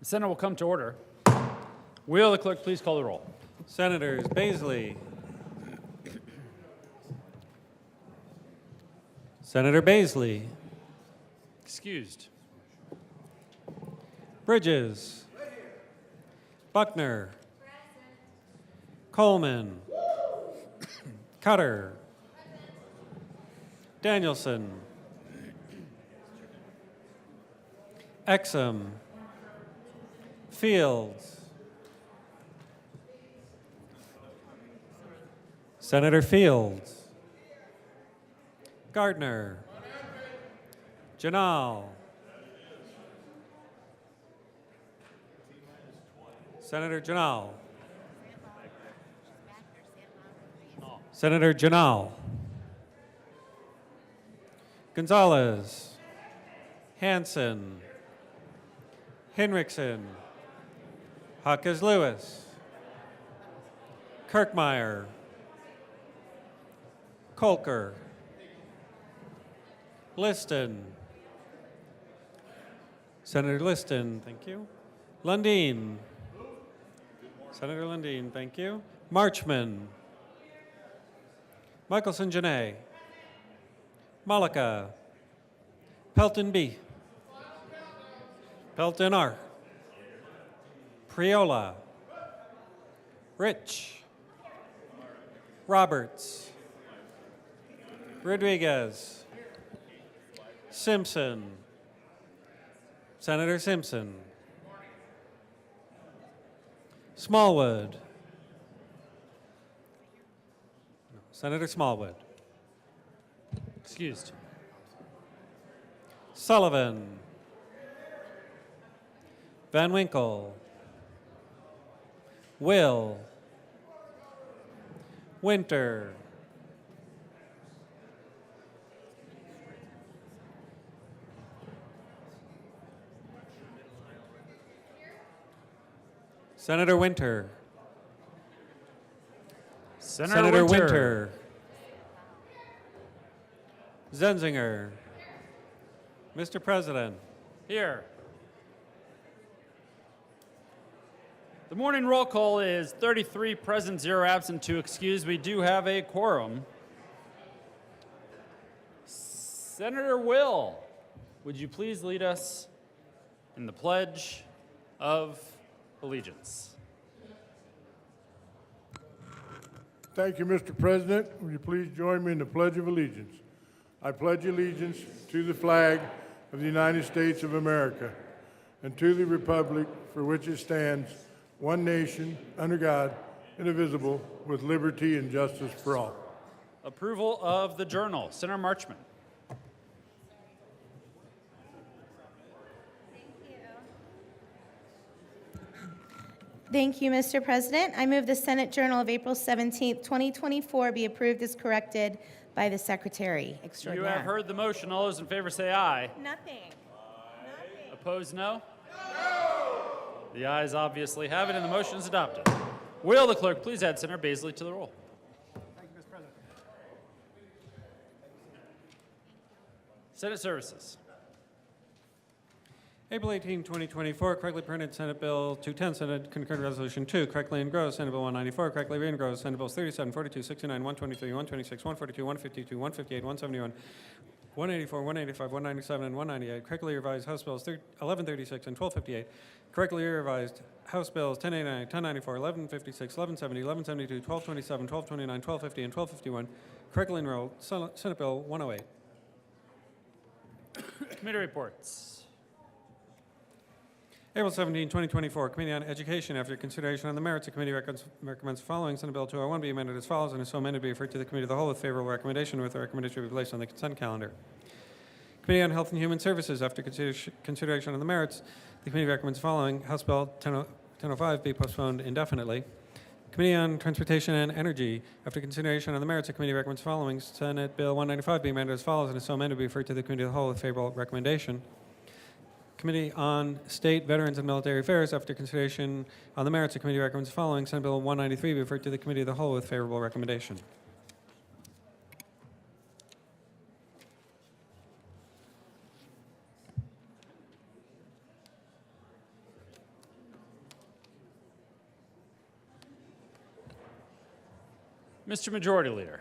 The Senate will come to order. Will the clerk please call the roll? Senators Baisley. Senator Baisley. Excused. Bridges. Buckner. Coleman. Cutter. Danielson. Exum. Fields. Senator Fields. Gardner. Janal. Senator Janal. Senator Janal. Gonzalez. Hanson. Henriksen. Hawkes Lewis. Kirkmeyer. Kolker. Liston. Senator Liston, thank you. Lundin. Senator Lundin, thank you. Marchman. Michelson Janae. Malika. Pelton B. Pelton R. Priola. Rich. Roberts. Rodriguez. Simpson. Senator Simpson. Smallwood. Senator Smallwood. Excused. Sullivan. Van Winkle. Will. Winter. Senator Winter. Senator Winter. Zenzinger. Mr. President. Here. The morning roll call is 33 present, 0 absent, 2 excused. We do have a quorum. Senator Will, would you please lead us in the Pledge of Allegiance? Thank you, Mr. President. Will you please join me in the Pledge of Allegiance? I pledge allegiance to the flag of the United States of America and to the republic for which it stands, one nation, under God, indivisible, with liberty and justice for all. Approval of the journal. Senator Marchman. Thank you, Mr. President. I move the Senate Journal of April 17th, 2024 be approved as corrected by the Secretary You Extraordinaire. have heard the motion. All those in favor say aye. Nothing. Opposed, no? The ayes obviously have it, and the motion is adopted. Will the clerk please add Senator Baisley to the roll? Thank you, Mr. President. Senate Services. April 18, 2024, correctly printed Senate Bill 210, Senate Concurrent Resolution 2, correctly engrossed Senate Bill 194, correctly re-engrossed Senate Bills 37, 42, 69, 123, 126, 142, 152, 158, 171, 184, 185, 197, and 198, correctly revised House Bills 1136 and 1258, correctly revised House Bills 1089, 1094, 1156, 1170, 1172, 1227, 1229, 1250, and 1251, correctly enrolled Senate Bill 108. Committee reports. April 17, 2024, Committee on Education. After consideration on the merits, the committee recommends the following. Senate Bill 201 be amended as follows, and is so amended be referred to the Committee of the Whole with favorable recommendation, with the recommendation to be placed on the consent calendar. Committee on Health and Human Services. After consideration on the merits, the committee recommends the following. House Bill 1005 be postponed indefinitely. Committee on Transportation and Energy. After consideration on the merits, the committee recommends the following. Senate Bill 195 be amended as follows, and is so amended be referred to the Committee of the Whole with favorable recommendation. Committee on State, Veterans, and Military Affairs. After consideration on the merits, the committee recommends the following. Senate Bill 193 be referred to the Committee of the Whole with favorable recommendation. Mr. Majority Leader.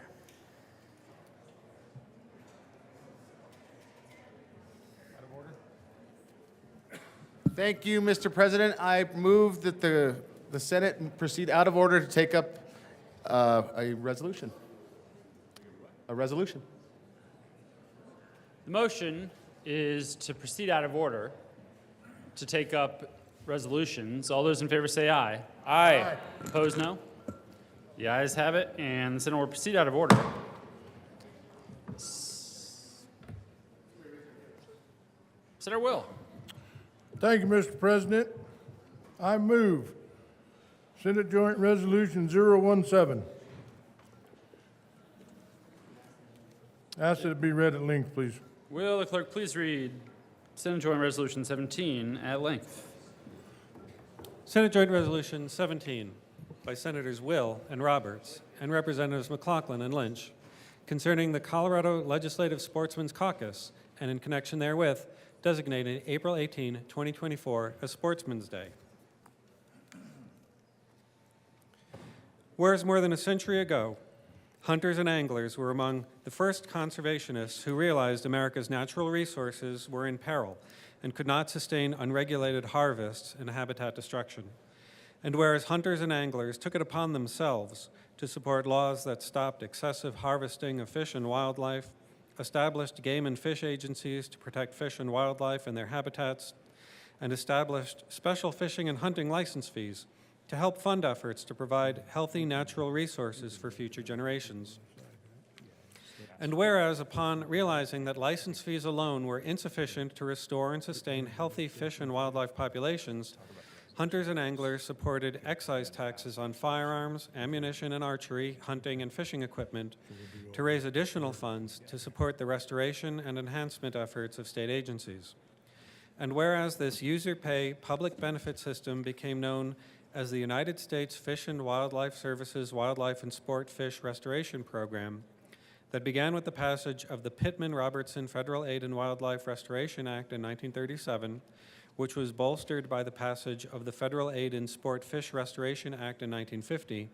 Thank you, Mr. President. I move that the Senate proceed out of order to take up a resolution. A resolution. The motion is to proceed out of order to take up resolutions. All those in favor say aye. Aye. Opposed, no? The ayes have it, and the Senate will proceed out of order. Senator Will. Thank you, Mr. President. I move Senate Joint Resolution 017. Ask that it be read at length, please. Will the clerk please read Senate Joint Resolution 17 at length? Senate Joint Resolution 17 by Senators Will and Roberts and Representatives McLaughlin and Lynch concerning the Colorado Legislative Sportsmen's Caucus and in connection therewith designating April 18, 2024 as Sportsman's Day. Whereas more than a century ago, hunters and anglers were among the first conservationists who realized America's natural resources were in peril and could not sustain unregulated harvests and habitat destruction. And whereas hunters and anglers took it upon themselves to support laws that stopped excessive harvesting of fish and wildlife, established game and fish agencies to protect fish and wildlife and their habitats, and established special fishing and hunting license fees to help fund efforts to provide healthy natural resources for future generations. And whereas upon realizing that license fees alone were insufficient to restore and sustain healthy fish and wildlife populations, hunters and anglers supported excise taxes on firearms, ammunition and archery, hunting and fishing equipment to raise additional funds to support the restoration and enhancement efforts of state agencies. And whereas this user pay public benefit system became known as the United States Fish and Wildlife Services Wildlife and Sport Fish Restoration Program that began with the passage of the Pittman-Robertson Federal Aid and Wildlife Restoration Act in 1937, which was bolstered by the passage of the Federal Aid and Sport Fish Restoration Act in 1950,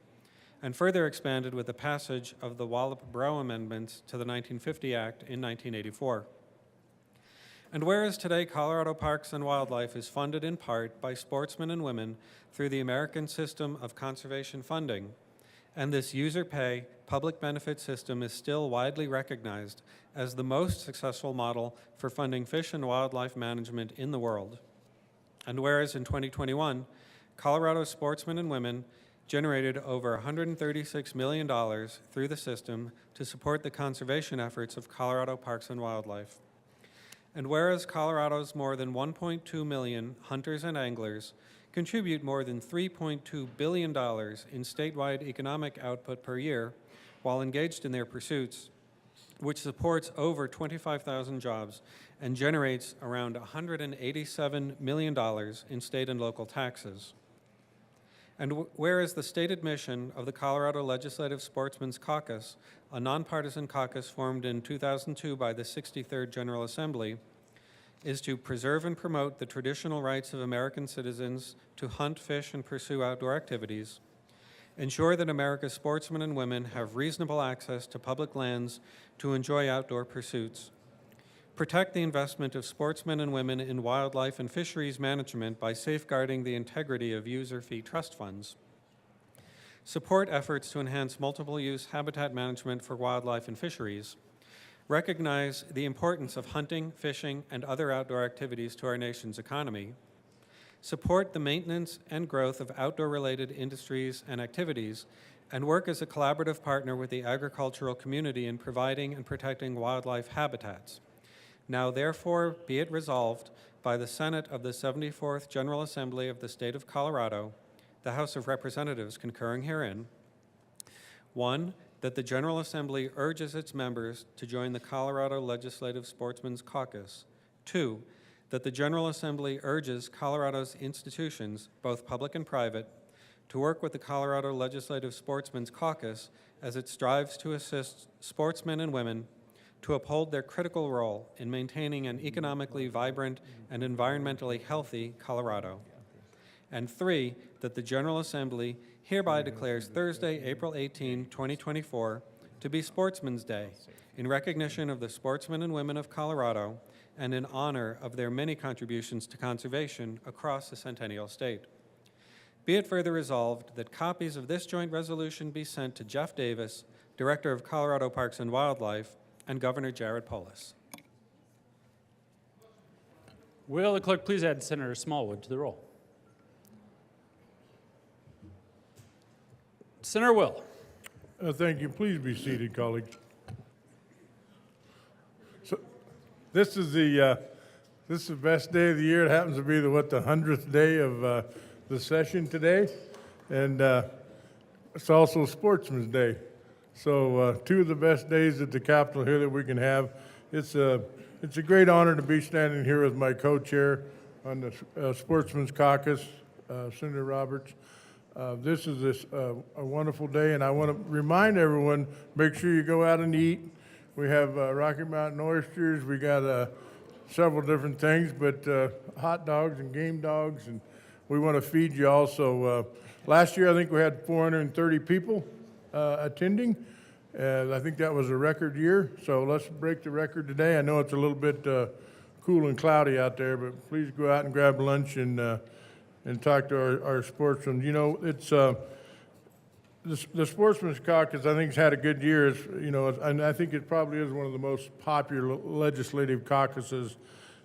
and further expanded with the passage of the Wallop-Brough Amendments to the 1950 Act in 1984. And whereas today Colorado Parks and Wildlife is funded in part by sportsmen and women through the American System of Conservation Funding, and this user pay public benefit system is still widely recognized as the most successful model for funding fish and wildlife management in the world. And whereas in 2021, Colorado sportsmen and women generated over $136 million through the system to support the conservation efforts of Colorado Parks and Wildlife. And whereas Colorado's more than 1.2 million hunters and anglers contribute more than $3.2 billion in statewide economic output per year while engaged in their pursuits, which supports over 25,000 jobs and generates around $187 million in state and local taxes. And whereas the stated mission of the Colorado Legislative Sportsmen's Caucus, a nonpartisan caucus formed in 2002 by the 63rd General Assembly, is to preserve and promote the traditional rights of American citizens to hunt, fish, and pursue outdoor activities, ensure that America's sportsmen and women have reasonable access to public lands to enjoy outdoor pursuits, protect the investment of sportsmen and women in wildlife and fisheries management by safeguarding the integrity of user fee trust funds, support efforts to enhance multiple-use habitat management for wildlife and fisheries, recognize the importance of hunting, fishing, and other outdoor activities to our nation's economy, support the maintenance and growth of outdoor-related industries and activities, and work as a collaborative partner with the agricultural community in providing and protecting wildlife habitats. Now therefore be it resolved by the Senate of the 74th General Assembly of the State of Colorado, the House of Representatives concurring herein, 1, that the General Assembly urges its members to join the Colorado Legislative Sportsmen's Caucus. 2, that the General Assembly urges Colorado's institutions, both public and private, to work with the Colorado Legislative Sportsmen's Caucus as it strives to assist sportsmen and women to uphold their critical role in maintaining an economically vibrant and environmentally healthy Colorado. And 3, that the General Assembly hereby declares Thursday, April 18, 2024, to be Sportsman's Day, in recognition of the sportsmen and women of Colorado and in honor of their many contributions to conservation across the Centennial State. Be it further resolved that copies of this joint resolution be sent to Jeff Davis, Director of Colorado Parks and Wildlife, and Governor Jared Polis. Will the clerk please add Senator Smallwood to the roll? Senator Will. Thank you. Please be seated, colleagues. So, this is the best day of the year. It happens to be the 100th day of the session today, and it's also Sportsman's Day. So, two of the best days at the Capitol here that we can have. It's a great honor to be standing here with my co-chair on the Sportsman's Caucus, Senator Roberts. This is a wonderful day, and I want to remind everyone, make sure you go out and eat. We have Rocky Mountain oysters. We got several different things, but hot dogs and game dogs, and we want to feed you also. Last year, I think we had 430 people attending, and I think that was a record year. So let's break the record today. I know it's a little bit cool and cloudy out there, but please go out and grab lunch and talk to our sportsmen. You know, it's the Sportsman's Caucus, I think, has had a good year. And I think it probably is one of the most popular legislative caucuses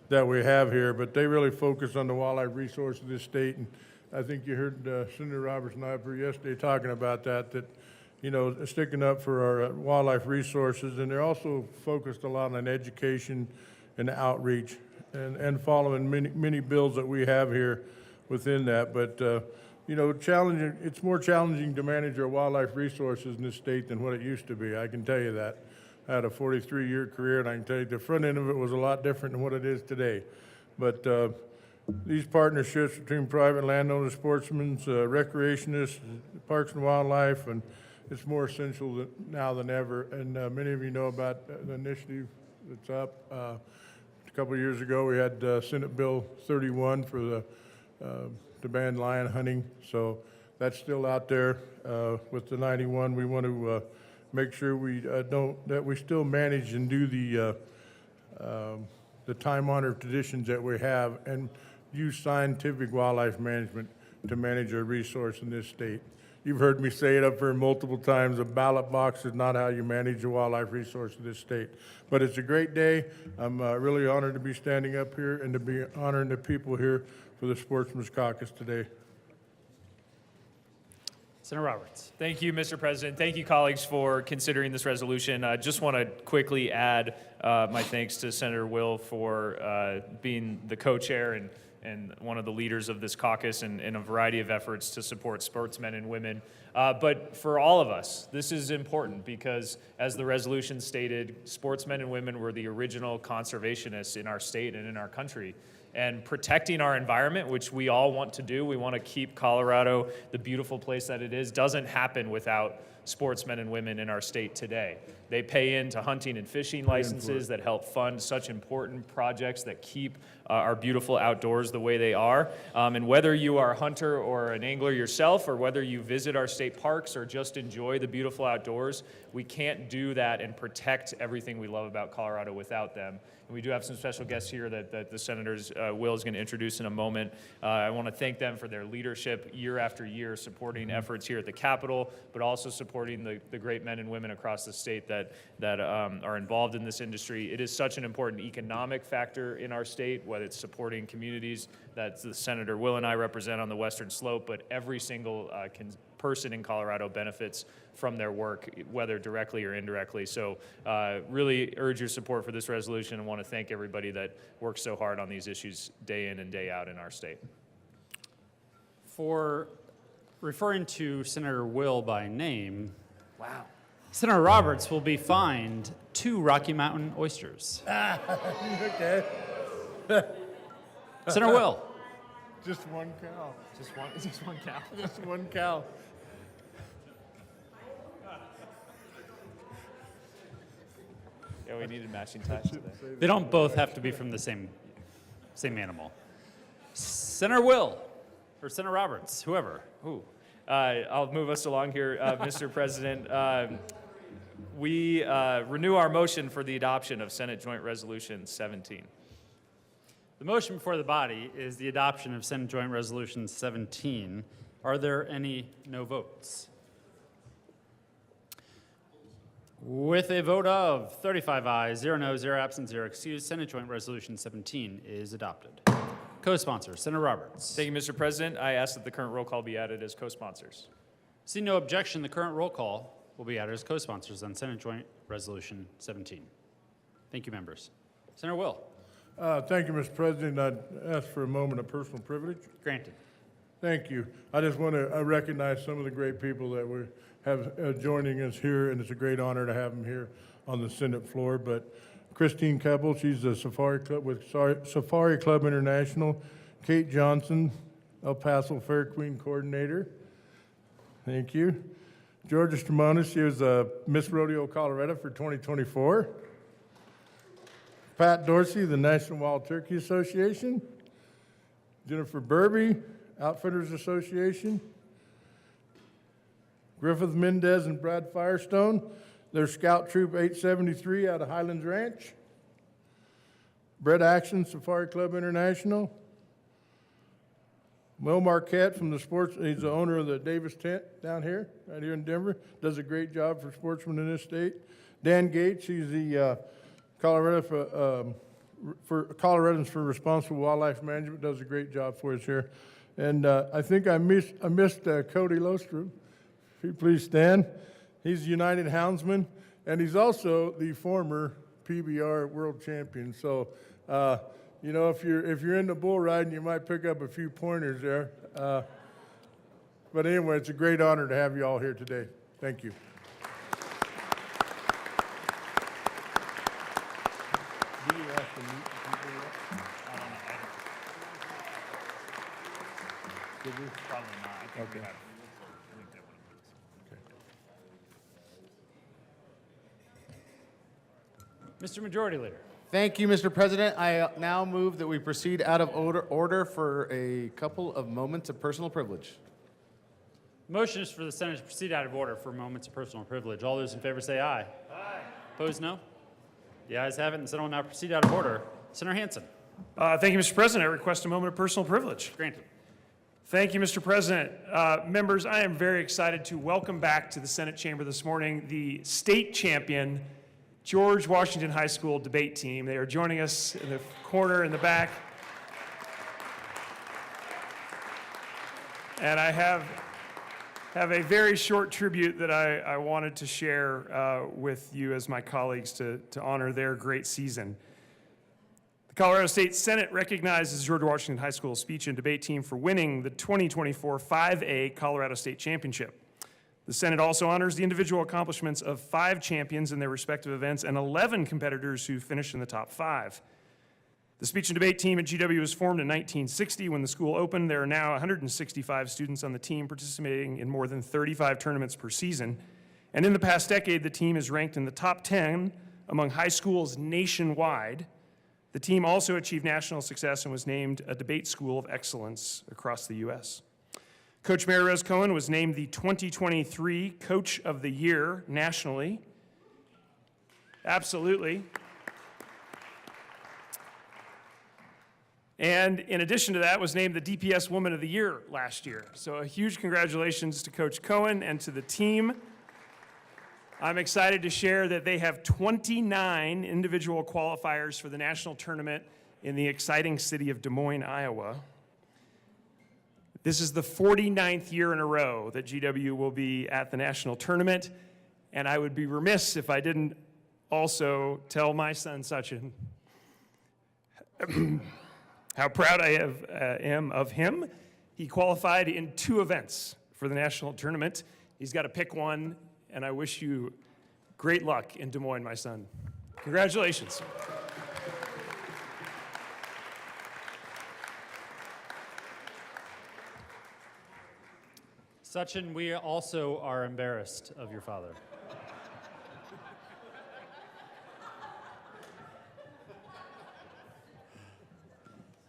that we have here. But they really focus on the wildlife resources of this state. And I think you heard Senator Roberts and I up here yesterday talking about that, sticking up for our wildlife resources. And they're also focused a lot on education and outreach and following many bills that we have here within that, but challenging. It's more challenging to manage our wildlife resources in this state than what it used to be. I can tell you that. I had a 43-year career, and I can tell you the front end of it was a lot different than what it is today. But these partnerships between private landowners, sportsmen, recreationists, parks and wildlife, and it's more essential now than ever. And many of you know about the initiative that's up. A couple of years ago, we had Senate Bill 31 for the to ban lion hunting, so that's still out there. With the 91, we want to make sure that we still manage and do the time-honored traditions that we have and use scientific wildlife management to manage our resource in this state. You've heard me say it up here multiple times, a ballot box is not how you manage the wildlife resource of this state. But it's a great day. I'm really honored to be standing up here and to be honoring the people here for the Sportsman's Caucus today. Senator Roberts. Thank you, Mr. President. Thank you, colleagues, for considering this resolution. I just want to quickly add my thanks to Senator Will for being the co-chair and one of the leaders of this caucus and a variety of efforts to support sportsmen and women. But for all of us, this is important because, as the resolution stated, sportsmen and women were the original conservationists in our state and in our country. And protecting our environment, which we all want to do, we want to keep Colorado the beautiful place that it is, doesn't happen without sportsmen and women in our state today. They pay into hunting and fishing licenses that help fund such important projects that keep our beautiful outdoors the way they are. And whether you are a hunter or an angler yourself, or whether you visit our state parks or just enjoy the beautiful outdoors, we can't do that and protect everything we love about Colorado without them. And we do have some special guests here that the Senator's Will is going to introduce in a moment. I want to thank them for their leadership year after year, supporting efforts here at the Capitol, but also supporting the great men and women across the state that are involved in this industry. It is such an important economic factor in our state, whether it's supporting communities that the Senator Will and I represent on the Western Slope, but every single person in Colorado benefits from their work, whether directly or indirectly. So really urge your support for this resolution and want to thank everybody that works so hard on these issues day in and day out in our state. For referring to Senator Will by name, wow, Senator Roberts will be fined 2 Rocky Mountain oysters. Okay. Senator Will. Just one cow. Just one cow. Just one cow. Yeah, we needed matching ties today. They don't both have to be from the same animal. Senator Will. or Senator Roberts, whoever. Ooh. I'll move us along here, Mr. President. We renew our motion for the adoption of Senate Joint Resolution 17. The motion before the body is the adoption of Senate Joint Resolution 17. Are there any no votes? With a vote of 35 ayes, 0 no, 0 absent, 0 excused, Senate Joint Resolution 17 is adopted. Co-sponsor, Senator Roberts. Thank you, Mr. President. I ask that the current roll call be added as co-sponsors. See no objection, the current roll call will be added as co-sponsors on Senate Joint Resolution 17. Thank you, members. Senator Will. Thank you, Mr. President. I'd ask for a moment of personal privilege. Granted. Thank you. I just want to recognize some of the great people that we have joining us here, and it's a great honor to have them here on the Senate floor. But Christine Keppel, she's the Safari Club with Safari Club International. Kate Johnson, El Paso Fair Queen Coordinator. Thank you. Georgia Stramonis, she was Miss Rodeo Colorado for 2024. Pat Dorsey, the National Wild Turkey Association. Jennifer Burby, Outfitters Association. Griffith Mendez and Brad Firestone, they're Scout Troop 873 out of Highlands Ranch. Brett Action, Safari Club International. Will Marquette from the sports, he's the owner of the Davis Tent down here, right here in Denver. Does a great job for sportsmen in this state. Dan Gates, he's the Colorado for Coloradans for Responsible Wildlife Management, does a great job for us here. And I think I missed Cody Lostrom. If you please stand. He's United Houndsman, and he's also the former PBR world champion. So, you know, if you're into bull riding, you might pick up a few pointers there. But anyway, it's a great honor to have you all here today. Thank you. Probably not. I think we have Mr. Majority Leader. Thank you, Mr. President. I now move that we proceed out of order for a couple of moments of personal privilege. Motion is for the Senate to proceed out of order for moments of personal privilege. All those in favor say aye. Aye. Opposed, no? The ayes have it, and the Senate will now proceed out of order. Senator Hansen. Thank you, Mr. President. I request a moment of personal privilege. Granted. Thank you, Mr. President. Members, I am very excited to welcome back to the Senate chamber this morning the state champion George Washington High School debate team. They are joining us in the corner in the back. And I have a very short tribute that I wanted to share with you as my colleagues to honor their great season. The Colorado State Senate recognizes George Washington High School speech and debate team for winning the 2024 5A Colorado State Championship. The Senate also honors the individual accomplishments of 5 champions in their respective events and 11 competitors who finished in the top 5. The speech and debate team at GW was formed in 1960 when the school opened. There are now 165 students on the team participating in more than 35 tournaments per season. And in the past decade, the team is ranked in the top 10 among high schools nationwide. The team also achieved national success and was named a debate school of excellence across the U.S. Coach Mary Rose Cohen was named the 2023 Coach of the Year nationally. Absolutely. And in addition to that, was named the DPS Woman of the Year last year. So a huge congratulations to Coach Cohen and to the team. I'm excited to share that they have 29 individual qualifiers for the national tournament in the exciting city of Des Moines, Iowa. This is the 49th year in a row that GW will be at the national tournament, and I would be remiss if I didn't also tell my son Sachin how proud I am of him. He qualified in 2 events for the national tournament. He's got to pick one, and I wish you great luck in Des Moines, my son. Congratulations. Sachin, we also are embarrassed of your father.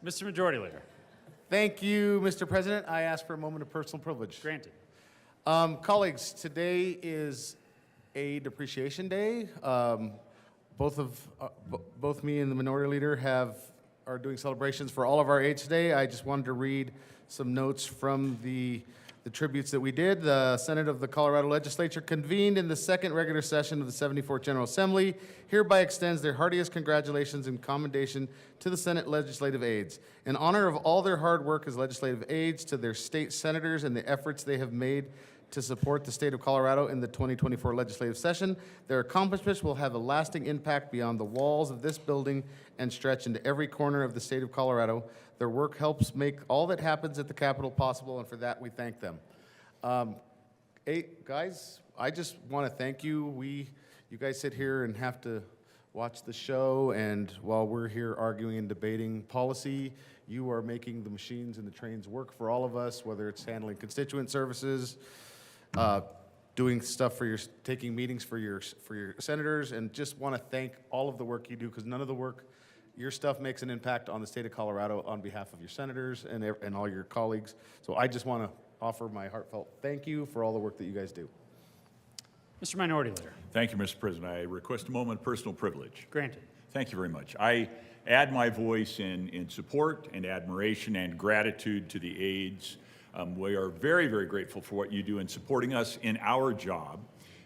Mr. Majority Leader. Thank you, Mr. President. I ask for a moment of personal privilege. Granted. Colleagues, today is Aid Appreciation Day. Both me and the Minority Leader are doing celebrations for all of our aides today. I just wanted to read some notes from the tributes that we did. The Senate of the Colorado Legislature convened in the second regular session of the 74th General Assembly, hereby extends their heartiest congratulations and commendation to the Senate legislative aides. In honor of all their hard work as legislative aides, to their state senators and the efforts they have made to support the state of Colorado in the 2024 legislative session, their accomplishments will have a lasting impact beyond the walls of this building and stretch into every corner of the state of Colorado. Their work helps make all that happens at the Capitol possible, and for that we thank them. Hey, guys, I just want to thank you. You guys sit here and have to watch the show, and while we're here arguing and debating policy, you are making the machines and the trains work for all of us, whether it's handling constituent services, doing stuff taking meetings for your senators, and just want to thank all of the work you do, because none of the work, your stuff makes an impact on the state of Colorado on behalf of your senators and all your colleagues. So I just want to offer my heartfelt thank you for all the work that you guys do. Mr. Minority Leader. Thank you, Mr. President. I request a moment of personal privilege. Granted. Thank you very much. I add my voice in support and admiration and gratitude to the aides. We are very, very grateful for what you do in supporting us in our job.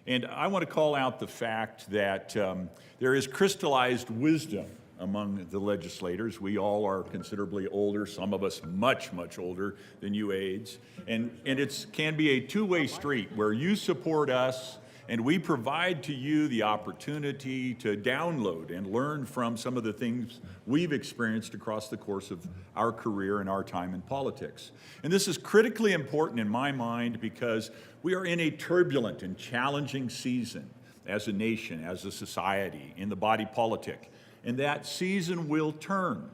And I want to call out the fact that there is crystallized wisdom among the legislators. We all are considerably older, some of us much, much older than you aides. And it can be a two-way street where you support us and we provide to you the opportunity to download and learn from some of the things we've experienced across the course of our career and our time in politics. And this is critically important in my mind because we are in a turbulent and challenging season as a nation, as a society, in the body politic. And that season will turn.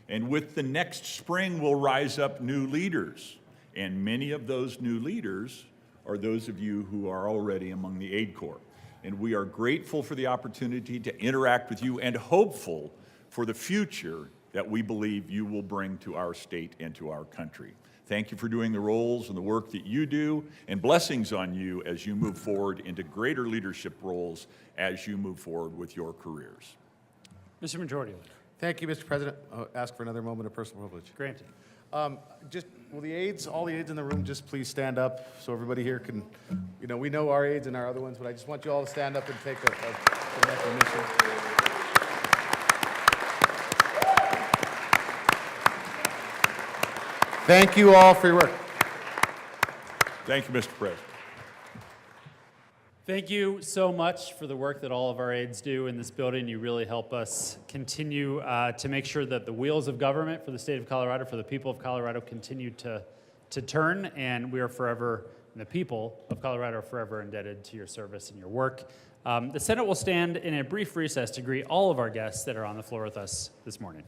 And with the next spring will rise up new leaders. And many of those new leaders are those of you who are already among the Aid Corps. And we are grateful for the opportunity to interact with you and hopeful for the future that we believe you will bring to our state and to our country. Thank you for doing the roles and the work that you do, and blessings on you as you move forward into greater leadership roles as you move forward with your careers. Mr. Majority Leader. Thank you, Mr. President. I'll ask for another moment of personal privilege. Granted. Will all the aides in the room just please stand up so everybody here can, we know our aides and our other ones, but I just want you all to stand up and take a recognition. Thank you all for your work. Thank you, Mr. President. Thank you so much for the work that all of our aides do in this building. You really help us continue to make sure that the wheels of government for the state of Colorado, for the people of Colorado, continue to turn, and we are forever, and the people of Colorado are forever indebted to your service and your work. The Senate will stand in a brief recess to greet all of our guests that are on the floor with us this morning.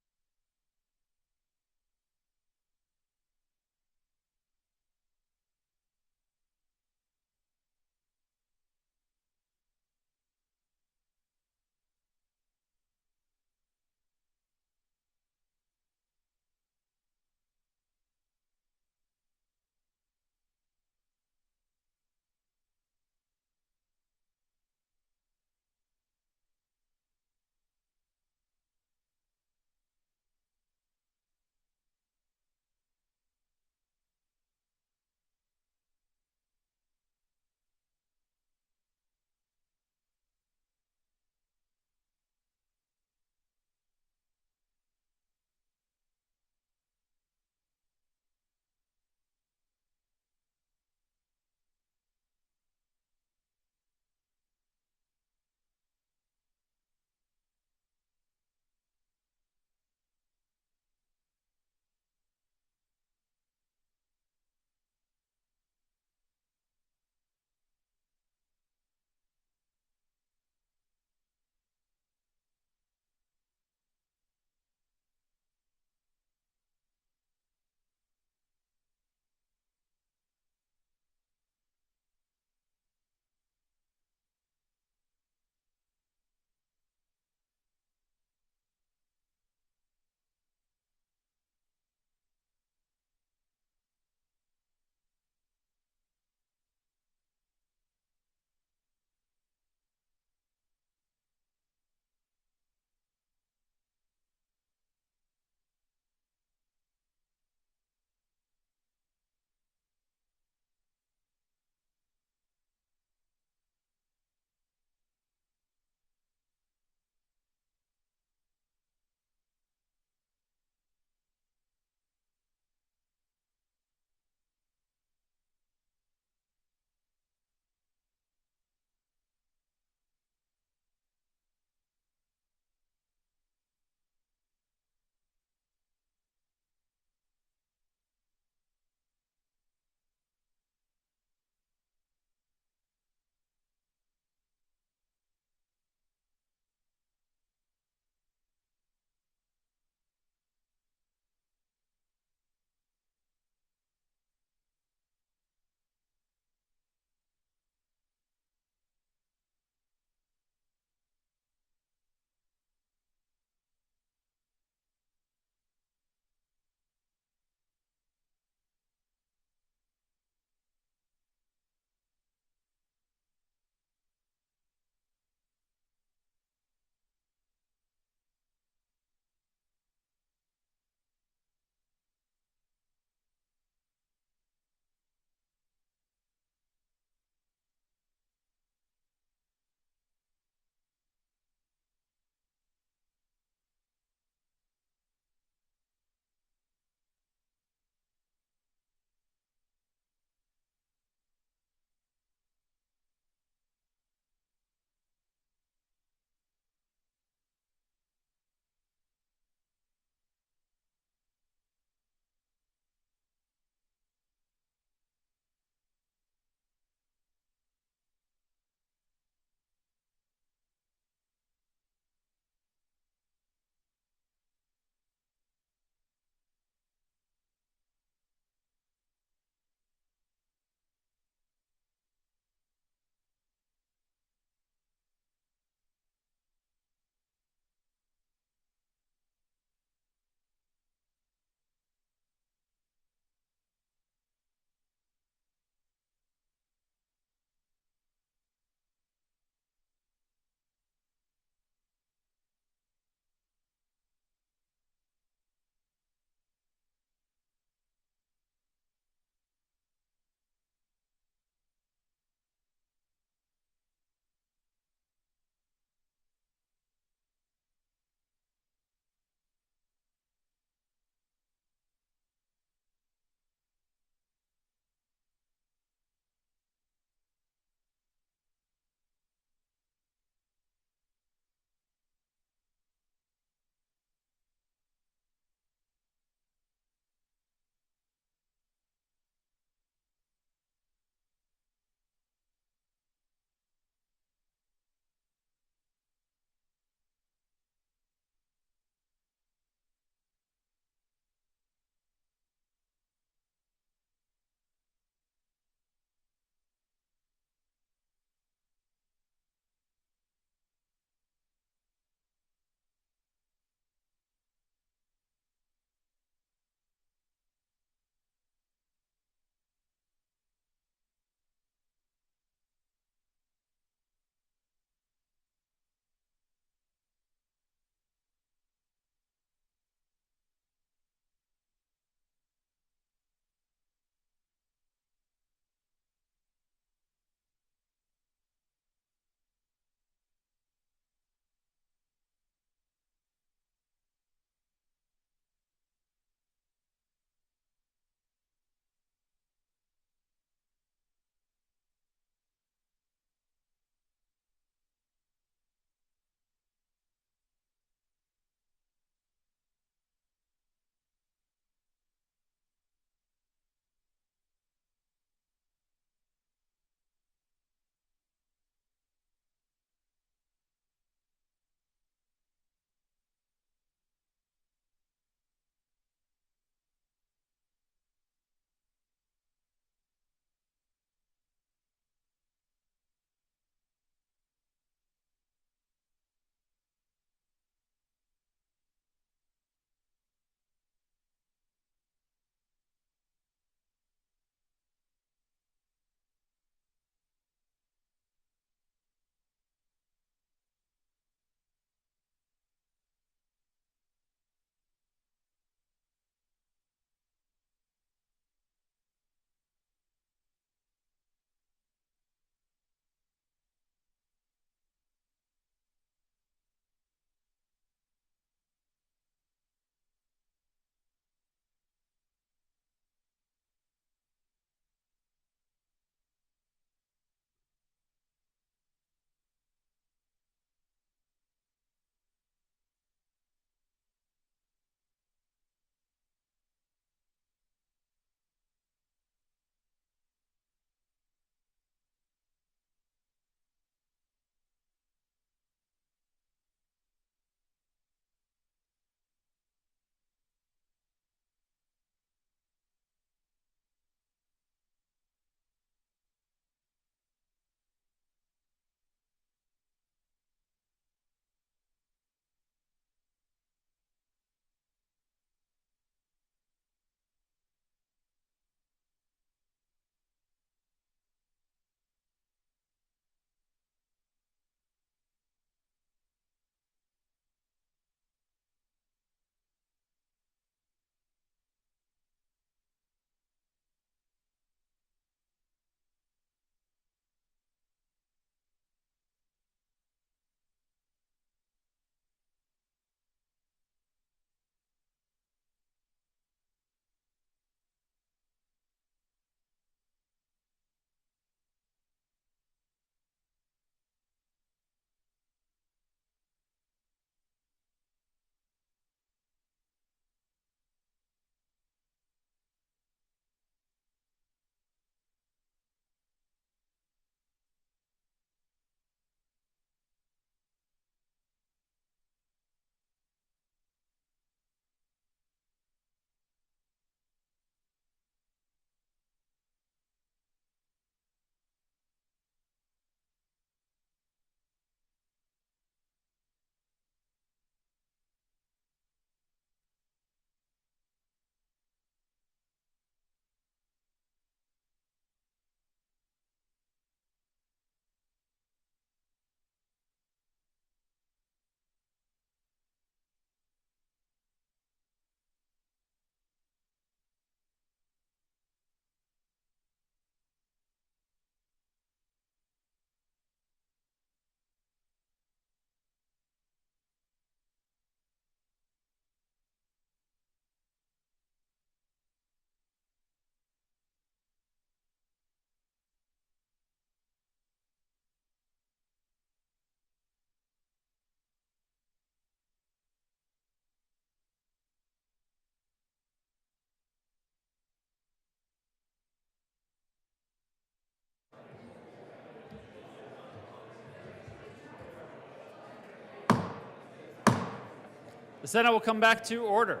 The Senate will come back to order.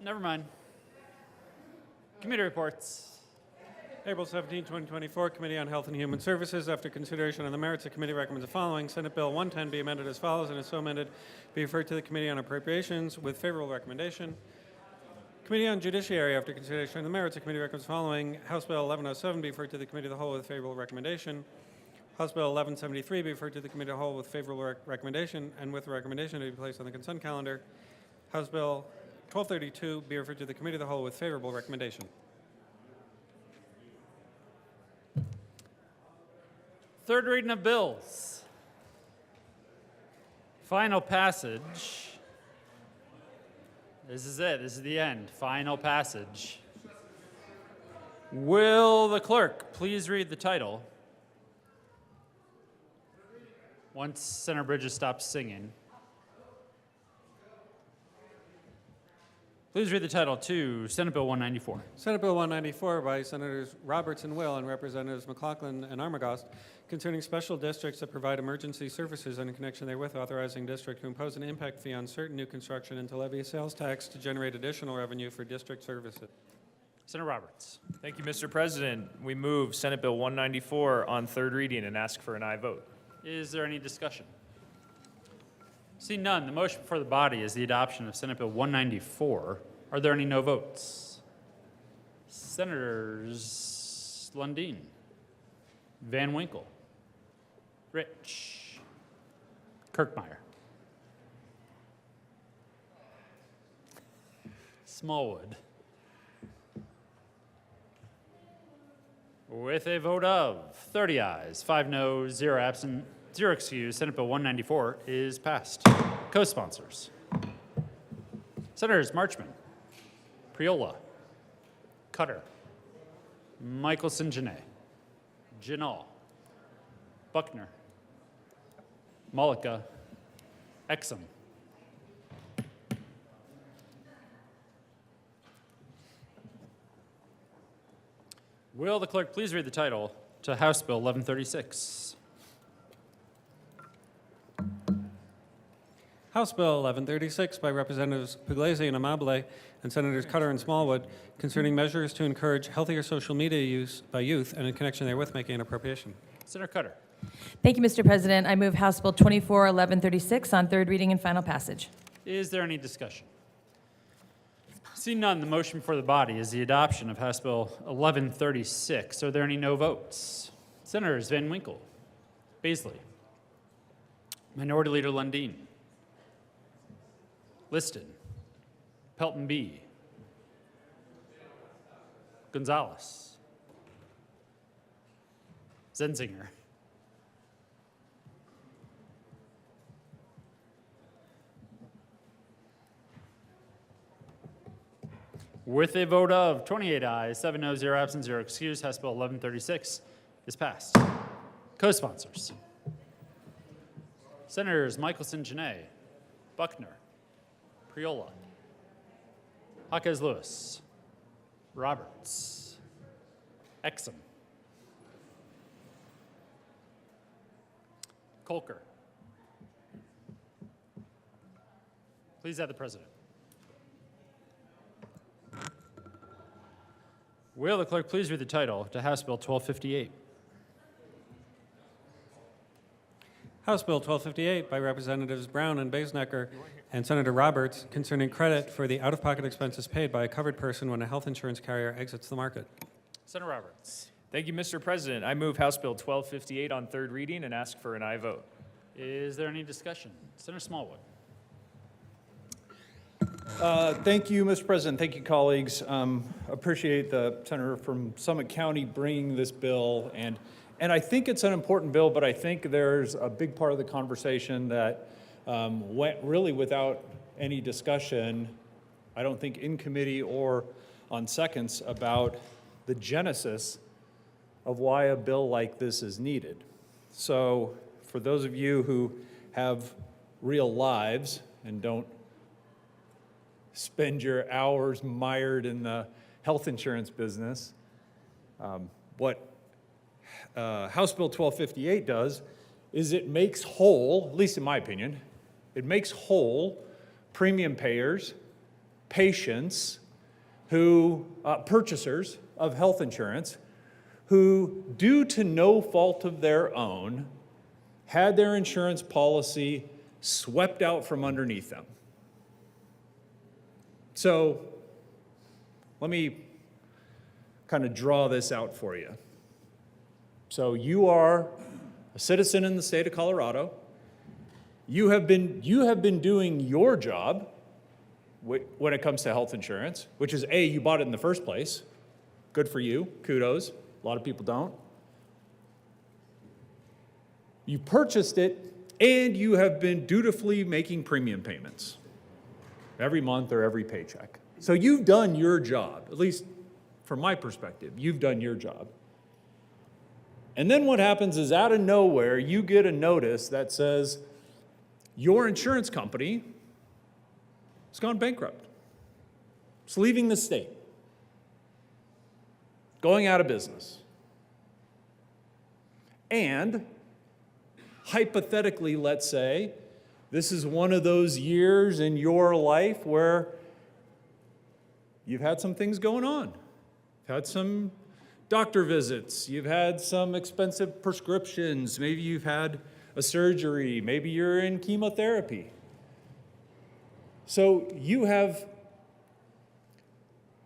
Never mind. Committee reports. April 17, 2024, Committee on Health and Human Services. After consideration on the merits, the committee recommends the following. Senate Bill 110 be amended as follows, and is so amended, be referred to the Committee on Appropriations with favorable recommendation. Committee on Judiciary. After consideration on the merits, the committee recommends the following. House Bill 1107 be referred to the Committee of the Whole with favorable recommendation. House Bill 1173 be referred to the Committee of the Whole with favorable recommendation, and with the recommendation to be placed on the consent calendar. House Bill 1232 be referred to the Committee of the Whole with favorable recommendation. Third reading of bills. Final passage. This is it. This is the end. Final passage. Will the clerk please read the title? Once Senator Bridges stops singing. Please read the title to Senate Bill 194. Senate Bill 194 by Senators Roberts and Will and Representatives McLaughlin and Armagost concerning special districts that provide emergency services and in connection therewith authorizing district to impose an impact fee on certain new construction and to levy a sales tax to generate additional revenue for district services. Senator Roberts. Thank you, Mr. President. We move Senate Bill 194 on third reading and ask for an aye vote. Is there any discussion? Seeing none, the motion before the body is the adoption of Senate Bill 194. Are there any no votes? Senators Lundin, Van Winkle, Rich, Kirkmeyer, Smallwood. With a vote of 30 ayes, 5 noes, 0 absent, 0 excused, Senate Bill 194 is passed. Co-sponsors. Senators Marchman, Priola, Cutter, Michelson Janae, Janal, Buckner, Malika, Exum. Will the clerk please read the title to House Bill 1136? House Bill 1136 by Representatives Pugliese and Amabile and Senators Cutter and Smallwood concerning measures to encourage healthier social media use by youth and in connection therewith making an appropriation. Senator Cutter. Thank you, Mr. President. I move House Bill 241136 on third reading and final passage. Is there any discussion? Seeing none, the motion before the body is the adoption of House Bill 1136. Are there any no votes? Senators Van Winkle, Baisley, Minority Leader Lundin, Liston, Pelton B., Gonzalez, Zenzinger, with a vote of 28 ayes, 7 noes, 0 absent, 0 excused, House Bill 1136 is passed. Co-sponsors. Senators Michelson Janae, Buckner, Priola, Jaquez Lewis, Roberts, Exum, Kolker. Please add the president. Will the clerk please read the title to House Bill 1258? House Bill 1258 by Representatives Brown and Basenecker and Senator Roberts concerning credit for the out-of-pocket expenses paid by a covered person when a health insurance carrier exits the market. Senator Roberts. Thank you, Mr. President. I move House Bill 1258 on third reading and ask for an aye vote. Is there any discussion? Senator Smallwood. Thank you, Mr. President. Thank you, colleagues. Appreciate the senator from Summit County bringing this bill, and I think it's an important bill, but I think there's a big part of the conversation that went really without any discussion, I don't think in committee or on seconds, about the genesis of why a bill like this is needed. So for those of you who have real lives and don't spend your hours mired in the health insurance business. What House Bill 1258 does is it makes whole, at least in my opinion, it makes whole premium payers, patients who, purchasers of health insurance, who, due to no fault of their own, had their insurance policy swept out from underneath them. So let me kind of draw this out for you. So you are a citizen in the state of Colorado. You have been doing your job when it comes to health insurance, which is A, you bought it in the first place. Good for you, kudos. A lot of people don't. You purchased it, and you have been dutifully making premium payments every month or every paycheck. So you've done your job, at least from my perspective, you've done your job. And then what happens is out of nowhere, you get a notice that says your insurance company has gone bankrupt. It's leaving the state, going out of business. And hypothetically, let's say, this is one of those years in your life where you've had some things going on. You've had some doctor visits, you've had some expensive prescriptions, maybe you've had a surgery, maybe you're in chemotherapy. So you have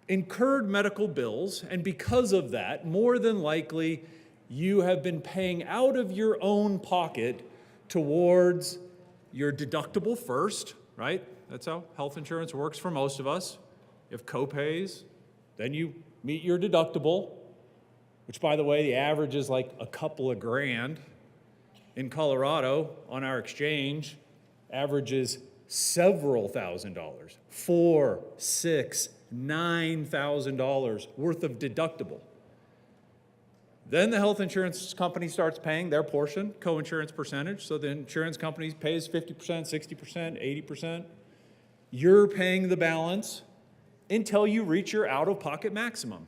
incurred medical bills, and because of that, more than likely, you have been paying out of your own pocket towards your deductible first, right? That's how health insurance works for most of us. You have co-pays, then you meet your deductible, which, by the way, the average is like a couple of grand. In Colorado, on our exchange, averages several $1,000s, $4,000, $6,000, $9,000 worth of deductible. Then the health insurance company starts paying their portion, co-insurance percentage, so the insurance company pays 50%, 60%, 80%. You're paying the balance until you reach your out-of-pocket maximum,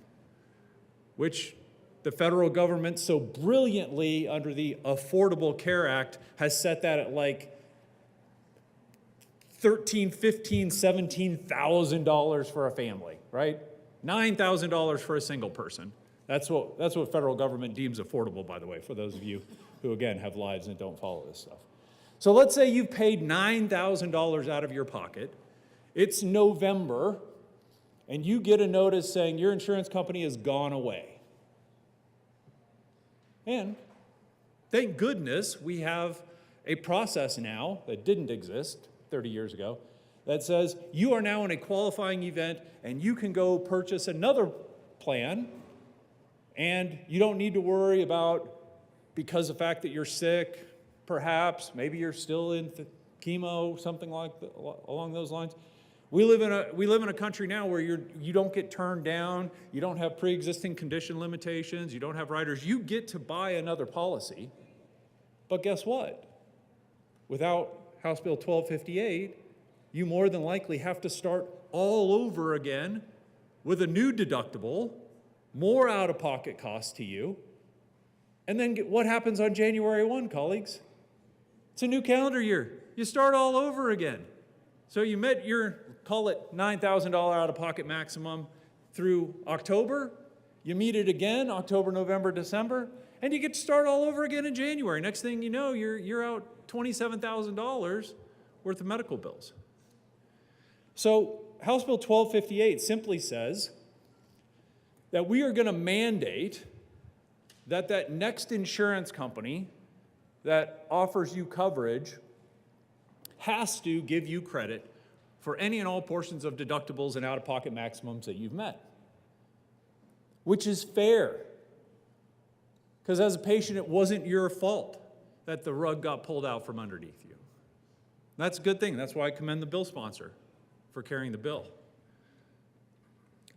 which the federal government so brilliantly under the Affordable Care Act has set that at like $13,000, $15,000, $17,000 for a family, right? $9,000 for a single person. That's what federal government deems affordable, by the way, for those of you who, again, have lives and don't follow this stuff. So let's say you've paid $9,000 out of your pocket. It's November, and you get a notice saying your insurance company has gone away. And thank goodness we have a process now that didn't exist 30 years ago that says you are now in a qualifying event and you can go purchase another plan, and you don't need to worry about, because of the fact that you're sick, perhaps, maybe you're still in chemo, something like along those lines. We live in a country now where you don't get turned down, you don't have pre-existing condition limitations, you don't have riders. You get to buy another policy, but guess what? Without House Bill 1258, you more than likely have to start all over again with a new deductible, more out-of-pocket costs to you. And then what happens on January 1, colleagues? It's a new calendar year. You start all over again. So you met your, call it $9,000 out-of-pocket maximum through October. You meet it again, October, November, December, and you get to start all over again in January. Next thing you know, you're out $27,000 worth of medical bills. So House Bill 1258 simply says that we are going to mandate that next insurance company that offers you coverage has to give you credit for any and all portions of deductibles and out-of-pocket maximums that you've met, which is fair. Because as a patient, it wasn't your fault that the rug got pulled out from underneath you. That's a good thing. That's why I commend the bill sponsor for carrying the bill.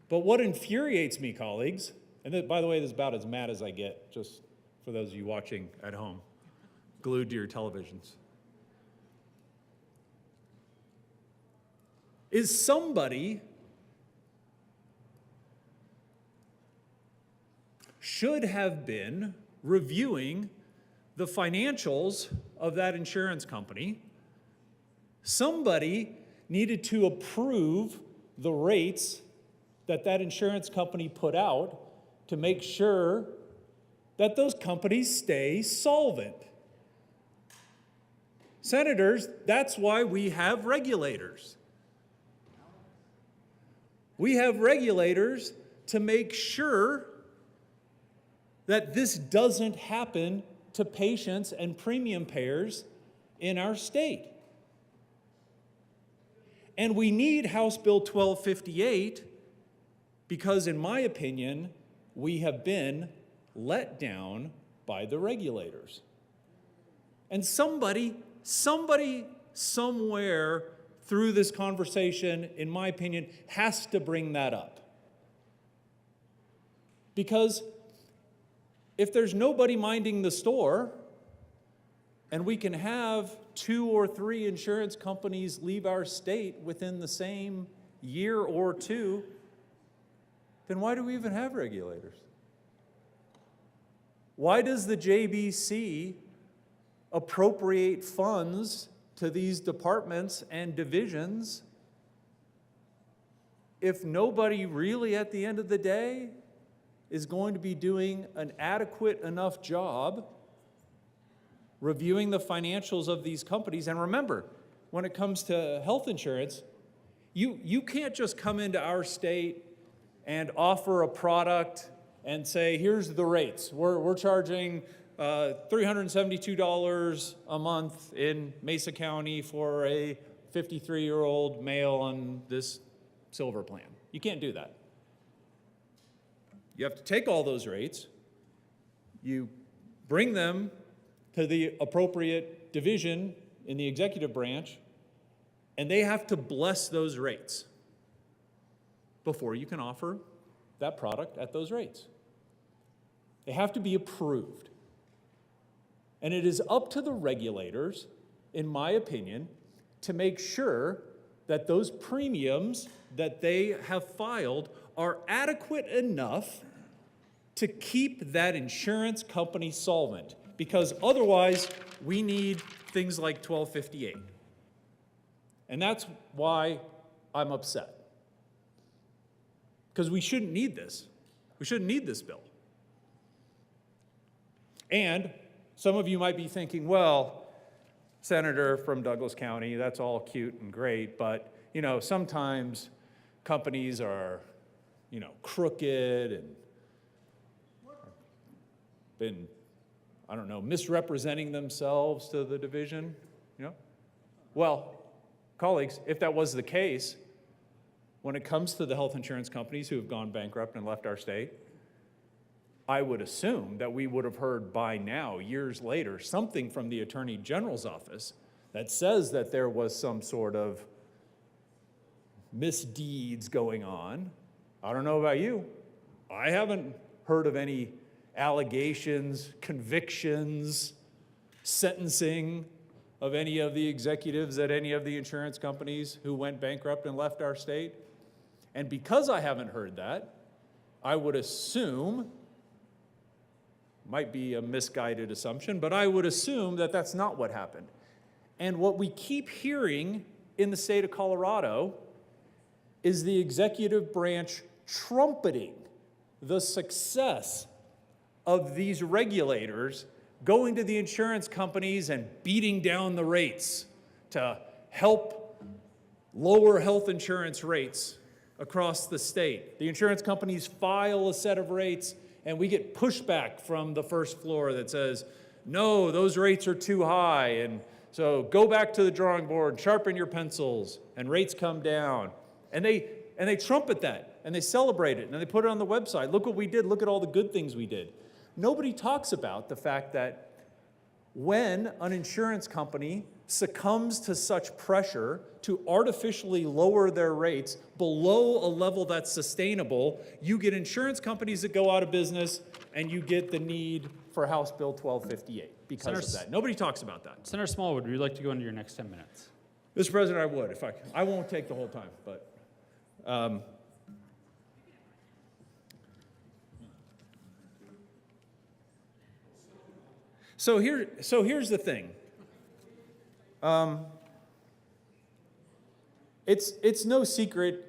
But what infuriates me, colleagues, and by the way, this is about as mad as I get, just for those of you watching at home, glued to your televisions. is somebody should have been reviewing the financials of that insurance company. Somebody needed to approve the rates that that insurance company put out to make sure that those companies stay solvent. Senators, that's why we have regulators. We have regulators to make sure that this doesn't happen to patients and premium payers in our state. And we need House Bill 1258 because, in my opinion, we have been let down by the regulators. And somebody somewhere through this conversation, in my opinion, has to bring that up. Because if there's nobody minding the store, and we can have 2 or 3 insurance companies leave our state within the same year or two, then why do we even have regulators? Why does the JBC appropriate funds to these departments and divisions if nobody really, at the end of the day, is going to be doing an adequate enough job reviewing the financials of these companies? And remember, when it comes to health insurance, you can't just come into our state and offer a product and say, here's the rates. We're charging $372 a month in Mesa County for a 53-year-old male on this silver plan. You can't do that. You have to take all those rates, you bring them to the appropriate division in the executive branch, and they have to bless those rates before you can offer that product at those rates. They have to be approved. And it is up to the regulators, in my opinion, to make sure that those premiums that they have filed are adequate enough to keep that insurance company solvent. Because otherwise, we need things like 1258. And that's why I'm upset. Because we shouldn't need this. We shouldn't need this bill. And some of you might be thinking, well, Senator from Douglas County, that's all cute and great, but sometimes companies are, crooked and been, misrepresenting themselves to the division, Well, colleagues, if that was the case, when it comes to the health insurance companies who have gone bankrupt and left our state, I would assume that we would have heard by now, years later, something from the Attorney General's office that says that there was some sort of misdeeds going on. I don't know about you. I haven't heard of any allegations, convictions, sentencing of any of the executives at any of the insurance companies who went bankrupt and left our state. And because I haven't heard that, I would assume, might be a misguided assumption, but I would assume that that's not what happened. And what we keep hearing in the state of Colorado is the executive branch trumpeting the success of these regulators going to the insurance companies and beating down the rates to help lower health insurance rates across the state. The insurance companies file a set of rates, and we get pushback from the first floor that says, no, those rates are too high, and so go back to the drawing board, sharpen your pencils, and rates come down. And they trumpet that, and they celebrate it, and they put it on the website. Look what we did. Look at all the good things we did. Nobody talks about the fact that when an insurance company succumbs to such pressure to artificially lower their rates below a level that's sustainable, you get insurance companies that go out of business, and you get the need for House Bill 1258 because of that. Nobody talks about that. Senator Smallwood, would you like to go into your next 10 minutes? Mr. President, I would if I won't take the whole time, but so here's the thing. It's no secret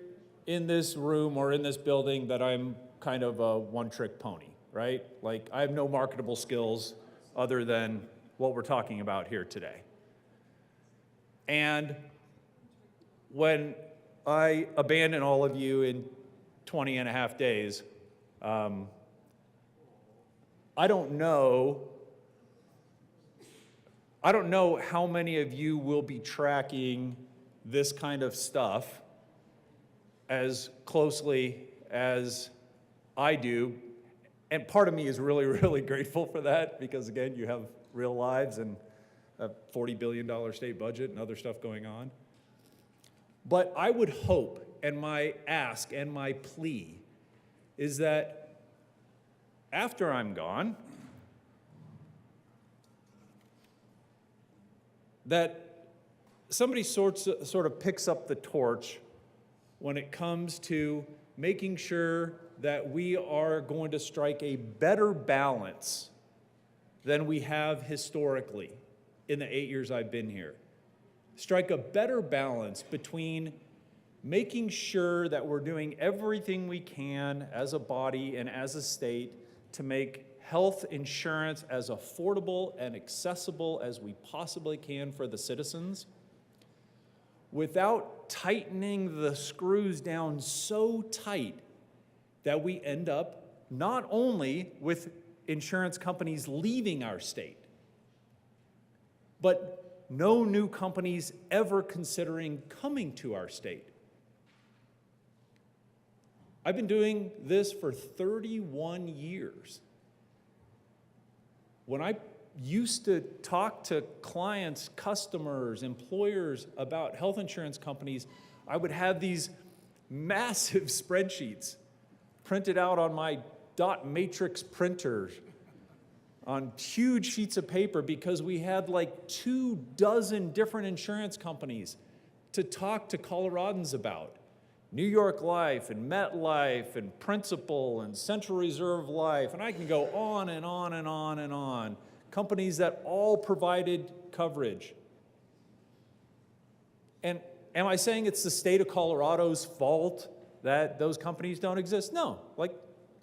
in this room or in this building that I'm kind of a one-trick pony, right? Like, I have no marketable skills other than what we're talking about here today. And when I abandon all of you in 20 and a half days, I don't know how many of you will be tracking this kind of stuff as closely as I do. And part of me is really, really grateful for that because, again, you have real lives and a $40 billion state budget and other stuff going on. But I would hope, and my ask and my plea is that after I'm gone, that somebody sort of picks up the torch when it comes to making sure that we are going to strike a better balance than we have historically in the 8 years I've been here. Strike a better balance between making sure that we're doing everything we can as a body and as a state to make health insurance as affordable and accessible as we possibly can for the citizens, without tightening the screws down so tight that we end up not only with insurance companies leaving our state, but no new companies ever considering coming to our state. I've been doing this for 31 years. When I used to talk to clients, customers, employers about health insurance companies, I would have these massive spreadsheets printed out on my dot matrix printers on huge sheets of paper because we had like 24 different insurance companies to talk to Coloradans about. New York Life and MetLife and Principal and Central Reserve Life, and I can go on and on and on and on. Companies that all provided coverage. And am I saying it's the state of Colorado's fault that those companies don't exist? No, like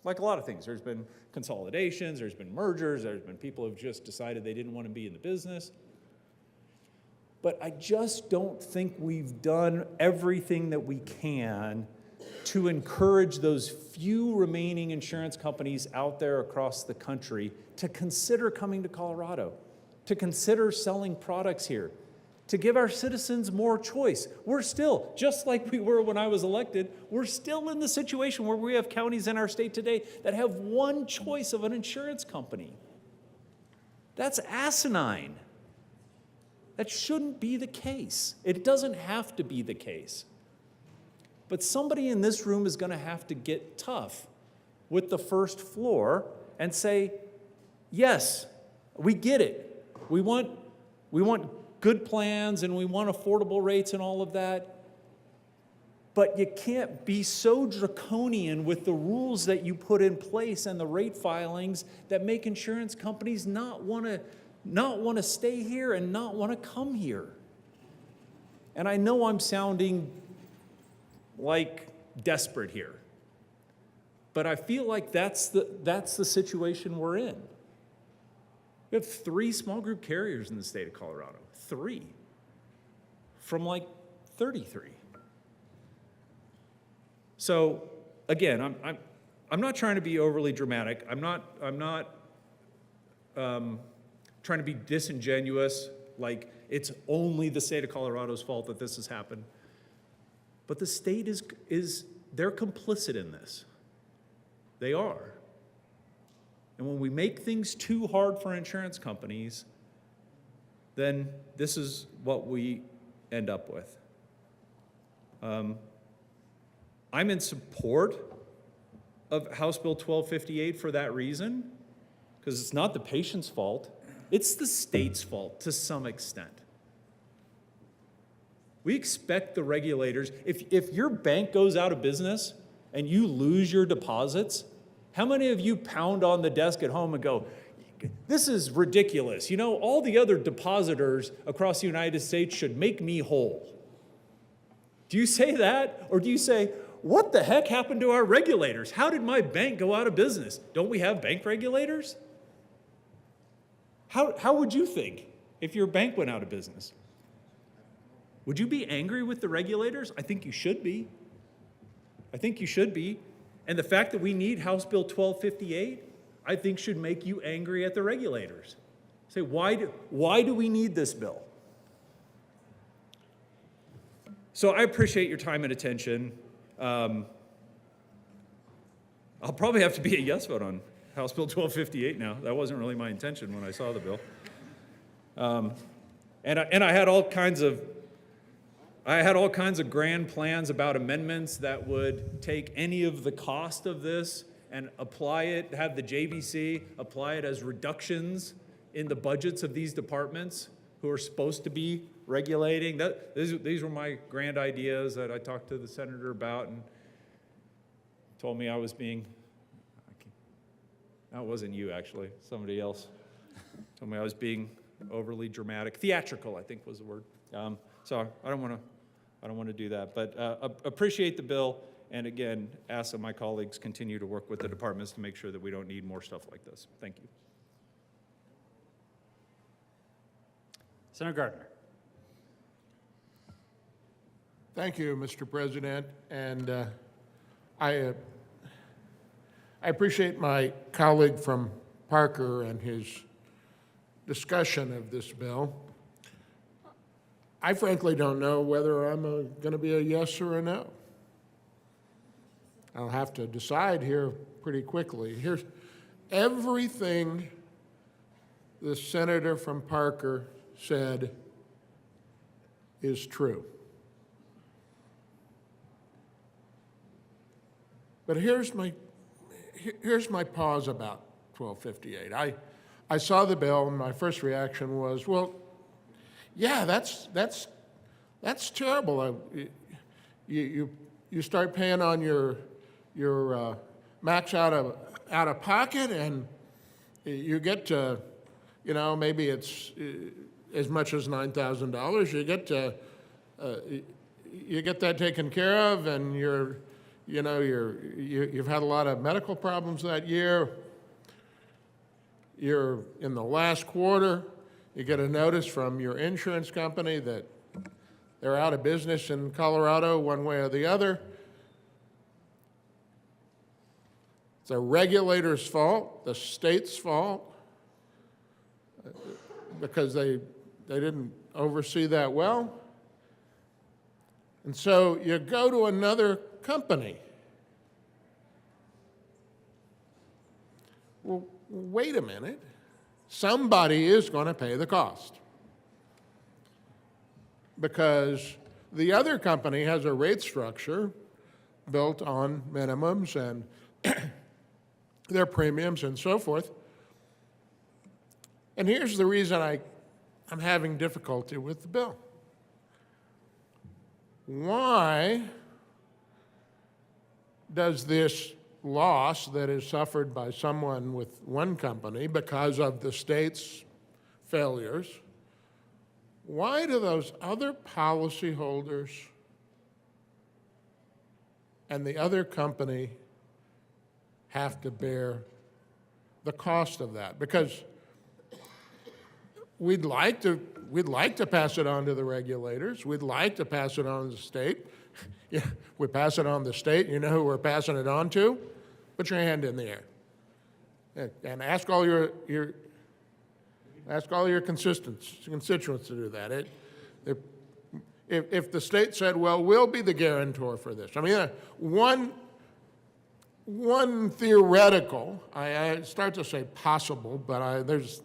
a lot of things. There's been consolidations, there's been mergers, there's been people who've just decided they didn't want to be in the business. But I just don't think we've done everything that we can to encourage those few remaining insurance companies out there across the country to consider coming to Colorado, to consider selling products here, to give our citizens more choice. We're still, just like we were when I was elected, we're still in the situation where we have counties in our state today that have one choice of an insurance company. That's asinine. That shouldn't be the case. It doesn't have to be the case. But somebody in this room is going to have to get tough with the first floor and say, yes, we get it. We want good plans and we want affordable rates and all of that. But you can't be so draconian with the rules that you put in place and the rate filings that make insurance companies not want to stay here and not want to come here. And I know I'm sounding like desperate here, but I feel like that's the situation we're in. We have 3 small group carriers in the state of Colorado, 3 from like 33. So again, I'm not trying to be overly dramatic. I'm not trying to be disingenuous, like it's only the state of Colorado's fault that this has happened. But the state they're complicit in this. They are. And when we make things too hard for insurance companies, then this is what we end up with. I'm in support of House Bill 1258 for that reason, because it's not the patient's fault. It's the state's fault to some extent. We expect the regulators, if your bank goes out of business and you lose your deposits, how many of you pound on the desk at home and go, this is ridiculous. You know, all the other depositors across the United States should make me whole. Do you say that? Or do you say, what the heck happened to our regulators? How did my bank go out of business? Don't we have bank regulators? How would you think if your bank went out of business? Would you be angry with the regulators? I think you should be. I think you should be. And the fact that we need House Bill 1258, I think should make you angry at the regulators. Say, why do we need this bill? So I appreciate your time and attention. I'll probably have to be a yes vote on House Bill 1258 now. That wasn't really my intention when I saw the bill. And I had all kinds of grand plans about amendments that would take any of the cost of this and apply it, have the JVC apply it as reductions in the budgets of these departments who are supposed to be regulating. These were my grand ideas that I talked to the senator about, and told me I was being, that wasn't you actually, somebody else. Told me I was being overly dramatic, theatrical I think was the word. So I don't want to do that, but appreciate the bill, and again, ask that my colleagues continue to work with the departments to make sure that we don't need more stuff like this. Thank you. Senator Gardner. Thank you, Mr. President, and I appreciate my colleague from Parker and his discussion of this bill. I frankly don't know whether I'm going to be a yes or a no. I'll have to decide here pretty quickly. Here's everything the senator from Parker said is true. But here's my pause about 1258. I saw the bill, and my first reaction was, well, yeah, that's terrible. You start paying on your max out of pocket, and you get to, maybe it's as much as $9,000. You get that taken care of, and you've had a lot of medical problems that year. You're in the last quarter. You get a notice from your insurance company that they're out of business in Colorado one way or the other. It's a regulator's fault, the state's fault, because they didn't oversee that well. And so you go to another company. Well, wait a minute. Somebody is going to pay the cost, because the other company has a rate structure built on minimums and their premiums and so forth. And here's the reason I'm having difficulty with the bill. Why does this loss that is suffered by someone with one company because of the state's failures, why do those other policyholders and the other company have to bear the cost of that? Because we'd like to pass it on to the regulators. We'd like to pass it on to the state. Yeah, we pass it on to the state. You know who we're passing it on to? Put your hand in the air and ask all your constituents to do that. If the state said, "Well, we'll be the guarantor for this," I mean, one theoretical. I start to say possible, but there's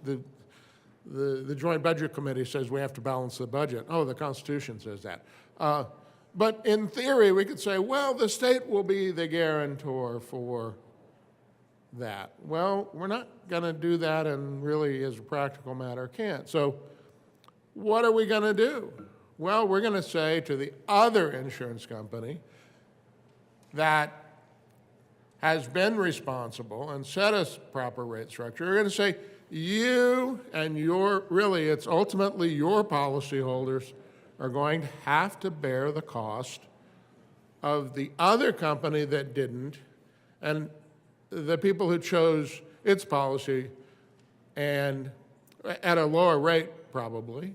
the Joint Budget Committee says we have to balance the budget. Oh, the Constitution says that. But in theory, we could say, well, the state will be the guarantor for that. Well, we're not going to do that, and really, as a practical matter, can't. So what are we going to do? well, we're going to say to the other insurance company that has been responsible and set a proper rate structure, we're going to say, you and it's ultimately your policyholders are going to have to bear the cost of the other company that didn't, and the people who chose its policy and at a lower rate probably,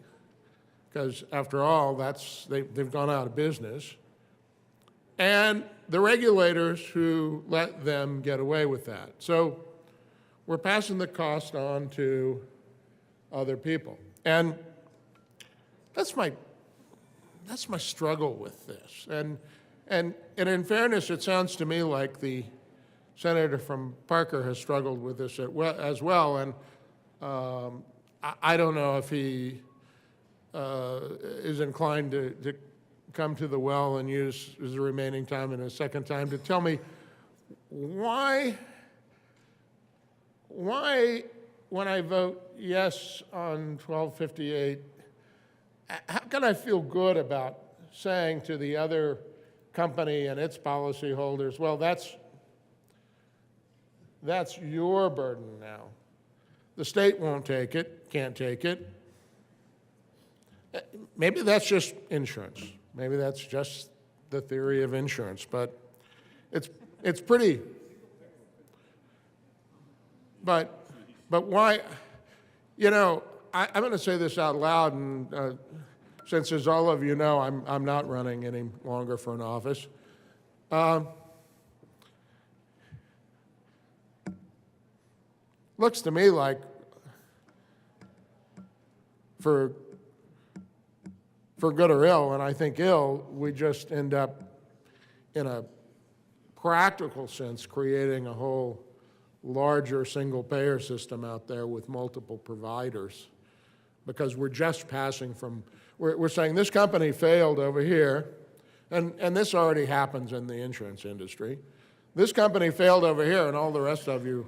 because after all, they've gone out of business, and the regulators who let them get away with that. So we're passing the cost on to other people. And that's my struggle with this. And in fairness, it sounds to me like the senator from Parker has struggled with this as well. And I don't know if he is inclined to come to the well and use the remaining time in a second time to tell me why when I vote yes on 1258, how can I feel good about saying to the other company and its policyholders, well, that's your burden now. The state won't take it, can't take it. Maybe that's just insurance. Maybe that's just the theory of insurance, but it's pretty. But why? You know, I'm going to say this out loud, and since, as all of you know, I'm not running any longer for an office. Looks to me like for good or ill, and I think ill, we just end up, in a practical sense, creating a whole larger single-payer system out there with multiple providers, because we're just passing from, we're saying this company failed over here, and this already happens in the insurance industry. This company failed over here, and all the rest of you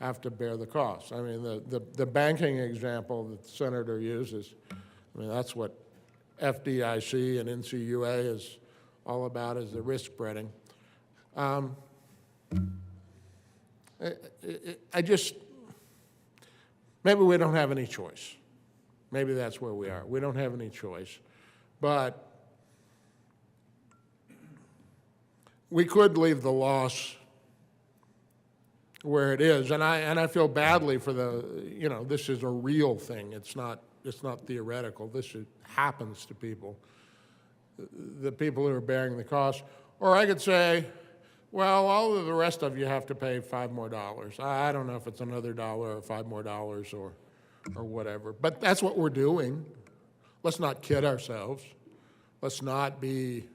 have to bear the cost. I mean, the banking example that the senator uses, I mean, that's what FDIC and NCUA is all about, is the risk spreading. I just, maybe we don't have any choice. Maybe that's where we are. We don't have any choice. But we could leave the loss where it is. And I feel badly for this is a real thing. It's not theoretical. This happens to people, the people who are bearing the cost. Or I could say, well, all of the rest of you have to pay $5 more. I don't know if it's another dollar or $5 more or whatever. But that's what we're doing. Let's not kid ourselves. Let's not be,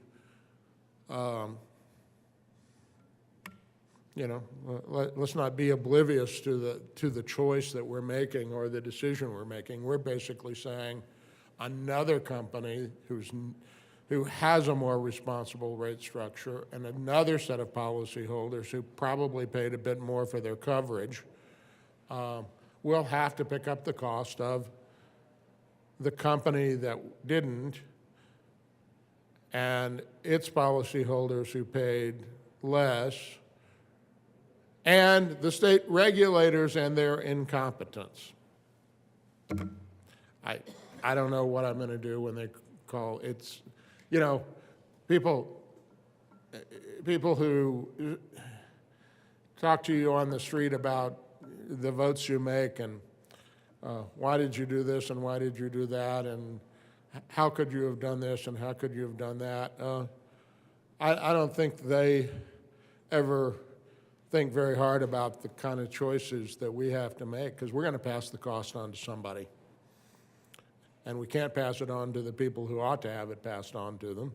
let's not be oblivious to the choice that we're making or the decision we're making. We're basically saying another company who has a more responsible rate structure and another set of policyholders who probably paid a bit more for their coverage will have to pick up the cost of the company that didn't and its policyholders who paid less, and the state regulators and their incompetence. I don't know what I'm going to do when they call it's, people who talk to you on the street about the votes you make and why did you do this and why did you do that and how could you have done this and how could you have done that. I don't think they ever think very hard about the kind of choices that we have to make, because we're going to pass the cost on to somebody. And we can't pass it on to the people who ought to have it passed on to them,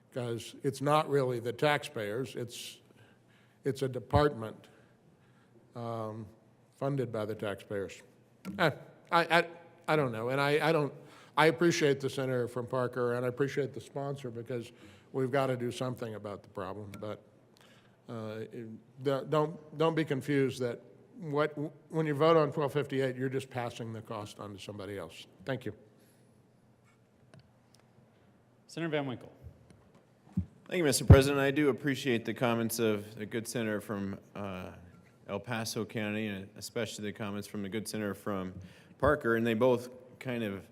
because it's not really the taxpayers, it's a department funded by the taxpayers. I don't know, and I appreciate the senator from Parker, and I appreciate the sponsor, because we've got to do something about the problem, but don't be confused that when you vote on 1258, you're just passing the cost on to somebody else. Thank you. Senator Van Winkle. Thank you, Mr. President. I do appreciate the comments of the good senator from El Paso County, and especially the comments from the good senator from Parker, and they both kind of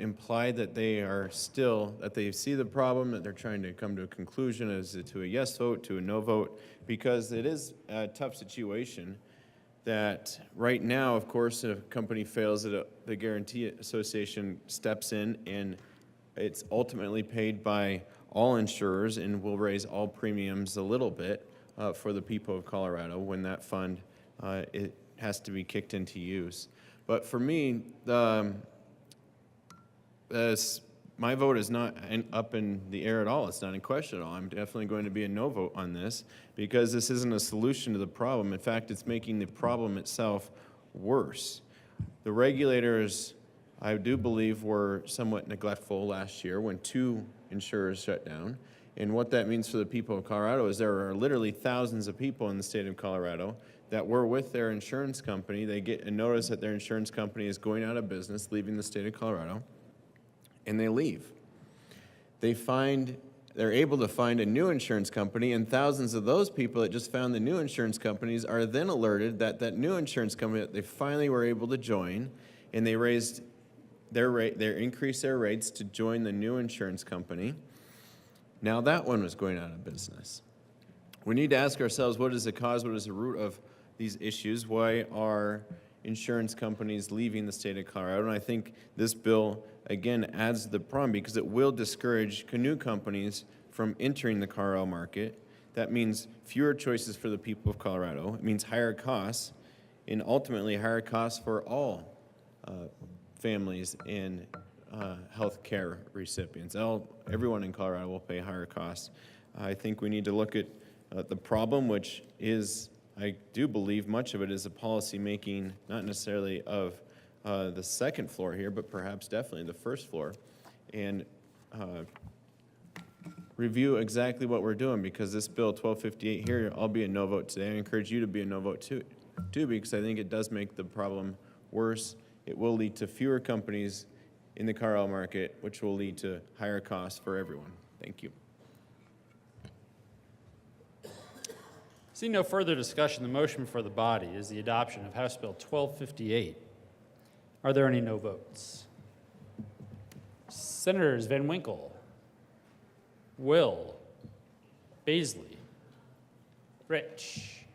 imply that they are still, that they see the problem, that they're trying to come to a conclusion as to a yes vote, to a no vote, because it is a tough situation that right now, of course, if a company fails, the Guarantee Association steps in, and it's ultimately paid by all insurers and will raise all premiums a little bit for the people of Colorado when that fund it has to be kicked into use. But for me, my vote is not up in the air at all. It's not in question at all. I'm definitely going to be a no vote on this because this isn't a solution to the problem. In fact, it's making the problem itself worse. The regulators, I do believe, were somewhat neglectful last year when 2 insurers shut down. And what that means for the people of Colorado is there are literally thousands of people in the state of Colorado that were with their insurance company. They get a notice that their insurance company is going out of business, leaving the state of Colorado, and they leave. They're able to find a new insurance company, and thousands of those people that just found the new insurance companies are then alerted that that new insurance company that they finally were able to join, and they raised they increased their rates to join the new insurance company. Now that one was going out of business. We need to ask ourselves, what is the cause, what is the root of these issues? Why are insurance companies leaving the state of Colorado? And I think this bill, again, adds to the problem because it will discourage new companies from entering the Colorado market. That means fewer choices for the people of Colorado. It means higher costs, and ultimately higher costs for all families and health care recipients. Everyone in Colorado will pay higher costs. I think we need to look at the problem, which is, I do believe much of it is a policy making, not necessarily of the second floor here, but perhaps definitely the first floor, and review exactly what we're doing, because this bill 1258 here, I'll be a no vote today. I encourage you to be a no vote too, because I think it does make the problem worse. It will lead to fewer companies in the Colorado market, which will lead to higher costs for everyone. Thank you. Seeing no further discussion, the motion before the body is the adoption of House Bill 1258. Are there any no votes? Senators Van Winkle, Will, Baisley, Rich,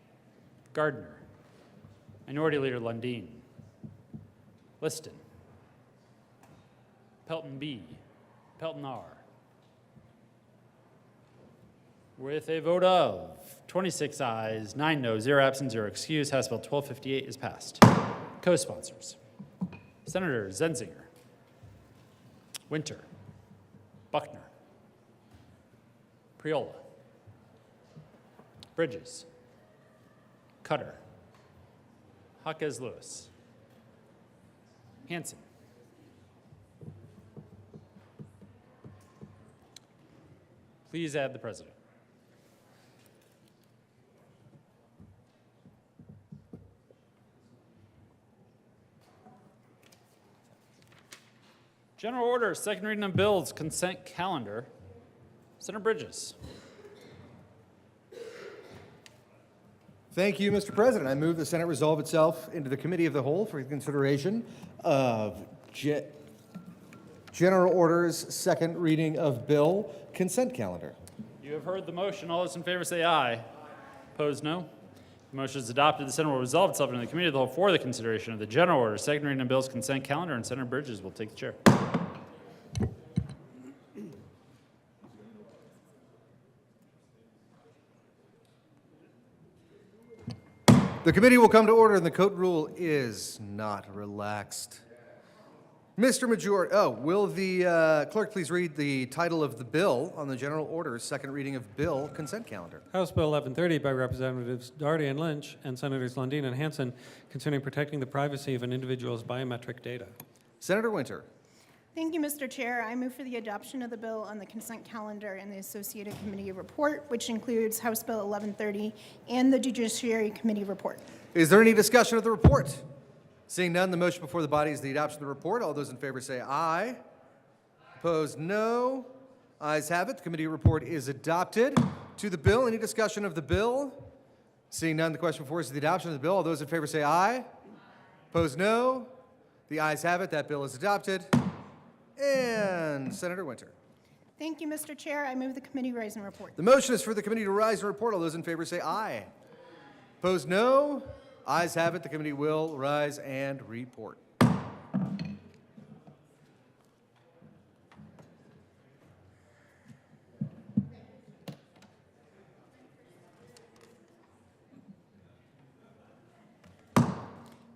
Gardner, Minority Leader Lundin, Liston, Pelton B, Pelton R. With a vote of 26 ayes, 9 noes, 0 absent, 0 excused, House Bill 1258 is passed. Co-sponsors: Senator Zenzinger, Winter, Buckner, Priola, Bridges, Cutter, Jaquez Lewis, Hanson, please add the president. General order, second reading of bills, consent calendar. Senator Bridges. Thank you, Mr. President. I move the Senate resolve itself into the Committee of the Whole for consideration of General Orders, second reading of bill, consent calendar. You have heard the motion. All those in favor say aye. Opposed, no. The motion is adopted. The Senate will resolve itself into the Committee of the Whole for the consideration of the General Order, second reading of bills, consent calendar, and Senator Bridges will take the chair. The committee will come to order, and the code rule is not relaxed. Mr. Majority, will the clerk please read the title of the bill on the General Orders, second reading of bill, consent calendar? House Bill 1130 by Representatives Daugherty and Lynch and Senators Lundin and Hanson concerning protecting the privacy of an individual's biometric data. Senator Winter. Thank you, Mr. Chair. I move for the adoption of the bill on the consent calendar and the associated committee report, which includes House Bill 1130 and the Judiciary Committee report. Is there any discussion of the report? Seeing none, the motion before the body is the adoption of the report. All those in favor say aye. Opposed, no. Ayes have it. The committee report is adopted. To the bill, any discussion of the bill? Seeing none, the question before us is the adoption of the bill. All those in favor say aye. Opposed, no. The ayes have it. That bill is adopted. And Senator Winter. Thank you, Mr. Chair. I move the committee rise and report. The motion is for the committee to rise and report. All those in favor say aye. Opposed, no. Ayes have it. The committee will rise and report.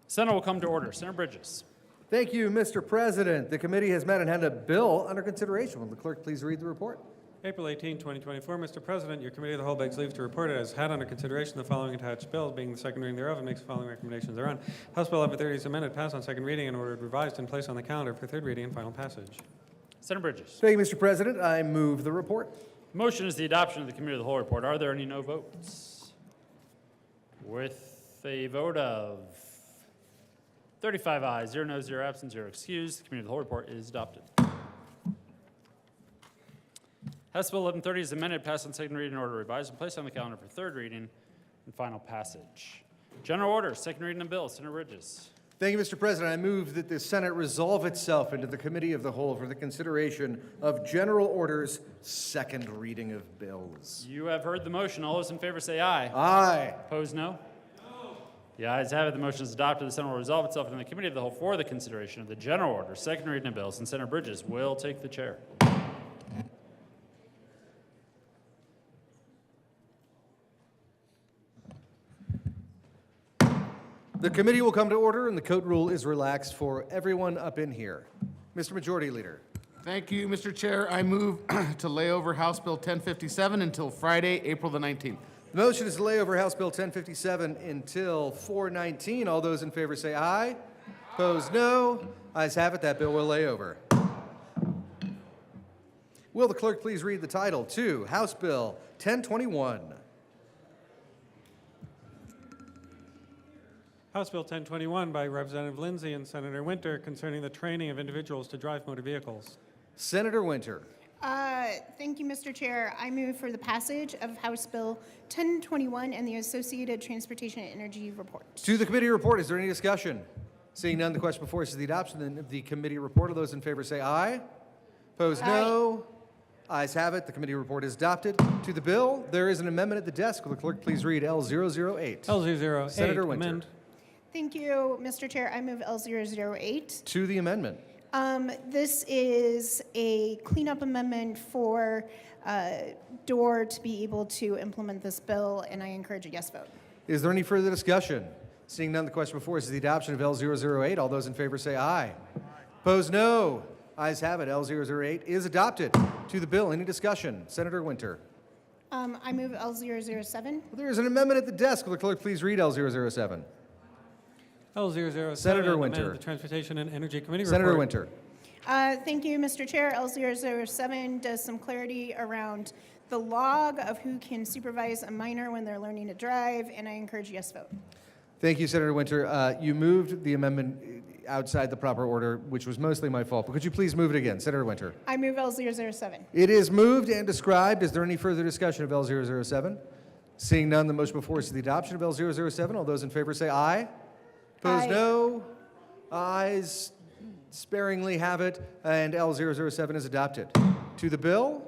Senate will come to order. Senator Bridges. Thank you, Mr. President. The committee has met and had a bill under consideration. Will the clerk please read the report? April 18, 2024. Mr. President, your committee of the whole begs leave to report it has had under consideration the following attached bills, being the second reading thereof, and makes the following recommendations thereon. House Bill 1130 is amended, passed on second reading, and ordered revised and placed on the calendar for third reading and final passage. Senator Bridges. Thank you, Mr. President. I move the report. Motion is the adoption of the committee of the whole report. Are there any no votes? With a vote of 35 ayes, 0 noes, 0 absent, 0 excused, the committee of the whole report is adopted. House Bill 1130 is amended, passed on second reading, and ordered revised and placed on the calendar for third reading and final passage. General order, second reading of bill. Senator Bridges. Thank you, Mr. President. I move that the Senate resolve itself into the committee of the whole for the consideration of general orders, second reading of bills. You have heard the motion. All those in favor say aye. Aye. Opposed, no? The ayes have it. The motion is adopted. The Senate will resolve itself into the committee of the whole for the consideration of the general order, second reading of bills, and Senator Bridges will take the chair. The committee will come to order, and the code rule is relaxed for everyone up in here. Mr. Majority Leader. Thank you, Mr. Chair. I move to lay over House Bill 1057 until Friday, April the 19th. The motion is to lay over House Bill 1057 until 419. All those in favor say aye. Opposed, no. Ayes have it. That bill will lay over. Will the clerk please read the title to House Bill 1021? House Bill 1021 by Representative Lindsay and Senator Winter concerning the training of individuals to drive motor vehicles. Senator Winter. Thank you, Mr. Chair. I move for the passage of House Bill 1021 and the associated Transportation and Energy report. To the committee report, is there any discussion? Seeing none, the question before us is the adoption of the committee report. All those in favor say aye. Opposed, no. Ayes have it. The committee report is adopted. To the bill, there is an amendment at the desk. Will the clerk please read L008? L008. Senator Winter. Amend. Thank you, Mr. Chair. I move L008. To the amendment. This is a cleanup amendment for DOR to be able to implement this bill, and I encourage a yes vote. Is there any further discussion? Seeing none, the question before us is the adoption of L008. All those in favor say aye. Opposed, no. Ayes have it. L008 is adopted. To the bill, any discussion? Senator Winter. I move L007. Well, there is an amendment at the desk. Will the clerk please read L007? L007. Senator amend Winter. The Transportation and Energy Committee Senator report. Winter. Thank you, Mr. Chair. L007 does some clarity around the log of who can supervise a minor when they're learning to drive, and I encourage a yes vote. Thank you, Senator Winter. You moved the amendment outside the proper order, which was mostly my fault. But could you please move it again? Senator Winter. I move L007. It is moved and described. Is there any further discussion of L007? Seeing none, the motion before us is the adoption of L007. All those in favor say aye. Opposed, Aye. no. Ayes sparingly have it, and L007 is adopted. To the bill,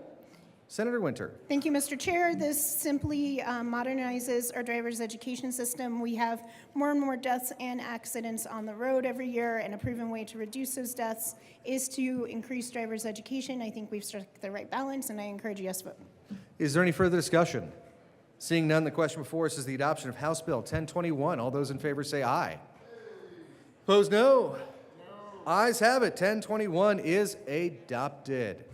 Senator Winter. Thank you, Mr. Chair. This simply modernizes our driver's education system. We have more and more deaths and accidents on the road every year, and a proven way to reduce those deaths is to increase driver's education. I think we've struck the right balance, and I encourage a yes vote. Is there any further discussion? Seeing none, the question before us is the adoption of House Bill 1021. All those in favor say aye. Opposed, no. Ayes have it. 1021 is adopted.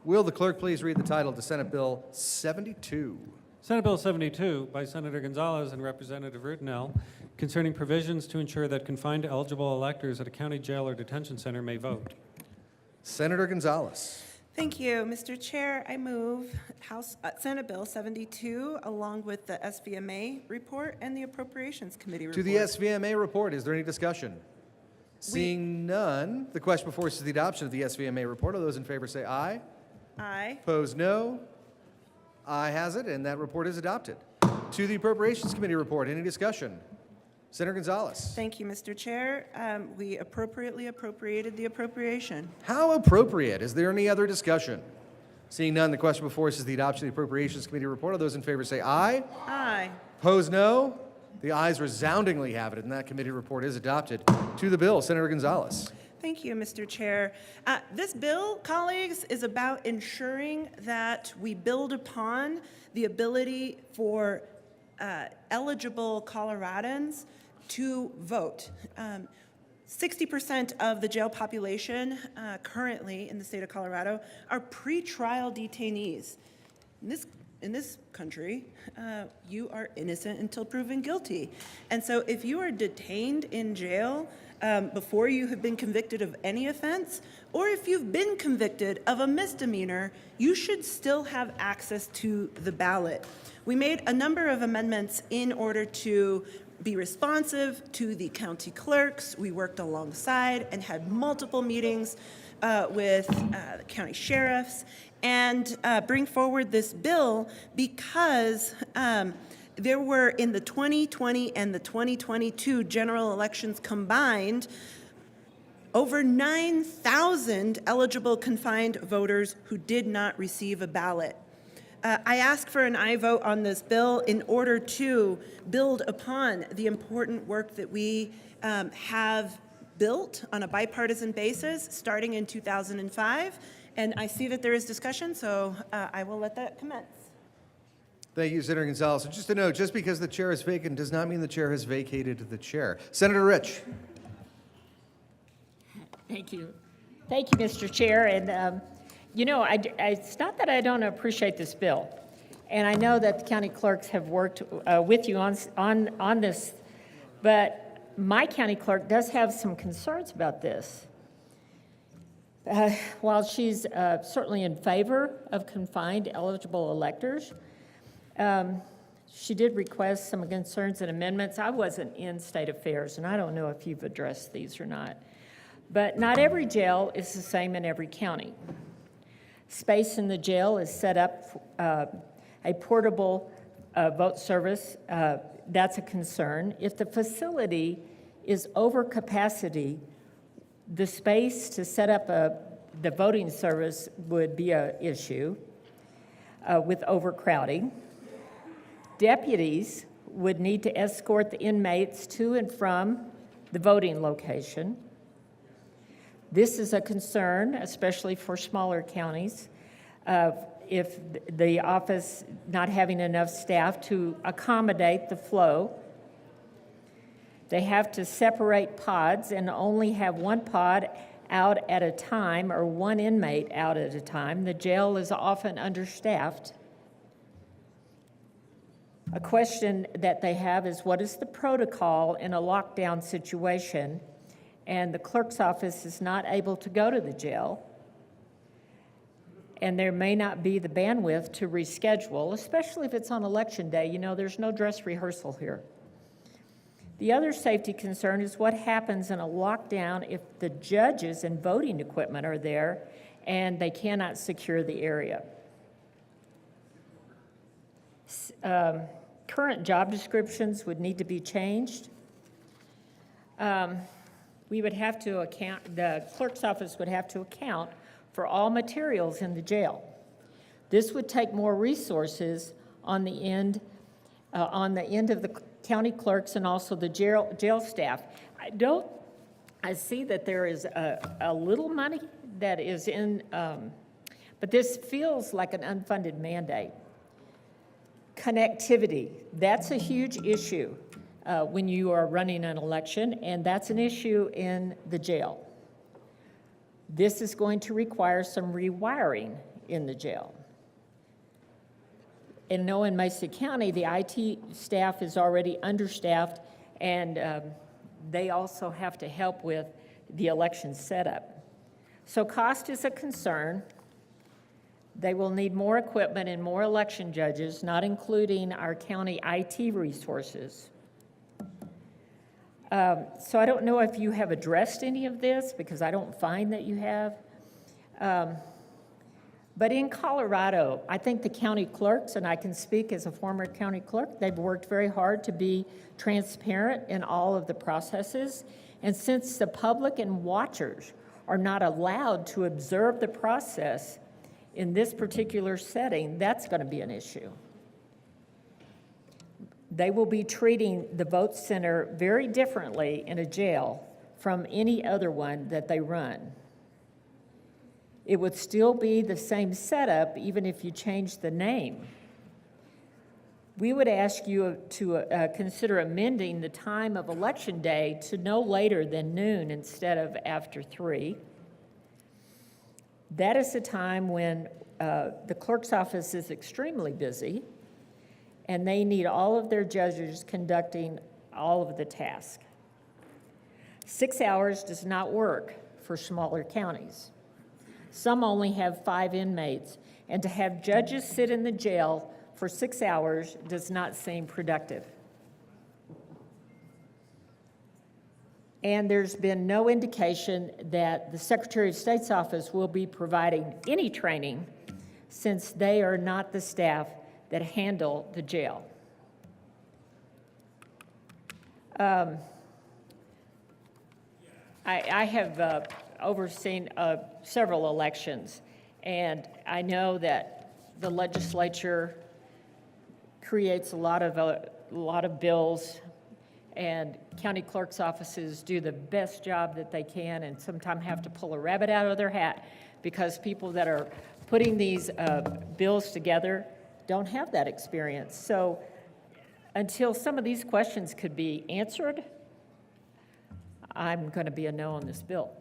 Will the clerk please read the title to Senate Bill 72? Senate Bill 72 by Senator Gonzalez and Representative Rutinel concerning provisions to ensure that confined eligible electors at a county jail or detention center may vote. Senator Gonzalez. Thank you, Mr. Chair. I move Senate Bill 72 along with the SVMA report and the Appropriations Committee report. To the SVMA report, is there any discussion? Seeing none, the question before us is the adoption of the SVMA report. All those in favor say aye. Aye. Opposed, no. Aye has it, and that report is adopted. To the Appropriations Committee report, any discussion? Senator Gonzalez. Thank you, Mr. Chair. We appropriately appropriated the appropriation. How appropriate? Is there any other discussion? Seeing none, the question before us is the adoption of the Appropriations Committee report. All those in favor say aye. Aye. Opposed, no. The ayes resoundingly have it, and that committee report is adopted. To the bill, Senator Gonzalez. Thank you, Mr. Chair. This bill, colleagues, is about ensuring that we build upon the ability for eligible Coloradans to vote. 60% of the jail population currently in the state of Colorado are pretrial detainees. In this country, you are innocent until proven guilty. And so if you are detained in jail before you have been convicted of any offense, or if you've been convicted of a misdemeanor, you should still have access to the ballot. We made a number of amendments in order to be responsive to the county clerks. We worked alongside and had multiple meetings with the county sheriffs and bring forward this bill because there were, in the 2020 and the 2022 general elections combined, over 9,000 eligible confined voters who did not receive a ballot. I ask for an aye vote on this bill in order to build upon the important work that we have built on a bipartisan basis starting in 2005. And I see that there is discussion, so I will let that commence. Thank you, Senator Gonzalez. And just a note, just because the chair is vacant does not mean the chair has vacated the chair. Senator Rich. Thank you. Thank you, Mr. Chair. And, you know, it's not that I don't appreciate this bill. And I know that the county clerks have worked with you on this. But my county clerk does have some concerns about this. While she's certainly in favor of confined eligible electors, she did request some concerns and amendments. I wasn't in state affairs, and I don't know if you've addressed these or not. But not every jail is the same in every county. Space in the jail is set up a portable vote service. That's a concern. If the facility is over capacity, the space to set up the voting service would be an issue with overcrowding. Deputies would need to escort the inmates to and from the voting location. This is a concern, especially for smaller counties, if the office not having enough staff to accommodate the flow. They have to separate pods and only have one pod out at a time or one inmate out at a time. The jail is often understaffed. A question that they have is, what is the protocol in a lockdown situation? And the clerk's office is not able to go to the jail. And there may not be the bandwidth to reschedule, especially if it's on election day. You know, there's no dress rehearsal here. The other safety concern is what happens in a lockdown if the judges and voting equipment are there and they cannot secure the area. Current job descriptions would need to be changed. We would have to account, the clerk's office would have to account for all materials in the jail. This would take more resources on the end of the county clerks and also the jail staff. I see that there is a little money that is in, but this feels like an unfunded mandate. Connectivity, that's a huge issue when you are running an election, and that's an issue in the jail. This is going to require some rewiring in the jail. And know in Mesa County, the IT staff is already understaffed, and they also have to help with the election setup. So cost is a concern. They will need more equipment and more election judges, not including our county IT resources. So I don't know if you have addressed any of this, because I don't find that you have. But in Colorado, I think the county clerks, and I can speak as a former county clerk, they've worked very hard to be transparent in all of the processes. And since the public and watchers are not allowed to observe the process in this particular setting, that's going to be an issue. They will be treating the vote center very differently in a jail from any other one that they run. It would still be the same setup even if you changed the name. We would ask you to consider amending the time of Election Day to no later than noon instead of after 3. That is the time when the clerk's office is extremely busy, and they need all of their judges conducting all of the tasks. 6 hours does not work for smaller counties. Some only have 5 inmates, and to have judges sit in the jail for 6 hours does not seem productive. And there's been no indication that the Secretary of State's office will be providing any training, since they are not the staff that handle the jail. I have overseen several elections, and I know that the legislature creates a lot of bills, and county clerk's offices do the best job that they can, and sometimes have to pull a rabbit out of their hat because people that are putting these bills together don't have that experience. So until some of these questions could be answered, I'm going to be a no on this bill.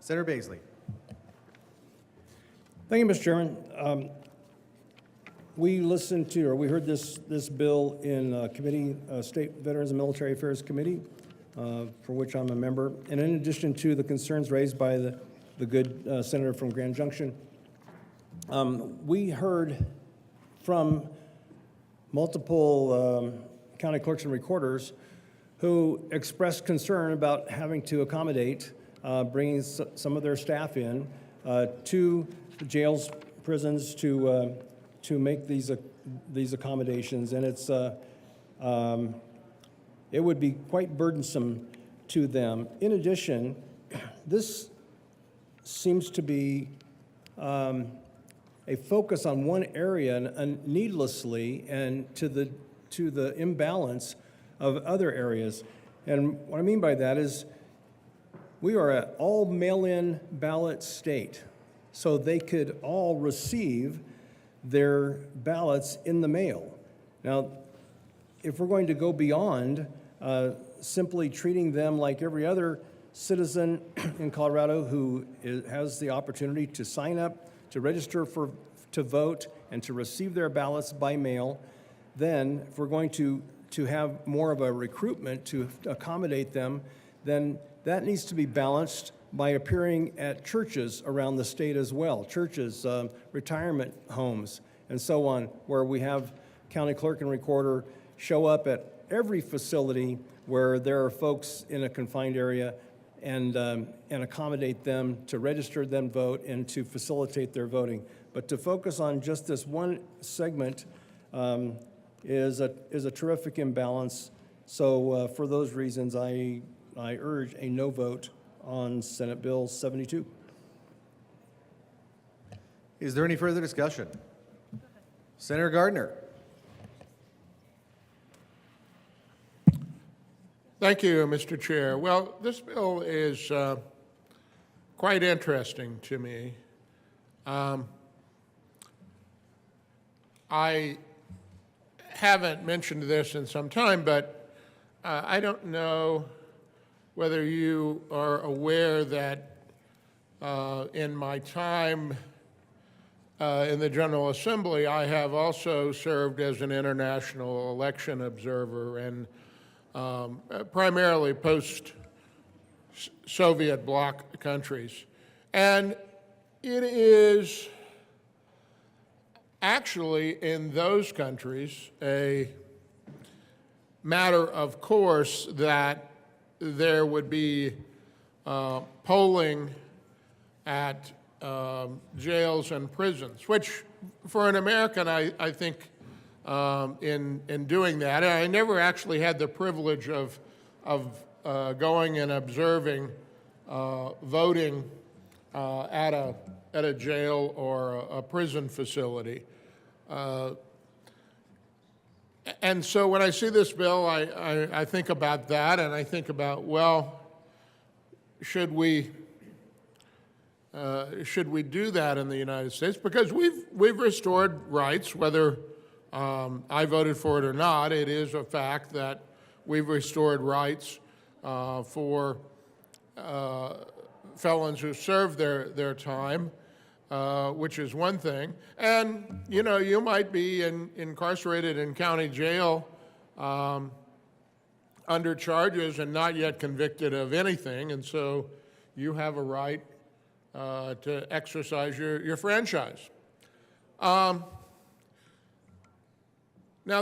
Senator Baisley. Thank you, Mr. Chairman. We heard this bill in committee, State Veterans and Military Affairs Committee, for which I'm a member. And in addition to the concerns raised by the good senator from Grand Junction, we heard from multiple county clerks and recorders who expressed concern about having to accommodate bringing some of their staff in to the jails, prisons to make these accommodations, and it would be quite burdensome to them. In addition, this seems to be a focus on one area and needlessly, and to the imbalance of other areas. And what I mean by that is we are an all mail-in ballot state, so they could all receive their ballots in the mail. Now, if we're going to go beyond simply treating them like every other citizen in Colorado who has the opportunity to sign up, to register to vote, and to receive their ballots by mail, then if we're going to have more of a recruitment to accommodate them, then that needs to be balanced by appearing at churches around the state as well, churches, retirement homes, and so on, where we have county clerk and recorder show up at every facility where there are folks in a confined area and accommodate them to register, then vote, and to facilitate their voting. But to focus on just this one segment is a terrific imbalance. So for those reasons, I urge a no vote on Senate Bill 72. Is there any further discussion? Senator Gardner. Thank you, Mr. Chair. Well, this bill is quite interesting to me. I haven't mentioned this in some time, but I don't know whether you are aware that in my time in the General Assembly, I have also served as an international election observer, and primarily post-Soviet bloc countries. And it is actually in those countries a matter of course that there would be polling at jails and prisons, which for an American, I think in doing that, and I never actually had the privilege of going and observing voting at a jail or a prison facility. And so when I see this bill, I think about that, and I think about, well, should we do that in the United States? Because we've restored rights, whether I voted for it or not. It is a fact that we've restored rights for felons who serve their time, which is one thing. And, you know, you might be incarcerated in county jail under charges and not yet convicted of anything, and so you have a right to exercise your franchise. Now,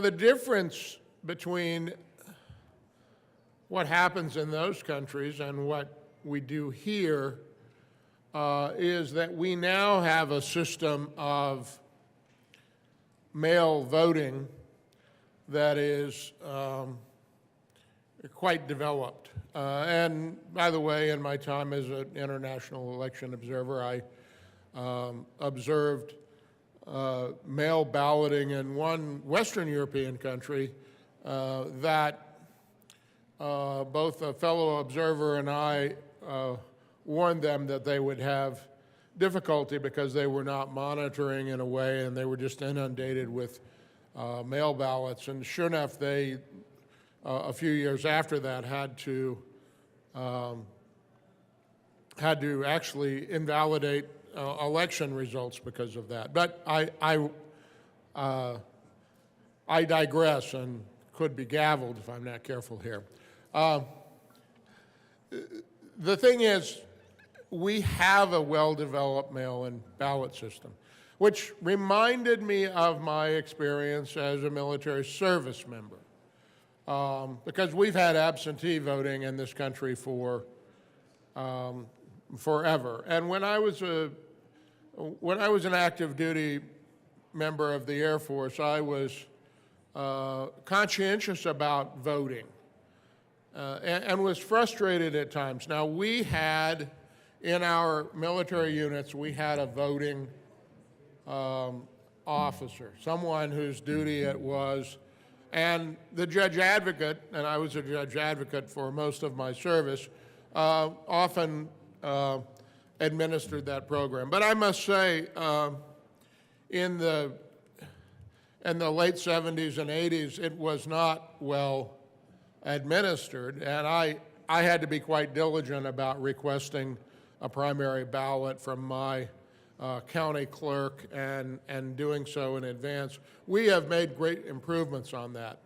the difference between what happens in those countries and what we do here is that we now have a system of mail voting that is quite developed. And by the way, in my time as an international election observer, I observed mail balloting in one Western European country that both a fellow observer and I warned them that they would have difficulty because they were not monitoring in a way, and they were just inundated with mail ballots. And sure enough, they, a few years after that, had to actually invalidate election results because of that. But I digress and could be gavelled if I'm not careful here. The thing is, we have a well-developed mail-in ballot system, which reminded me of my experience as a military service member, because we've had absentee voting in this country for forever. And when I was an active duty member of the Air Force, I was conscientious about voting and was frustrated at times. Now, we had, in our military units, we had a voting officer, someone whose duty it was, and the judge advocate, and I was a judge advocate for most of my service, often administered that program. But I must say, in the late 70s and 80s, it was not well administered, and I had to be quite diligent about requesting a primary ballot from my county clerk and doing so in advance. We have made great improvements on that.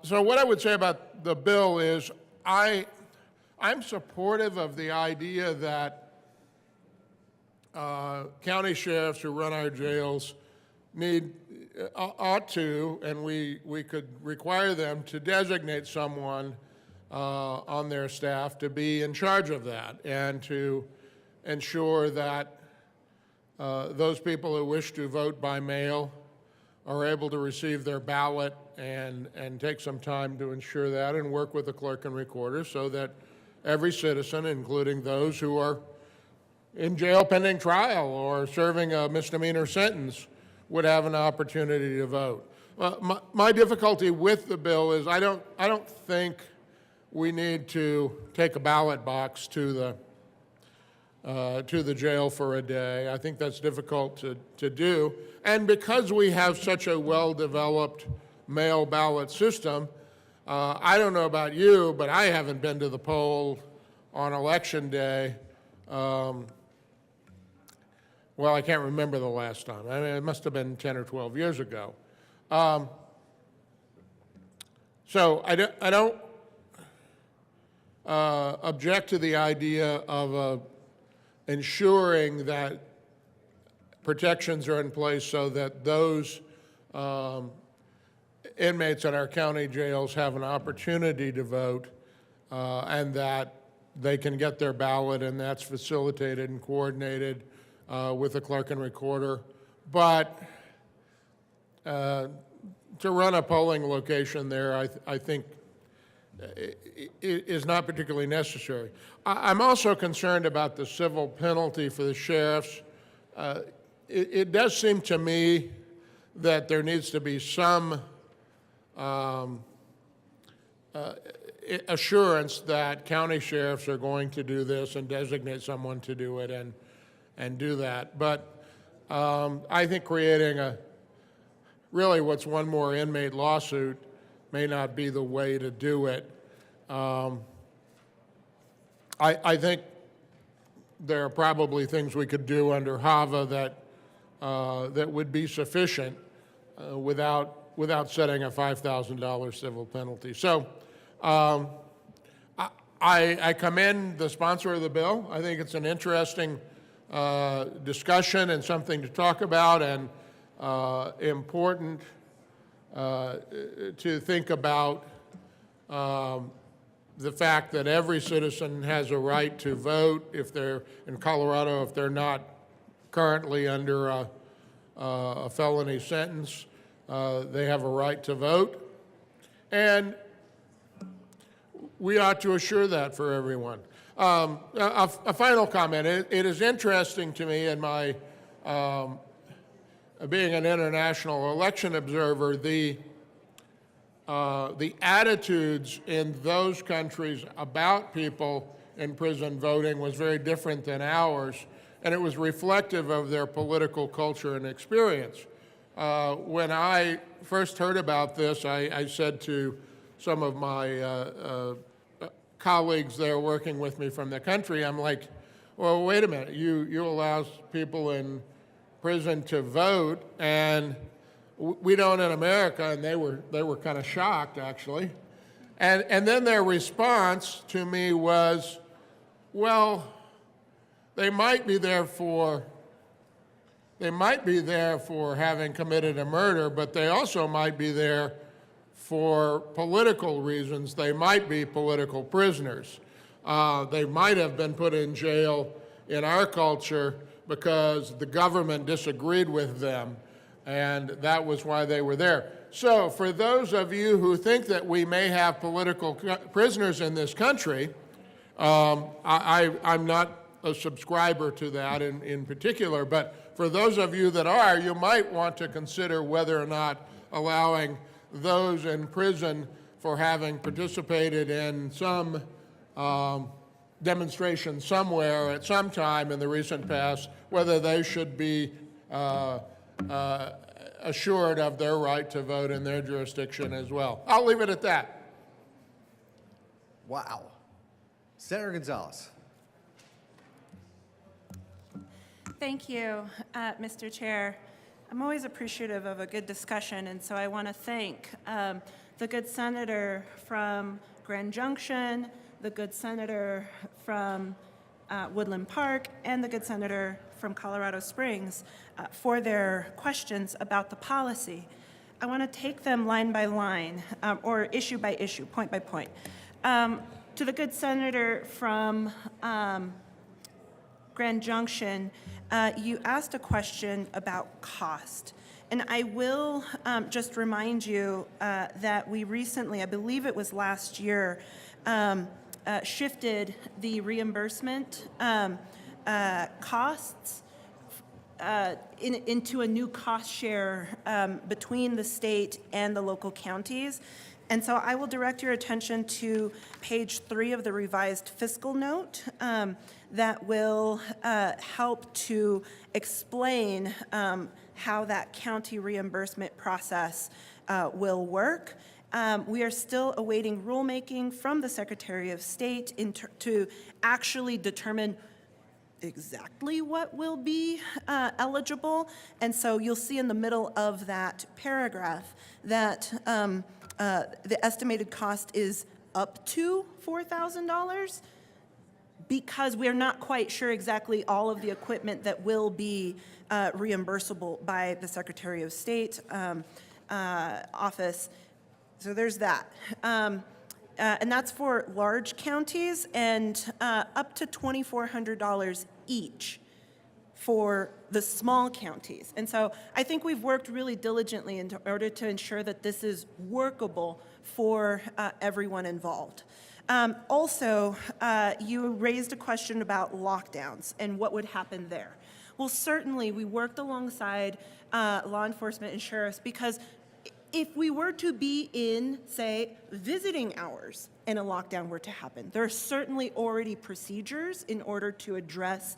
So what I would say about the bill is I'm supportive of the idea that county sheriffs who run our jails ought to, and we could require them to designate someone on their staff to be in charge of that and to ensure that those people who wish to vote by mail are able to receive their ballot and take some time to ensure that and work with the clerk and recorder so that every citizen, including those who are in jail pending trial or serving a misdemeanor sentence, would have an opportunity to vote. My difficulty with the bill is I don't think we need to take a ballot box to the jail for a day. I think that's difficult to do. And because we have such a well-developed mail ballot system, I don't know about you, but I haven't been to the poll on election day. Well, I can't remember the last time. I mean, it must have been 10 or 12 years ago. So I don't object to the idea of ensuring that protections are in place so that those inmates in our county jails have an opportunity to vote, and that they can get their ballot, and that's facilitated and coordinated with the clerk and recorder. But to run a polling location there, I think is not particularly necessary. I'm also concerned about the civil penalty for the sheriffs. It does seem to me that there needs to be some assurance that county sheriffs are going to do this and designate someone to do it and do that. But I think creating really what's one more inmate lawsuit may not be the way to do it. I think there are probably things we could do under HAVA that would be sufficient without setting a $5,000 civil penalty. So I commend the sponsor of the bill. I think it's an interesting discussion and something to talk about, and important to think about the fact that every citizen has a right to vote if they're in Colorado, if they're not currently under a felony sentence. They have a right to vote, and we ought to assure that for everyone. A final comment. It is interesting to me in my being an international election observer, the attitudes in those countries about people in prison voting was very different than ours, and it was reflective of their political culture and experience. When I first heard about this, I said to some of my colleagues there working with me from the country, I'm like, well, wait a minute, you allow people in prison to vote, and we don't in America, and they were kind of shocked, actually. And then their response to me was, well, they might be there for having committed a murder, but they also might be there for political reasons. They might be political prisoners. They might have been put in jail in our culture because the government disagreed with them, and that was why they were there. So for those of you who think that we may have political prisoners in this country, I'm not a subscriber to that in particular, but for those of you that are, you might want to consider whether or not allowing those in prison for having participated in some demonstration somewhere at some time in the recent past, whether they should be assured of their right to vote in their jurisdiction as well. I'll leave it at that. Wow. Senator Gonzalez. Thank you, Mr. Chair. I'm always appreciative of a good discussion, and so I want to thank the good senator from Grand Junction, the good senator from Woodland Park, and the good senator from Colorado Springs for their questions about the policy. I want to take them line by line, or issue by issue, point by point. To the good senator from Grand Junction, you asked a question about cost. And I will just remind you that we recently, I believe it was last year, shifted the reimbursement costs into a new cost share between the state and the local counties. And so I will direct your attention to page 3 of the revised fiscal note that will help to explain how that county reimbursement process will work. We are still awaiting rulemaking from the Secretary of State to actually determine exactly what will be eligible. And so you'll see in the middle of that paragraph that the estimated cost is up to $4,000 because we're not quite sure exactly all of the equipment that will be reimbursable by the Secretary of State office. So there's that. and that's for large counties, and up to $2,400 each for the small counties. And so I think we've worked really diligently in order to ensure that this is workable for everyone involved. Also, you raised a question about lockdowns and what would happen there. Well, certainly, we worked alongside law enforcement and sheriffs, because if we were to be in, say, visiting hours and a lockdown were to happen, there are certainly already procedures in order to address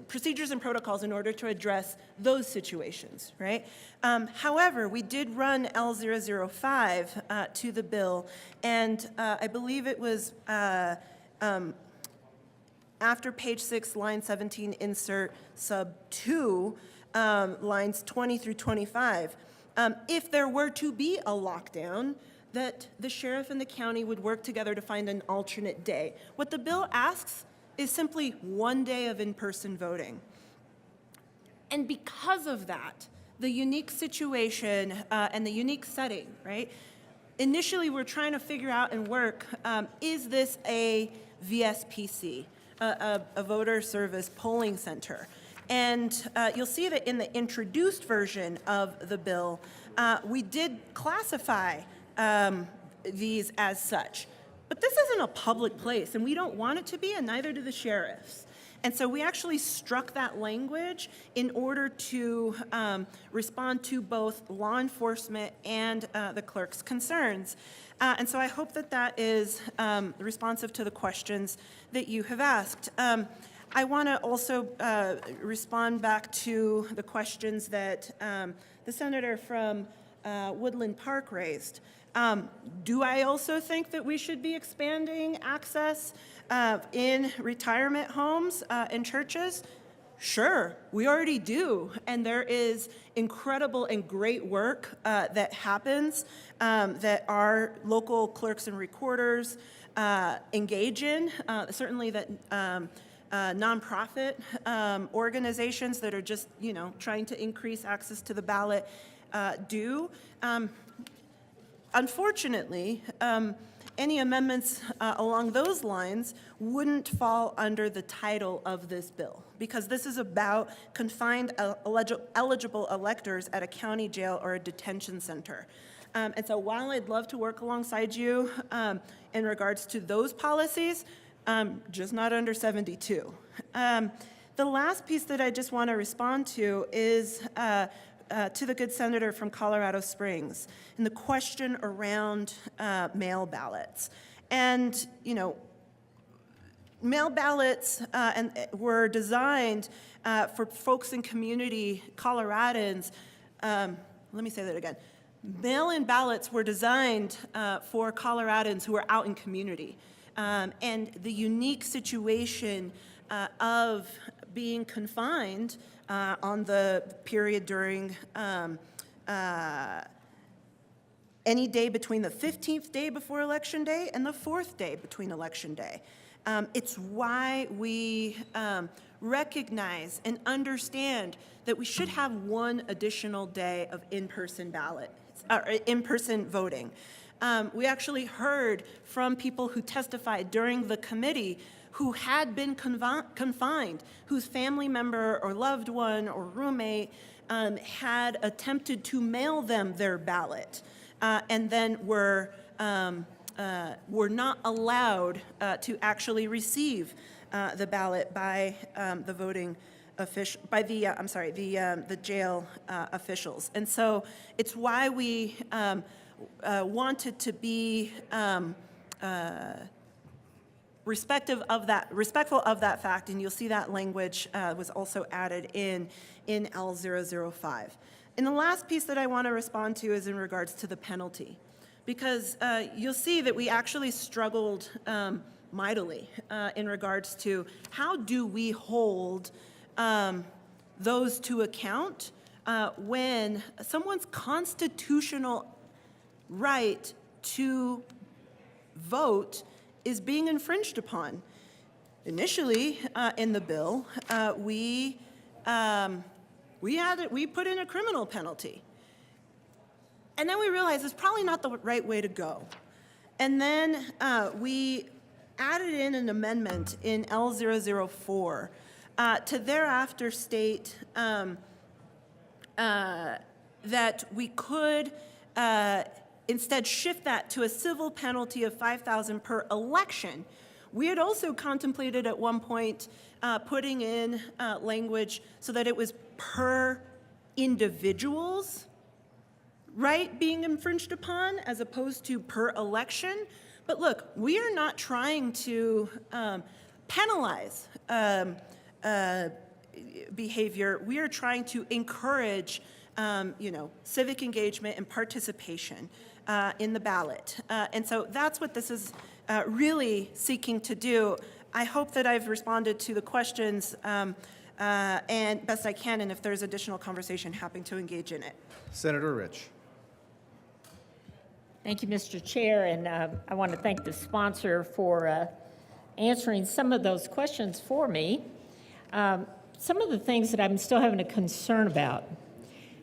procedures and protocols in order to address those situations, right? However, we did run L005 to the bill, and I believe it was after page 6, line 17, insert sub 2, lines 20 through 25. If there were to be a lockdown, that the sheriff and the county would work together to find an alternate day. What the bill asks is simply 1 day of in-person voting. And because of that, the unique situation and the unique setting, right? Initially, we're trying to figure out and work, is this a VSPC, a voter service polling center? And you'll see that in the introduced version of the bill, we did classify these as such. But this isn't a public place, and we don't want it to be, and neither do the sheriffs. And so we actually struck that language in order to respond to both law enforcement and the clerk's concerns. And so I hope that that is responsive to the questions that you have asked. I want to also respond back to the questions that the senator from Woodland Park raised. Do I also think that we should be expanding access in retirement homes and churches? Sure, we already do. And there is incredible and great work that happens that our local clerks and recorders engage in. Certainly that nonprofit organizations that are just, trying to increase access to the ballot do. Unfortunately, any amendments along those lines wouldn't fall under the title of this bill, because this is about confined eligible electors at a county jail or a detention center. And so while I'd love to work alongside you in regards to those policies, just not under 72. The last piece that I just want to respond to is to the good senator from Colorado Springs and the question around mail ballots. And, mail ballots were designed for folks in community, Coloradans. Let me say that again. Mail-in ballots were designed for Coloradans who are out in community. And the unique situation of being confined on the period during any day between the 15th day before Election Day and the 4th day between Election Day. It's why we recognize and understand that we should have one additional day of in-person in-person voting. We actually heard from people who testified during the committee who had been confined, whose family member or loved one or roommate had attempted to mail them their ballot, and then were not allowed to actually receive the ballot by the voting official, by the the jail officials. And so it's why we wanted to be respectful of that fact, and you'll see that language was also added in L005. And the last piece that I want to respond to is in regards to the penalty, because you'll see that we actually struggled mightily in regards to how do we hold those to account when someone's constitutional right to vote is being infringed upon. Initially, in the bill, we put in a criminal penalty. And then we realized it's probably not the right way to go. And then we added in an amendment in L004 to thereafter state that we could instead shift that to a civil penalty of $5,000 per election. We had also contemplated at one point putting in language so that it was per individuals right being infringed upon as opposed to per election. But look, we are not trying to penalize behavior. We are trying to encourage civic engagement and participation in the ballot. And so that's what this is really seeking to do. I hope that I've responded to the questions and best I can, and if there's additional conversation, happy to engage in it. Senator Rich. Thank you, Mr. Chair, and I want to thank the sponsor for answering some of those questions for me. Some of the things that I'm still having a concern about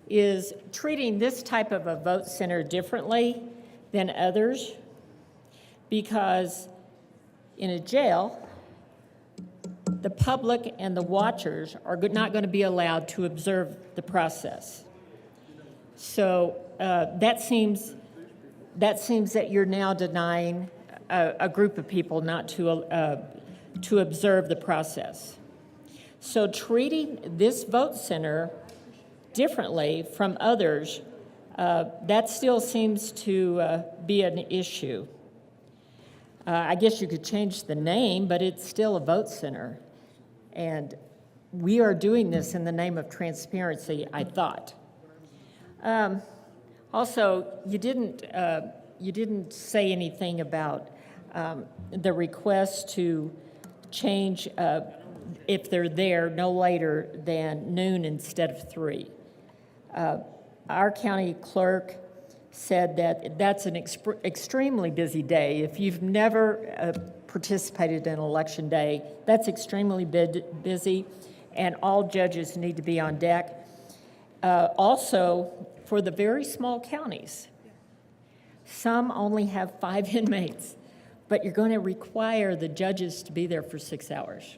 is treating this type of a vote center differently than others, because in a jail, the public and the watchers are not going to be allowed to observe the process. So that seems that you're now denying a group of people not to observe the process. So treating this vote center differently from others, that still seems to be an issue. I guess you could change the name, but it's still a vote center. And we are doing this in the name of transparency, I thought. Also, you didn't say anything about the request to change if they're there no later than noon instead of 3. Our county clerk said that that's an extremely busy day. If you've never participated in election day, that's extremely busy, and all judges need to be on deck. Also, for the very small counties, some only have 5 inmates, but you're going to require the judges to be there for 6 hours.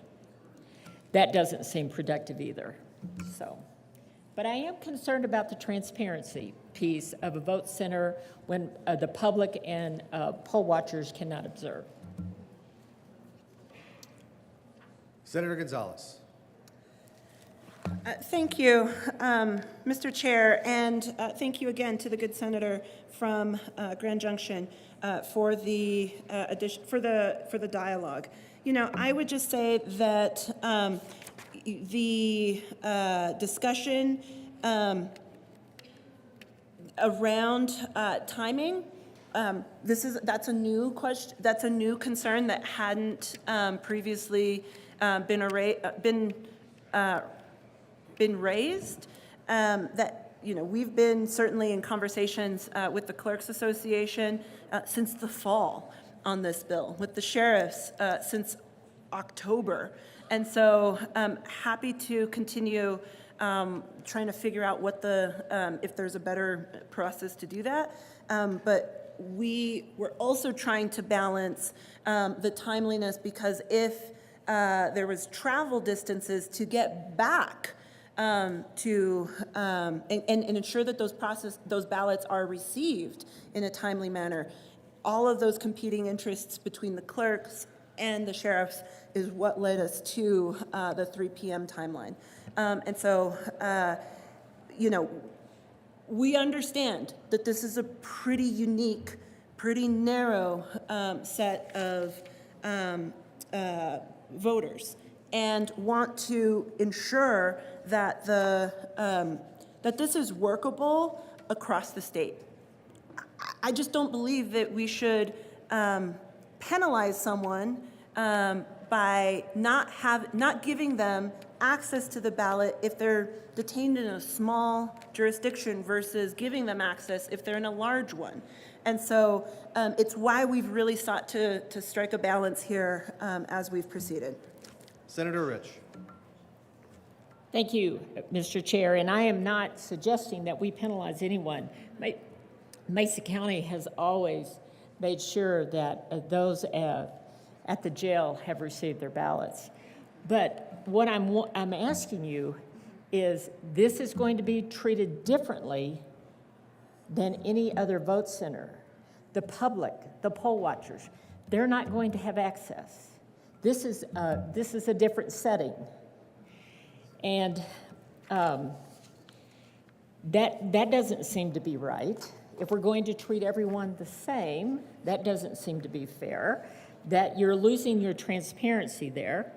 That doesn't seem productive either. But I am concerned about the transparency piece of a vote center when the public and poll watchers cannot observe. Senator Gonzalez. Thank you, Mr. Chair, and thank you again to the good senator from Grand Junction for the dialogue. I would just say that the discussion around timing, that's a new question. That's a new concern that hadn't previously been raised. That we've been certainly in conversations with the Clerks Association since the fall on this bill, with the sheriffs since October. And so happy to continue trying to figure out what if there's a better process to do that. But we were also trying to balance the timeliness, because if there was travel distances to get back to and ensure that those ballots are received in a timely manner. All of those competing interests between the clerks and the sheriffs is what led us to the 3 p.m. timeline. And so, we understand that this is a pretty unique, pretty narrow set of voters, and want to ensure that that this is workable across the state. I just don't believe that we should penalize someone by not giving them access to the ballot if they're detained in a small jurisdiction versus giving them access if they're in a large one. And so it's why we've really sought to strike a balance here as we've proceeded. Senator Rich. Thank you, Mr. Chair, and I am not suggesting that we penalize anyone. Mesa County has always made sure that those at the jail have received their ballots. But what I'm asking you is, this is going to be treated differently than any other vote center. The public, the poll watchers, they're not going to have access. This is a different setting. And that doesn't seem to be right. If we're going to treat everyone the same, that doesn't seem to be fair, that you're losing your transparency there.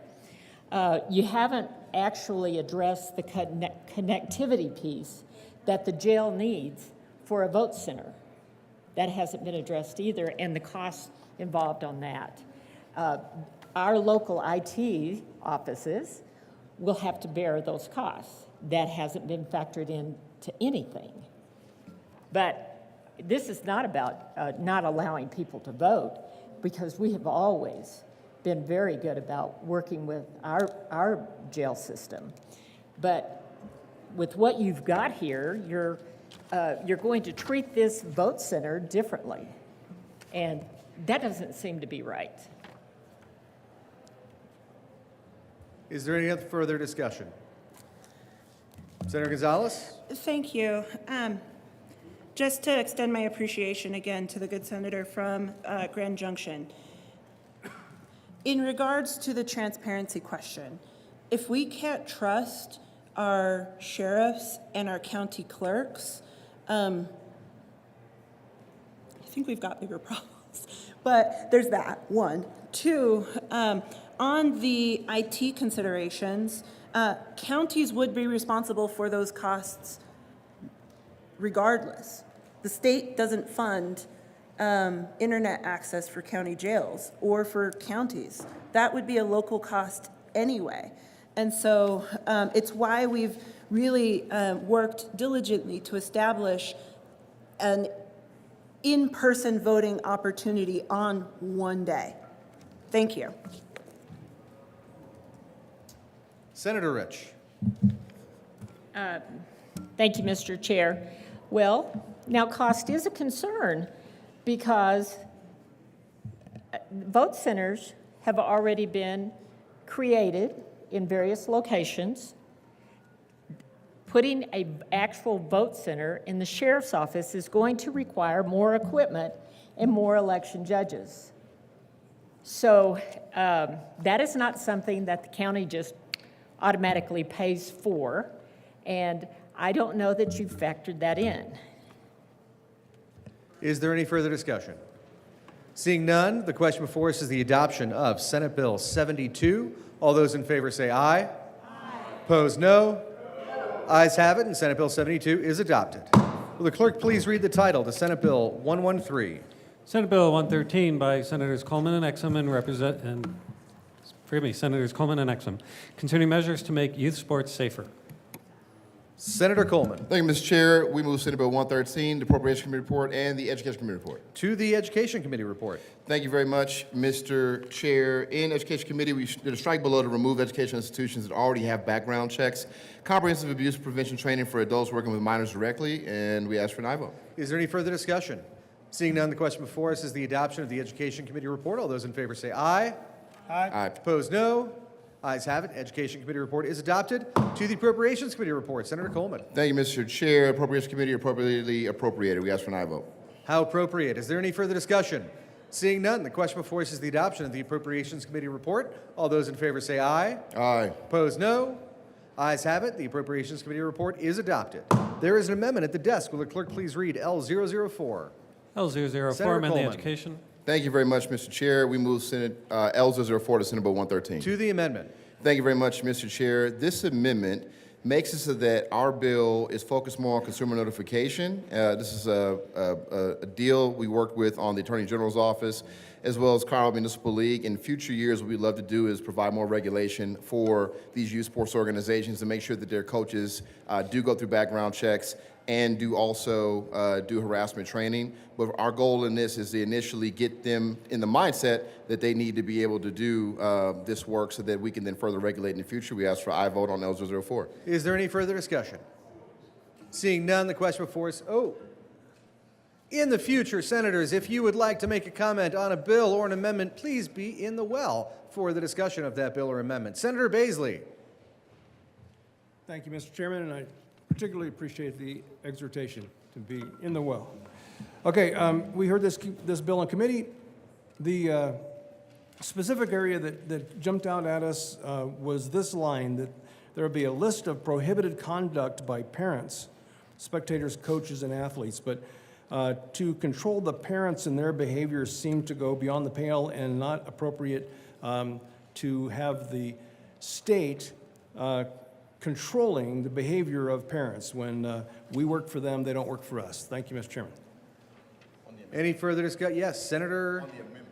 You haven't actually addressed the connectivity piece that the jail needs for a vote center. That hasn't been addressed either, and the costs involved on that. Our local IT offices will have to bear those costs. That hasn't been factored into anything. But this is not about not allowing people to vote, because we have always been very good about working with our jail system. But with what you've got here, you're going to treat this vote center differently. And that doesn't seem to be right. Is there any other further discussion? Senator Gonzalez? Thank you. Just to extend my appreciation again to the good senator from Grand Junction. In regards to the transparency question, if we can't trust our sheriffs and our county clerks, I think we've got bigger problems. But there's that, one. Two, on the IT considerations, counties would be responsible for those costs regardless. The state doesn't fund internet access for county jails or for counties. That would be a local cost anyway. And so it's why we've really worked diligently to establish an in-person voting opportunity on one day. Thank you. Senator Rich. Thank you, Mr. Chair. Well, now cost is a concern because vote centers have already been created in various locations. Putting an actual vote center in the sheriff's office is going to require more equipment and more election judges. So that is not something that the county just automatically pays for, and I don't know that you've factored that in. Is there any further discussion? Seeing none, the question before us is the adoption of Senate Bill 72. All those in favor say aye. Aye. Opposed, no. Ayes have it, and Senate Bill 72 is adopted. Will the clerk please read the title to Senate Bill 113? Senate Bill 113 by Senators Coleman and Exum Senators Coleman and Exum, concerning measures to make youth sports safer. Senator Coleman. Thank you, Mr. Chair. We move Senate Bill 113, the Appropriation Committee report, and the Education Committee report. To the Education Committee report. Thank you very much, Mr. Chair. In Education Committee, we did a strike below to remove educational institutions that already have background checks, comprehensive abuse prevention training for adults working with minors directly, and we ask for an aye vote. Is there any further discussion? Seeing none, the question before us is the adoption of the Education Committee report. All those in favor say aye. Aye. Opposed, no. Ayes have it. Education Committee report is adopted. To the Appropriations Committee report, Senator Coleman. Thank you, Mr. Chair. Appropriations Committee appropriately appropriated. We ask for an aye vote. How appropriate. Is there any further discussion? Seeing none, the question before us is the adoption of the Appropriations Committee report. All those in favor say aye. Aye. Opposed, no. Ayes have it. The Appropriations Committee report is adopted. There is an amendment at the desk. Will the clerk please read L004? L004, Senator amend the Coleman. education. Thank you very much, Mr. Chair. We move Senate L004 to Senate Bill 113. To the amendment. Thank you very much, Mr. Chair. This amendment makes it so that our bill is focused more on consumer notification. This is a deal we worked with on the Attorney General's office, as well as Colorado Municipal League. In future years, what we'd love to do is provide more regulation for these youth sports organizations to make sure that their coaches do go through background checks and do also do harassment training. But our goal in this is to initially get them in the mindset that they need to be able to do this work so that we can then further regulate in the future. We ask for aye vote on L004. Is there any further discussion? Seeing none, the question before us. In the future, Senators, if you would like to make a comment on a bill or an amendment, please be in the well for the discussion of that bill or amendment. Senator Baisley. Thank you, Mr. Chairman, and I particularly appreciate the exhortation to be in the well. Okay, we heard this bill in committee. The specific area that jumped out at us was this line, that there will be a list of prohibited conduct by parents, spectators, coaches, and athletes. But to control the parents and their behaviors seemed to go beyond the pale and not appropriate to have the state controlling the behavior of parents. When we work for them, they don't work for us. Thank you, Mr. Chairman. Any further discussion? Yes, Senator. On the amendment.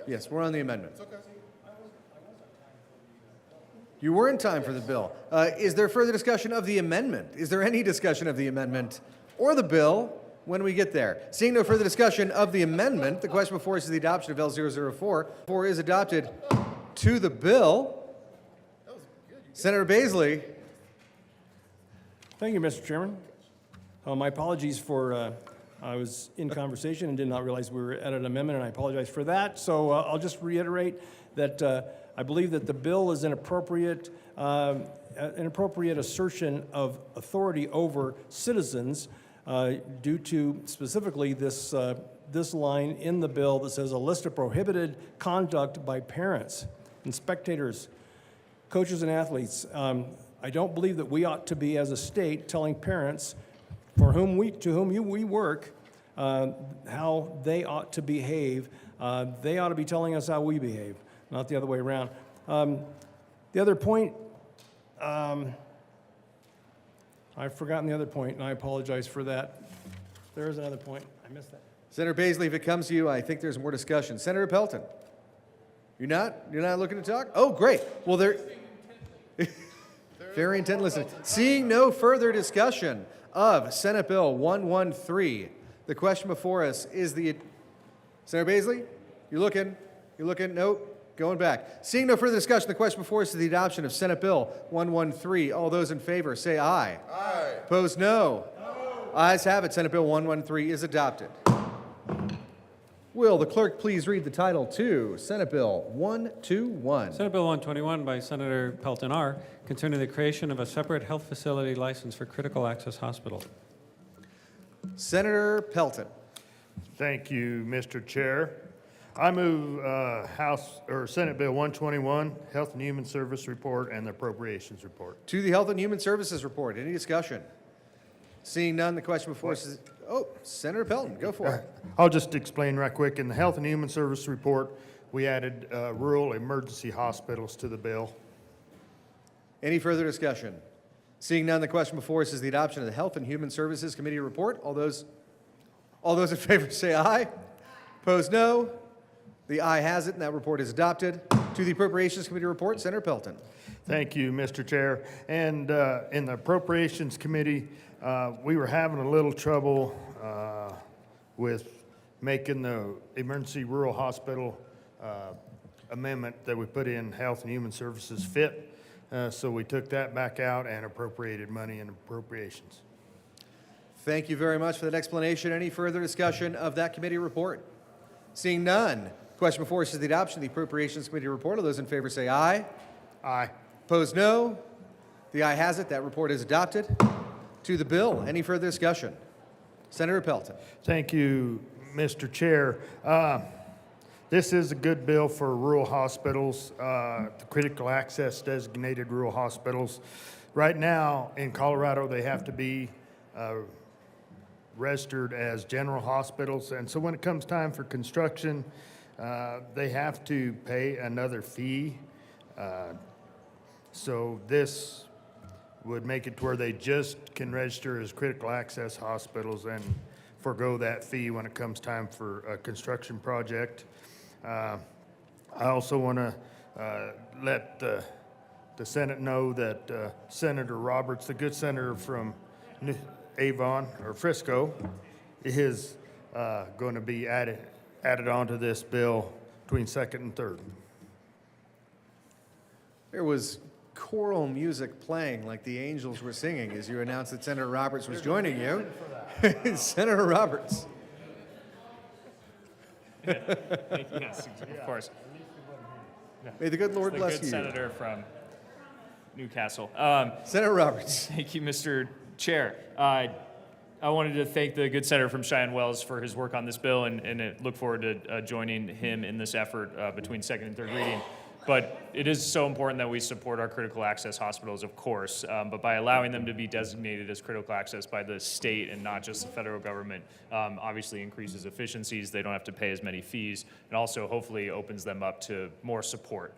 Yes, we're on the amendment. You were in time for the bill. Is there further discussion of the amendment? Is there any discussion of the amendment or the bill when we get there? Seeing no further discussion of the amendment, the question before us is the adoption of L004. 4 is adopted to the bill. Senator Baisley. Thank you, Mr. Chairman. My apologies for, I was in conversation and did not realize we were at an amendment, and I apologize for that. So I'll just reiterate that I believe that the bill is an appropriate assertion of authority over citizens due to specifically this line in the bill that says a list of prohibited conduct by parents and spectators, coaches, and athletes. I don't believe that we ought to be, as a state, telling parents to whom we work how they ought to behave. They ought to be telling us how we behave, not the other way around. The other point, I've forgotten the other point, and I apologize for that. There is another point. I missed that. Senator Baisley, if it comes to you, I think there's more discussion. Senator Pelton. You're not looking to talk? Oh, great. Well, very intent listening. Seeing no further discussion of Senate Bill 113, the question before us is the... Senator Baisley, you're looking, nope, going back. Seeing no further discussion, the question before us is the adoption of Senate Bill 113. All those in favor say aye. Aye. Opposed, no. Ayes have it. Senate Bill 113 is adopted. Will the clerk please read the title to Senate Bill 121? Senate Bill 121 by Senator Pelton R., concerning the creation of a separate health facility license for critical access hospital. Senator Pelton. Thank you, Mr. Chair. I move Senate Bill 121, Health and Human Service Report and the Appropriations Report. To the Health and Human Services Report. Any discussion? Seeing none, the question before us is... Oh, Senator Pelton, go for it. I'll just explain right quick. In the Health and Human Service Report, we added rural emergency hospitals to the bill. Any further discussion? Seeing none, the question before us is the adoption of the Health and Human Services Committee report. All those in favor say aye. Opposed, no. The ayes has it, and that report is adopted. To the Appropriations Committee report, Senator Pelton. Thank you, Mr. Chair. And in the Appropriations Committee, we were having a little trouble with making the emergency rural hospital amendment that we put in Health and Human Services fit. So we took that back out and appropriated money in appropriations. Thank you very much for that explanation. Any further discussion of that committee report? Seeing none, question before us is the adoption of the Appropriations Committee report. All those in favor say aye. Aye. Opposed, no. The ayes has it. That report is adopted. To the bill, any further discussion? Senator Pelton. Thank you, Mr. Chair. This is a good bill for rural hospitals, the critical access designated rural hospitals. Right now in Colorado, they have to be registered as general hospitals. And so when it comes time for construction, they have to pay another fee. So this would make it to where they just can register as critical access hospitals and forego that fee when it comes time for a construction project. I also want to let the Senate know that Senator Roberts, the good senator from Avon or Frisco, is going to be added onto this bill between second and third. There was choral music playing like the angels were singing as you announced that Senator Roberts was joining you. Senator Roberts. Yes, of course. May the good Lord The bless good you. senator from Newcastle. Senator Roberts. Thank you, Mr. Chair. I wanted to thank the good senator from Cheyenne Wells for his work on this bill and look forward to joining him in this effort between second and third reading. But it is so important that we support our critical access hospitals, of course, but by allowing them to be designated as critical access by the state and not just the federal government, obviously increases efficiencies. They don't have to pay as many fees, and also hopefully opens them up to more support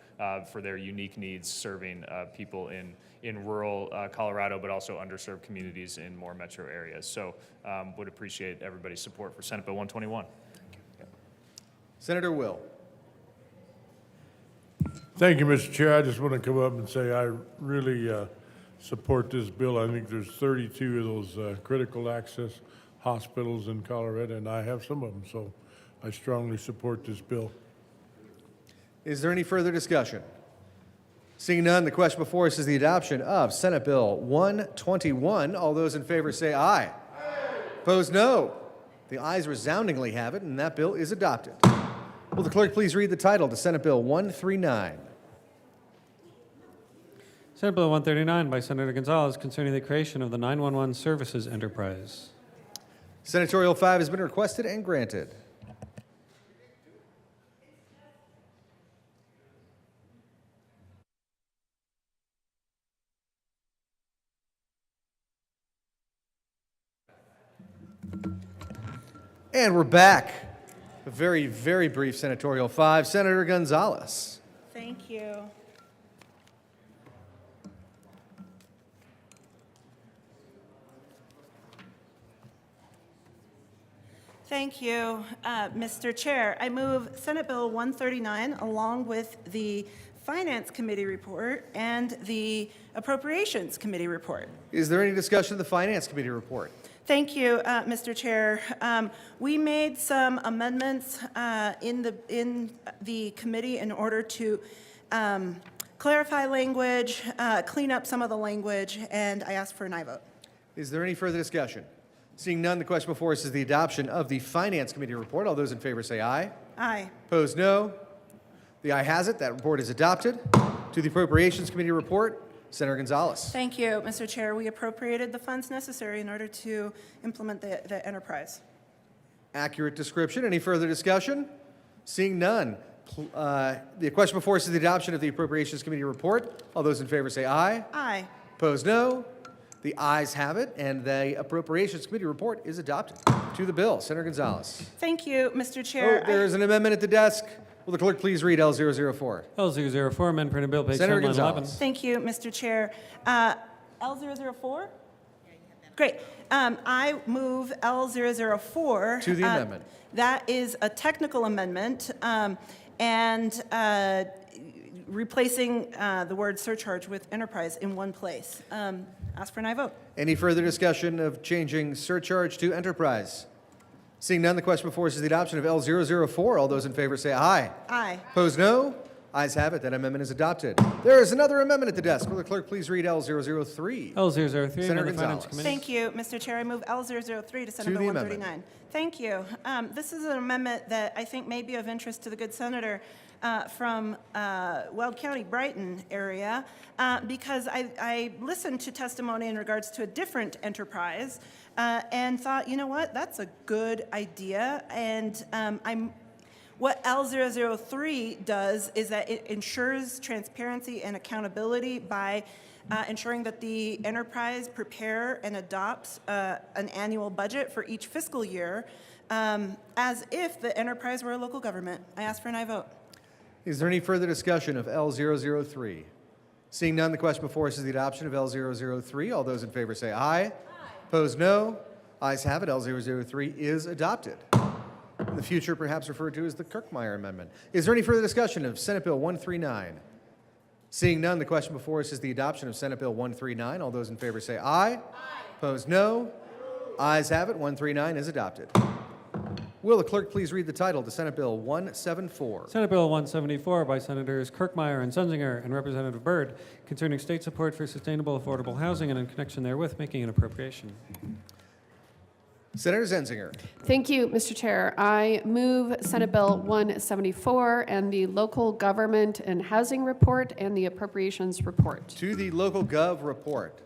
for their unique needs, serving people in rural Colorado, but also underserved communities in more metro areas. So would appreciate everybody's support for Senate Bill 121. Senator Will. Thank you, Mr. Chair. I just want to come up and say I really support this bill. I think there's 32 of those critical access hospitals in Colorado, and I have some of them, so I strongly support this bill. Is there any further discussion? Seeing none, the question before us is the adoption of Senate Bill 121. All those in favor say aye. Aye. Opposed, no. The ayes resoundingly have it, and that bill is adopted. Will the clerk please read the title to Senate Bill 139? Senate Bill 139 by Senator Gonzalez concerning the creation of the 911 Services Enterprise. Senatorial 5 has been requested and granted. And we're back. A very, very brief Senatorial 5. Senator Gonzalez. Thank you. Thank you, Mr. Chair. I move Senate Bill 139 along with the Finance Committee report and the Appropriations Committee report. Is there any discussion of the Finance Committee report? Thank you, Mr. Chair. We made some amendments in the committee in order to clarify language, clean up some of the language, and I ask for an aye vote. Is there any further discussion? Seeing none, the question before us is the adoption of the Finance Committee report. All those in favor say aye. Aye. Opposed, no. The aye has it. That report is adopted. To the Appropriations Committee report, Senator Gonzalez. Thank you, Mr. Chair. We appropriated the funds necessary in order to implement the enterprise. Accurate description. Any further discussion? Seeing none, the question before us is the adoption of the Appropriations Committee report. All those in favor say aye. Aye. Opposed, no. The ayes have it, and the Appropriations Committee report is adopted. To the bill, Senator Gonzalez. Thank you, Mr. Chair. There is an amendment at the desk. Will the clerk please read L004? L004, amend printed bill, page Senator 711. Gonzalez. Thank you, Mr. Chair. L004? Great. I move L004. To the amendment. That is a technical amendment, and replacing the word surcharge with enterprise in one place. Ask for an aye vote. Any further discussion of changing surcharge to enterprise? Seeing none, the question before us is the adoption of L004. All those in favor say aye. Aye. Opposed, no. Ayes have it. That amendment is adopted. There is another amendment at the desk. Will the clerk please read L003? L003, Senator amend the Finance Gonzalez. Committee. Thank you, Mr. Chair. I move L003 to Senate To Bill the 139. Thank you. This is an amendment that I think may be of interest to the good senator from Weld County, Brighton area, because I listened to testimony in regards to a different enterprise and thought, you know what, that's a good idea. And what L003 does is that it ensures transparency and accountability by ensuring that the enterprise prepare and adopts an annual budget for each fiscal year as if the enterprise were a local government. I ask for an aye vote. Is there any further discussion of L003? Seeing none, the question before us is the adoption of L003. All those in favor say aye. Aye. Opposed, no. Ayes have it. L003 is adopted. In the future, perhaps referred to as the Kirkmeyer Amendment. Is there any further discussion of Senate Bill 139? Seeing none, the question before us is the adoption of Senate Bill 139. All those in favor say aye. Aye. Opposed, no. Ayes have it. 139 is adopted. Will the clerk please read the title to Senate Bill 174? Senate Bill 174 by Senators Kirkmeyer and Zunzinger and Representative Byrd concerning state support for sustainable affordable housing and in connection therewith making an appropriation. Senator Zenzinger. Thank you, Mr. Chair. I move Senate Bill 174 and the Local Government and Housing Report and the Appropriations Report. To the Local Gov report.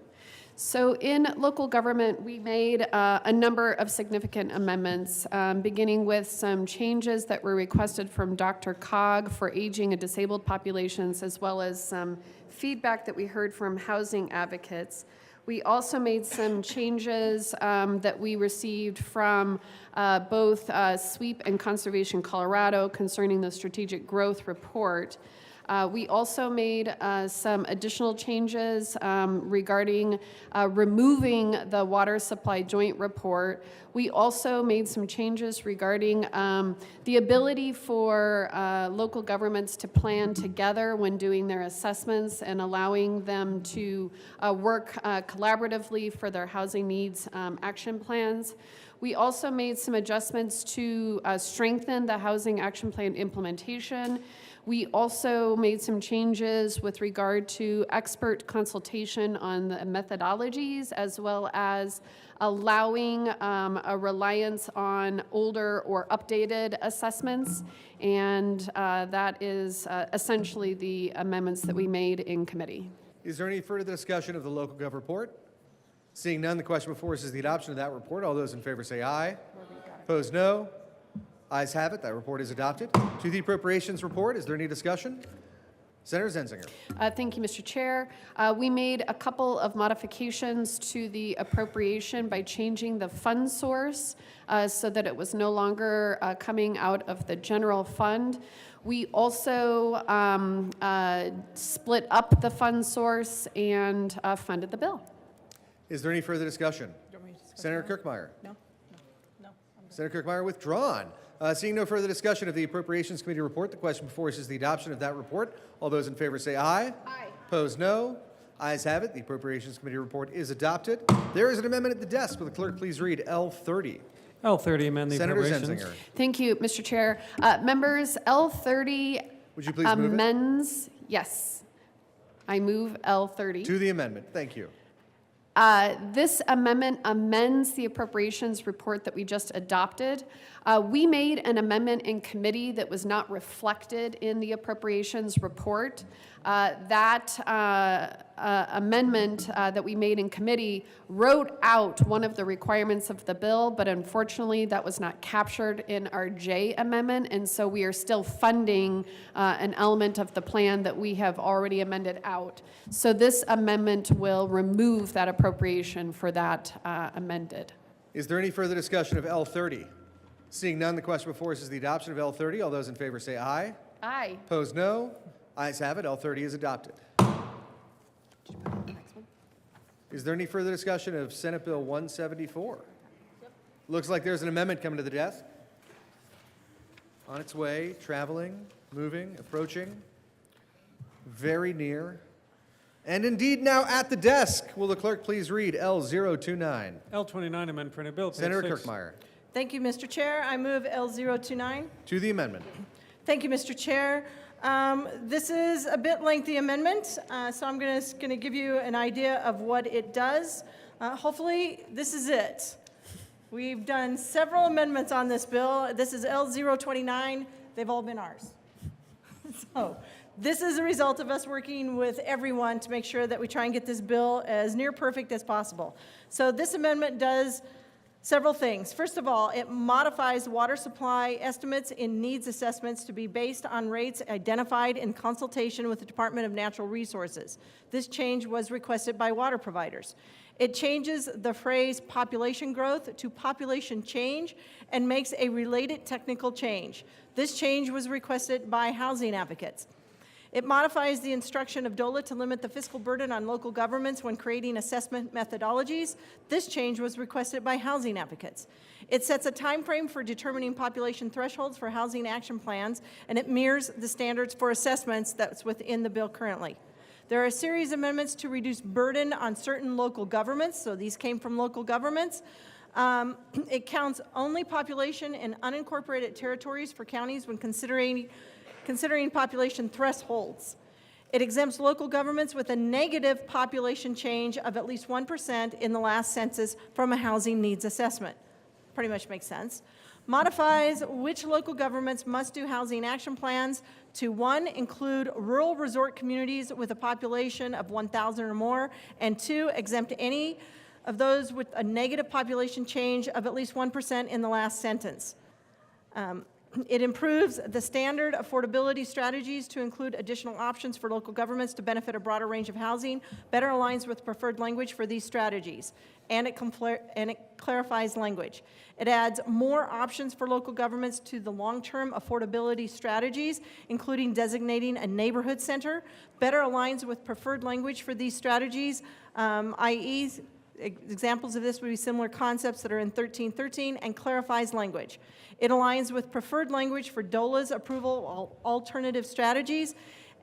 So in local government, we made a number of significant amendments, beginning with some changes that were requested from Dr.Cog for aging and disabled populations, as well as some feedback that we heard from housing advocates. We also made some changes that we received from both SWEEP and Conservation Colorado concerning the Strategic Growth Report. We also made some additional changes regarding removing the Water Supply Joint Report. We also made some changes regarding the ability for local governments to plan together when doing their assessments and allowing them to work collaboratively for their housing needs action plans. We also made some adjustments to strengthen the Housing Action Plan implementation. We also made some changes with regard to expert consultation on the methodologies, as well as allowing a reliance on older or updated assessments. And that is essentially the amendments that we made in committee. Is there any further discussion of the Local Gov report? Seeing none, the question before us is the adoption of that report. All those in favor say aye. Opposed, no. Ayes have it. That report is adopted. To the Appropriations Report, is there any discussion? Senator Zenzinger. Thank you, Mr. Chair. We made a couple of modifications to the appropriation by changing the fund source so that it was no longer coming out of the general fund. We also split up the fund source and funded the bill. Is there any further discussion? Senator Kirkmeyer. No. Senator Kirkmeyer withdrawn. Seeing no further discussion of the Appropriations Committee report, the question before us is the adoption of that report. All those in favor say aye. Aye. Opposed, no. Ayes have it. The Appropriations Committee report is adopted. There is an amendment at the desk. Will the clerk please read L30? L30, amend the Senator appropriations. Zenzinger. Thank you, Mr. Chair. Members, L30 Would you please move it? amends. Yes. I move L30. To the amendment. Thank you. This amendment amends the appropriations report that we just adopted. We made an amendment in committee that was not reflected in the appropriations report. That amendment that we made in committee wrote out one of the requirements of the bill, but unfortunately that was not captured in our J amendment, and so we are still funding an element of the plan that we have already amended out. So this amendment will remove that appropriation for that amended. Is there any further discussion of L30? Seeing none, the question before us is the adoption of L30. All those in favor say aye. Aye. Opposed, no. Ayes have it. L30 is adopted. Is there any further discussion of Senate Bill 174? Looks like there's an amendment coming to the desk. On its way, traveling, moving, approaching, very near. And indeed now at the desk. Will the clerk please read L029? L29, amend printed bill. page Senator 6. Kirkmeyer. Thank you, Mr. Chair. I move L029. To the amendment. Thank you, Mr. Chair. This is a bit lengthy amendment, so I'm going to give you an idea of what it does. Hopefully, this is it. We've done several amendments on this bill. This is L029. They've all been ours. So this is a result of us working with everyone to make sure that we try and get this bill as near perfect as possible. So this amendment does several things. First of all, it modifies water supply estimates in needs assessments to be based on rates identified in consultation with the Department of Natural Resources. This change was requested by water providers. It changes the phrase population growth to population change and makes a related technical change. This change was requested by housing advocates. It modifies the instruction of DOLA to limit the fiscal burden on local governments when creating assessment methodologies. This change was requested by housing advocates. It sets a time frame for determining population thresholds for housing action plans, and it mirrors the standards for assessments that's within the bill currently. There are a series of amendments to reduce burden on certain local governments, so these came from local governments. It counts only population in unincorporated territories for counties when considering population thresholds. It exempts local governments with a negative population change of at least 1% in the last census from a housing needs assessment. Pretty much makes sense. Modifies which local governments must do housing action plans to, 1, include rural resort communities with a population of 1,000 or more, and 2, exempt any of those with a negative population change of at least 1% in the last sentence. It improves the standard affordability strategies to include additional options for local governments to benefit a broader range of housing, better aligns with preferred language for these strategies, and it clarifies language. It adds more options for local governments to the long-term affordability strategies, including designating a neighborhood center, better aligns with preferred language for these strategies, i.e., examples of this would be similar concepts that are in 1313, and clarifies language. It aligns with preferred language for DOLA's approval of alternative strategies,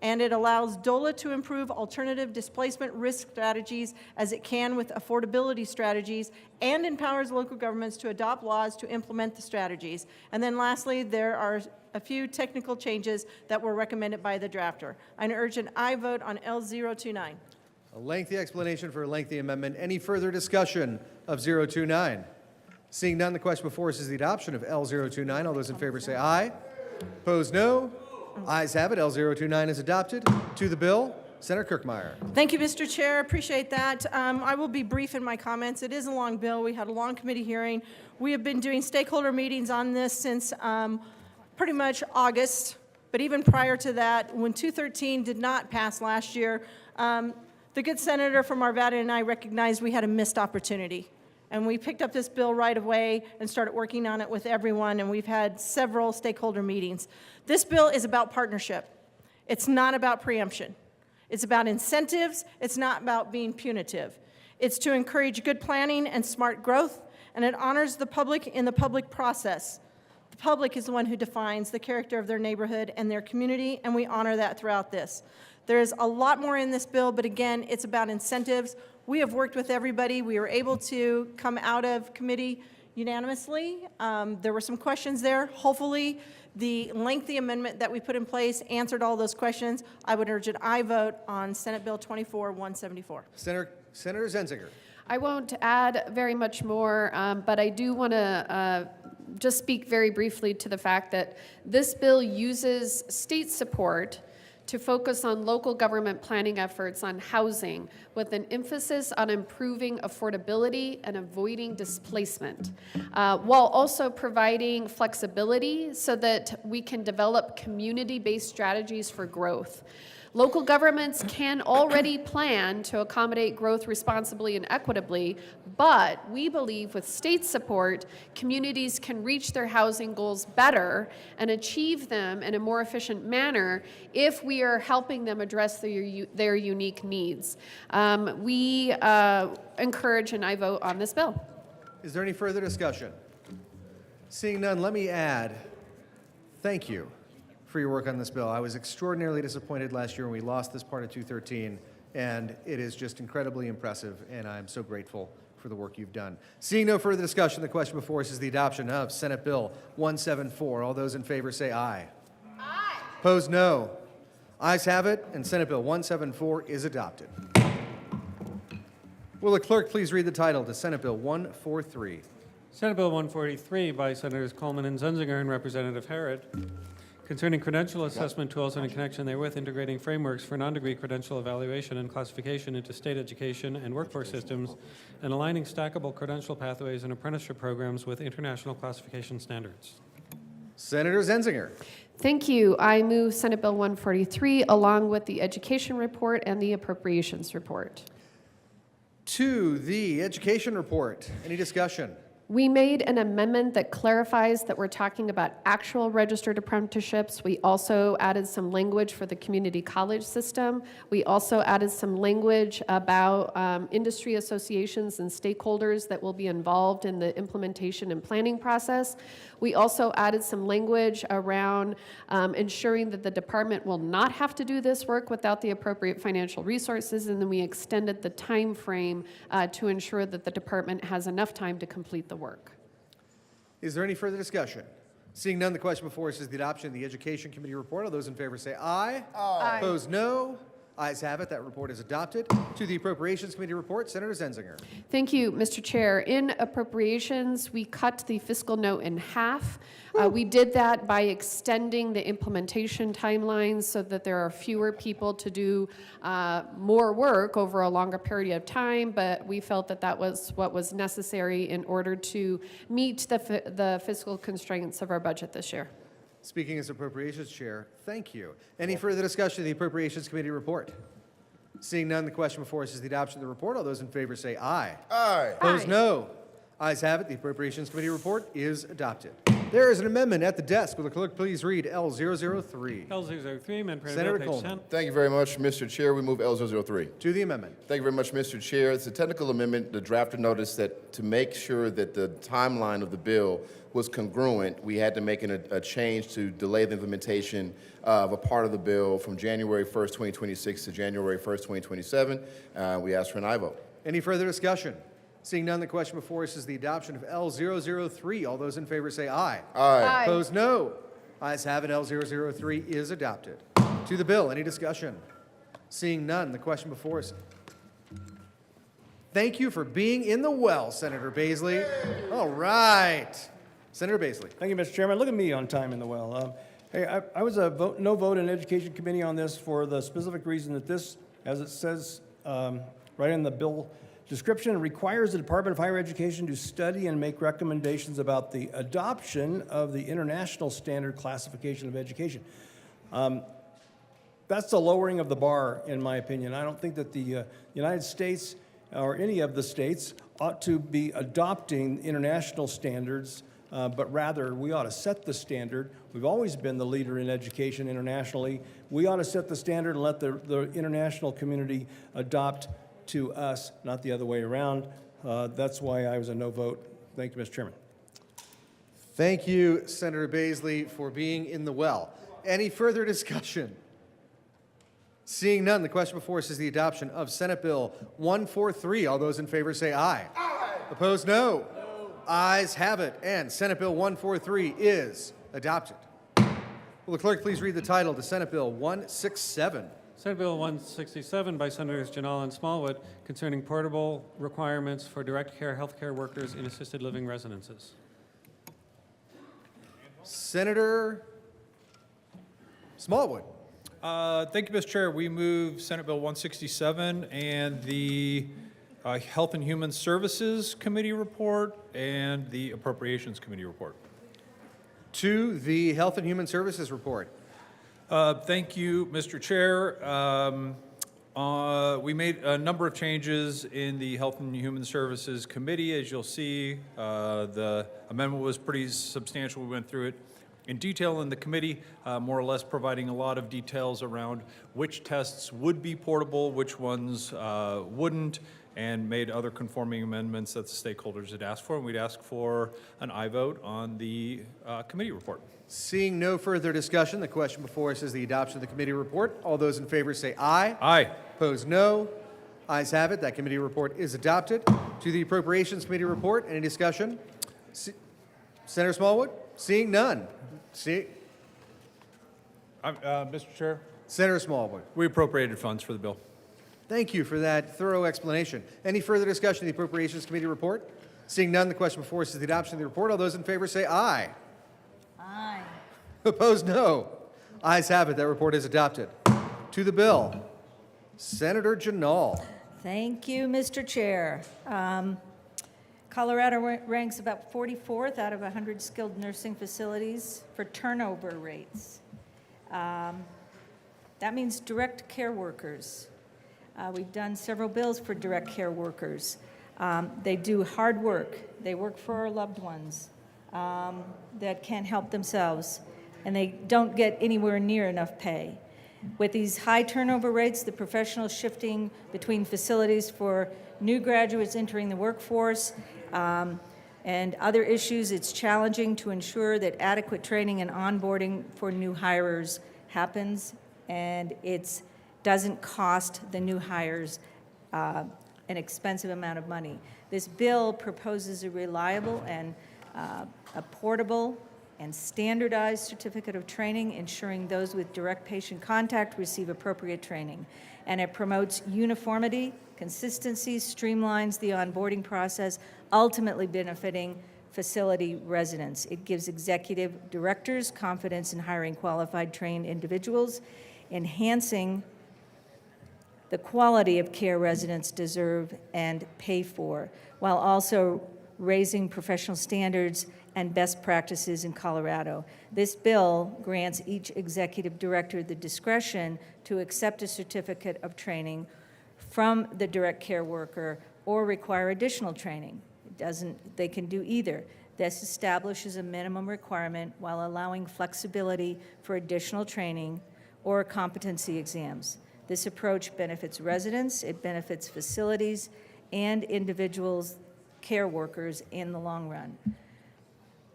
and it allows DOLA to improve alternative displacement risk strategies as it can with affordability strategies, and empowers local governments to adopt laws to implement the strategies. And then lastly, there are a few technical changes that were recommended by the drafter. I urge an aye vote on L029. A lengthy explanation for a lengthy amendment. Any further discussion of 029? Seeing none, the question before us is the adoption of L029. All those in favor say aye. Opposed, no. Ayes have it. L029 is adopted. To the bill, Senator Kirkmeyer. Thank you, Mr. Chair. Appreciate that. I will be brief in my comments. It is a long bill. We had a long committee hearing. We have been doing stakeholder meetings on this since pretty much August, but even prior to that, when 213 did not pass last year, the good senator from Arvada and I recognized we had a missed opportunity. And we picked up this bill right away and started working on it with everyone, and we've had several stakeholder meetings. This bill is about partnership. It's not about preemption. It's about incentives. It's not about being punitive. It's to encourage good planning and smart growth, and it honors the public in the public process. The public is the one who defines the character of their neighborhood and their community, and we honor that throughout this. There's a lot more in this bill, but again, it's about incentives. We have worked with everybody. We were able to come out of committee unanimously. There were some questions there. Hopefully, the lengthy amendment that we put in place answered all those questions. I would urge an aye vote on Senate Bill 24-174. Senator Zenzinger. I won't add very much more, but I do want to just speak very briefly to the fact that this bill uses state support to focus on local government planning efforts on housing with an emphasis on improving affordability and avoiding displacement, while also providing flexibility so that we can develop community-based strategies for growth. Local governments can already plan to accommodate growth responsibly and equitably, but we believe with state support, communities can reach their housing goals better and achieve them in a more efficient manner if we are helping them address their unique needs. We encourage an aye vote on this bill. Is there any further discussion? Seeing none, let me add, thank you for your work on this bill. I was extraordinarily disappointed last year when we lost this part of 213, and it is just incredibly impressive, and I'm so grateful for the work you've done. Seeing no further discussion, the question before us is the adoption of Senate Bill 174. All those in favor say aye. Aye. Opposed, no. Ayes have it, and Senate Bill 174 is adopted. Will the clerk please read the title to Senate Bill 143? Senate Bill 143 by Senators Coleman and Zenzinger and Representative Harrod, concerning credential assessment tools and in connection therewith integrating frameworks for non-degree credential evaluation and classification into state education and workforce systems, and aligning stackable credential pathways and apprenticeship programs with international classification standards. Senator Zenzinger. Thank you. I move Senate Bill 143 along with the education report and the appropriations report. To the education report. Any discussion? We made an amendment that clarifies that we're talking about actual registered apprenticeships. We also added some language for the community college system. We also added some language about industry associations and stakeholders that will be involved in the implementation and planning process. We also added some language around ensuring that the department will not have to do this work without the appropriate financial resources, and then we extended the time frame to ensure that the department has enough time to complete the work. Is there any further discussion? Seeing none, the question before us is the adoption of the Education Committee report. All those in favor say aye. Aye. Opposed, no. Ayes have it. That report is adopted. To the Appropriations Committee report, Senator Zenzinger. Thank you, Mr. Chair. In appropriations, we cut the fiscal note in half. We did that by extending the implementation timelines so that there are fewer people to do more work over a longer period of time, but we felt that that was what was necessary in order to meet the fiscal constraints of our budget this year. Speaking as Appropriations Chair, thank you. Any further discussion of the Appropriations Committee report? Seeing none, the question before us is the adoption of the report. All those in favor say aye. Aye. Opposed, no. Ayes have it. The Appropriations Committee report is adopted. There is an amendment at the desk. Will the clerk please read L003? L003, amendment to Senator page Coleman. 10. Thank you very much, Mr. Chair. We move L003. To the amendment. Thank you very much, Mr. Chair. It's a technical amendment. The drafter noticed that to make sure that the timeline of the bill was congruent, we had to make a change to delay the implementation of a part of the bill from January 1st, 2026 to January 1st, 2027. We ask for an aye vote. Any further discussion? Seeing none, the question before us is the adoption of L003. All those in favor say aye. Aye. Opposed, no. Ayes have it. L003 is adopted. To the bill, any discussion? Seeing none, the question before us. Thank you for being in the well, Senator Baisley. All right. Senator Baisley. Thank you, Mr. Chairman. Look at me on time in the well. Hey, I was a no vote in Education Committee on this for the specific reason that this, as it says right in the bill description, requires the Department of Higher Education to study and make recommendations about the adoption of the International Standard Classification of Education. That's the lowering of the bar, in my opinion. I don't think that the United States or any of the states ought to be adopting international standards, but rather we ought to set the standard. We've always been the leader in education internationally. We ought to set the standard and let the international community adopt to us, not the other way around. That's why I was a no vote. Thank you, Mr. Chairman. Thank you, Senator Baisley, for being in the well. Any further discussion? Seeing none, the question before us is the adoption of Senate Bill 143. All those in favor say aye. Aye. Opposed, no. Ayes have it, and Senate Bill 143 is adopted. Will the clerk please read the title to Senate Bill 167? Senate Bill 167 by Senators Janal and Smallwood concerning portable requirements for direct care healthcare workers in assisted living residences. Senator Smallwood. Thank you, Mr. Chair. We move Senate Bill 167 and the Health and Human Services Committee report and the Appropriations Committee report. To the Health and Human Services report. Thank you, Mr. Chair. We made a number of changes in the Health and Human Services Committee. As you'll see, the amendment was pretty substantial. We went through it in detail in the committee, more or less providing a lot of details around which tests would be portable, which ones wouldn't, and made other conforming amendments that the stakeholders had asked for. And we'd ask for an aye vote on the committee report. Seeing no further discussion, the question before us is the adoption of the committee report. All those in favor say aye. Aye. Opposed, no. Ayes have it. That committee report is adopted. To the Appropriations Committee report, any discussion? Senator Smallwood? Seeing none. Mr. Chair? Senator Smallwood. We appropriated funds for the bill. Thank you for that thorough explanation. Any further discussion of the Appropriations Committee report? Seeing none, the question before us is the adoption of the report. All those in favor say aye. Aye. Opposed, no. Ayes have it. That report is adopted. To the bill, Senator Janal. Thank you, Mr. Chair. Colorado ranks about 44th out of 100 skilled nursing facilities for turnover rates. That means direct care workers. We've done several bills for direct care workers. They do hard work. They work for our loved ones that can't help themselves, and they don't get anywhere near enough pay. With these high turnover rates, the professional shifting between facilities for new graduates entering the workforce, and other issues, it's challenging to ensure that adequate training and onboarding for new hires happens, and it doesn't cost the new hires an expensive amount of money. This bill proposes a reliable and a portable and standardized certificate of training, ensuring those with direct patient contact receive appropriate training. And it promotes uniformity, consistency, streamlines the onboarding process, ultimately benefiting facility residents. It gives executive directors confidence in hiring qualified, trained individuals, enhancing the quality of care residents deserve and pay for, while also raising professional standards and best practices in Colorado. This bill grants each executive director the discretion to accept a certificate of training from the direct care worker or require additional training. They can do either. This establishes a minimum requirement while allowing flexibility for additional training or competency exams. This approach benefits residents, it benefits facilities, and individuals, care workers in the long run.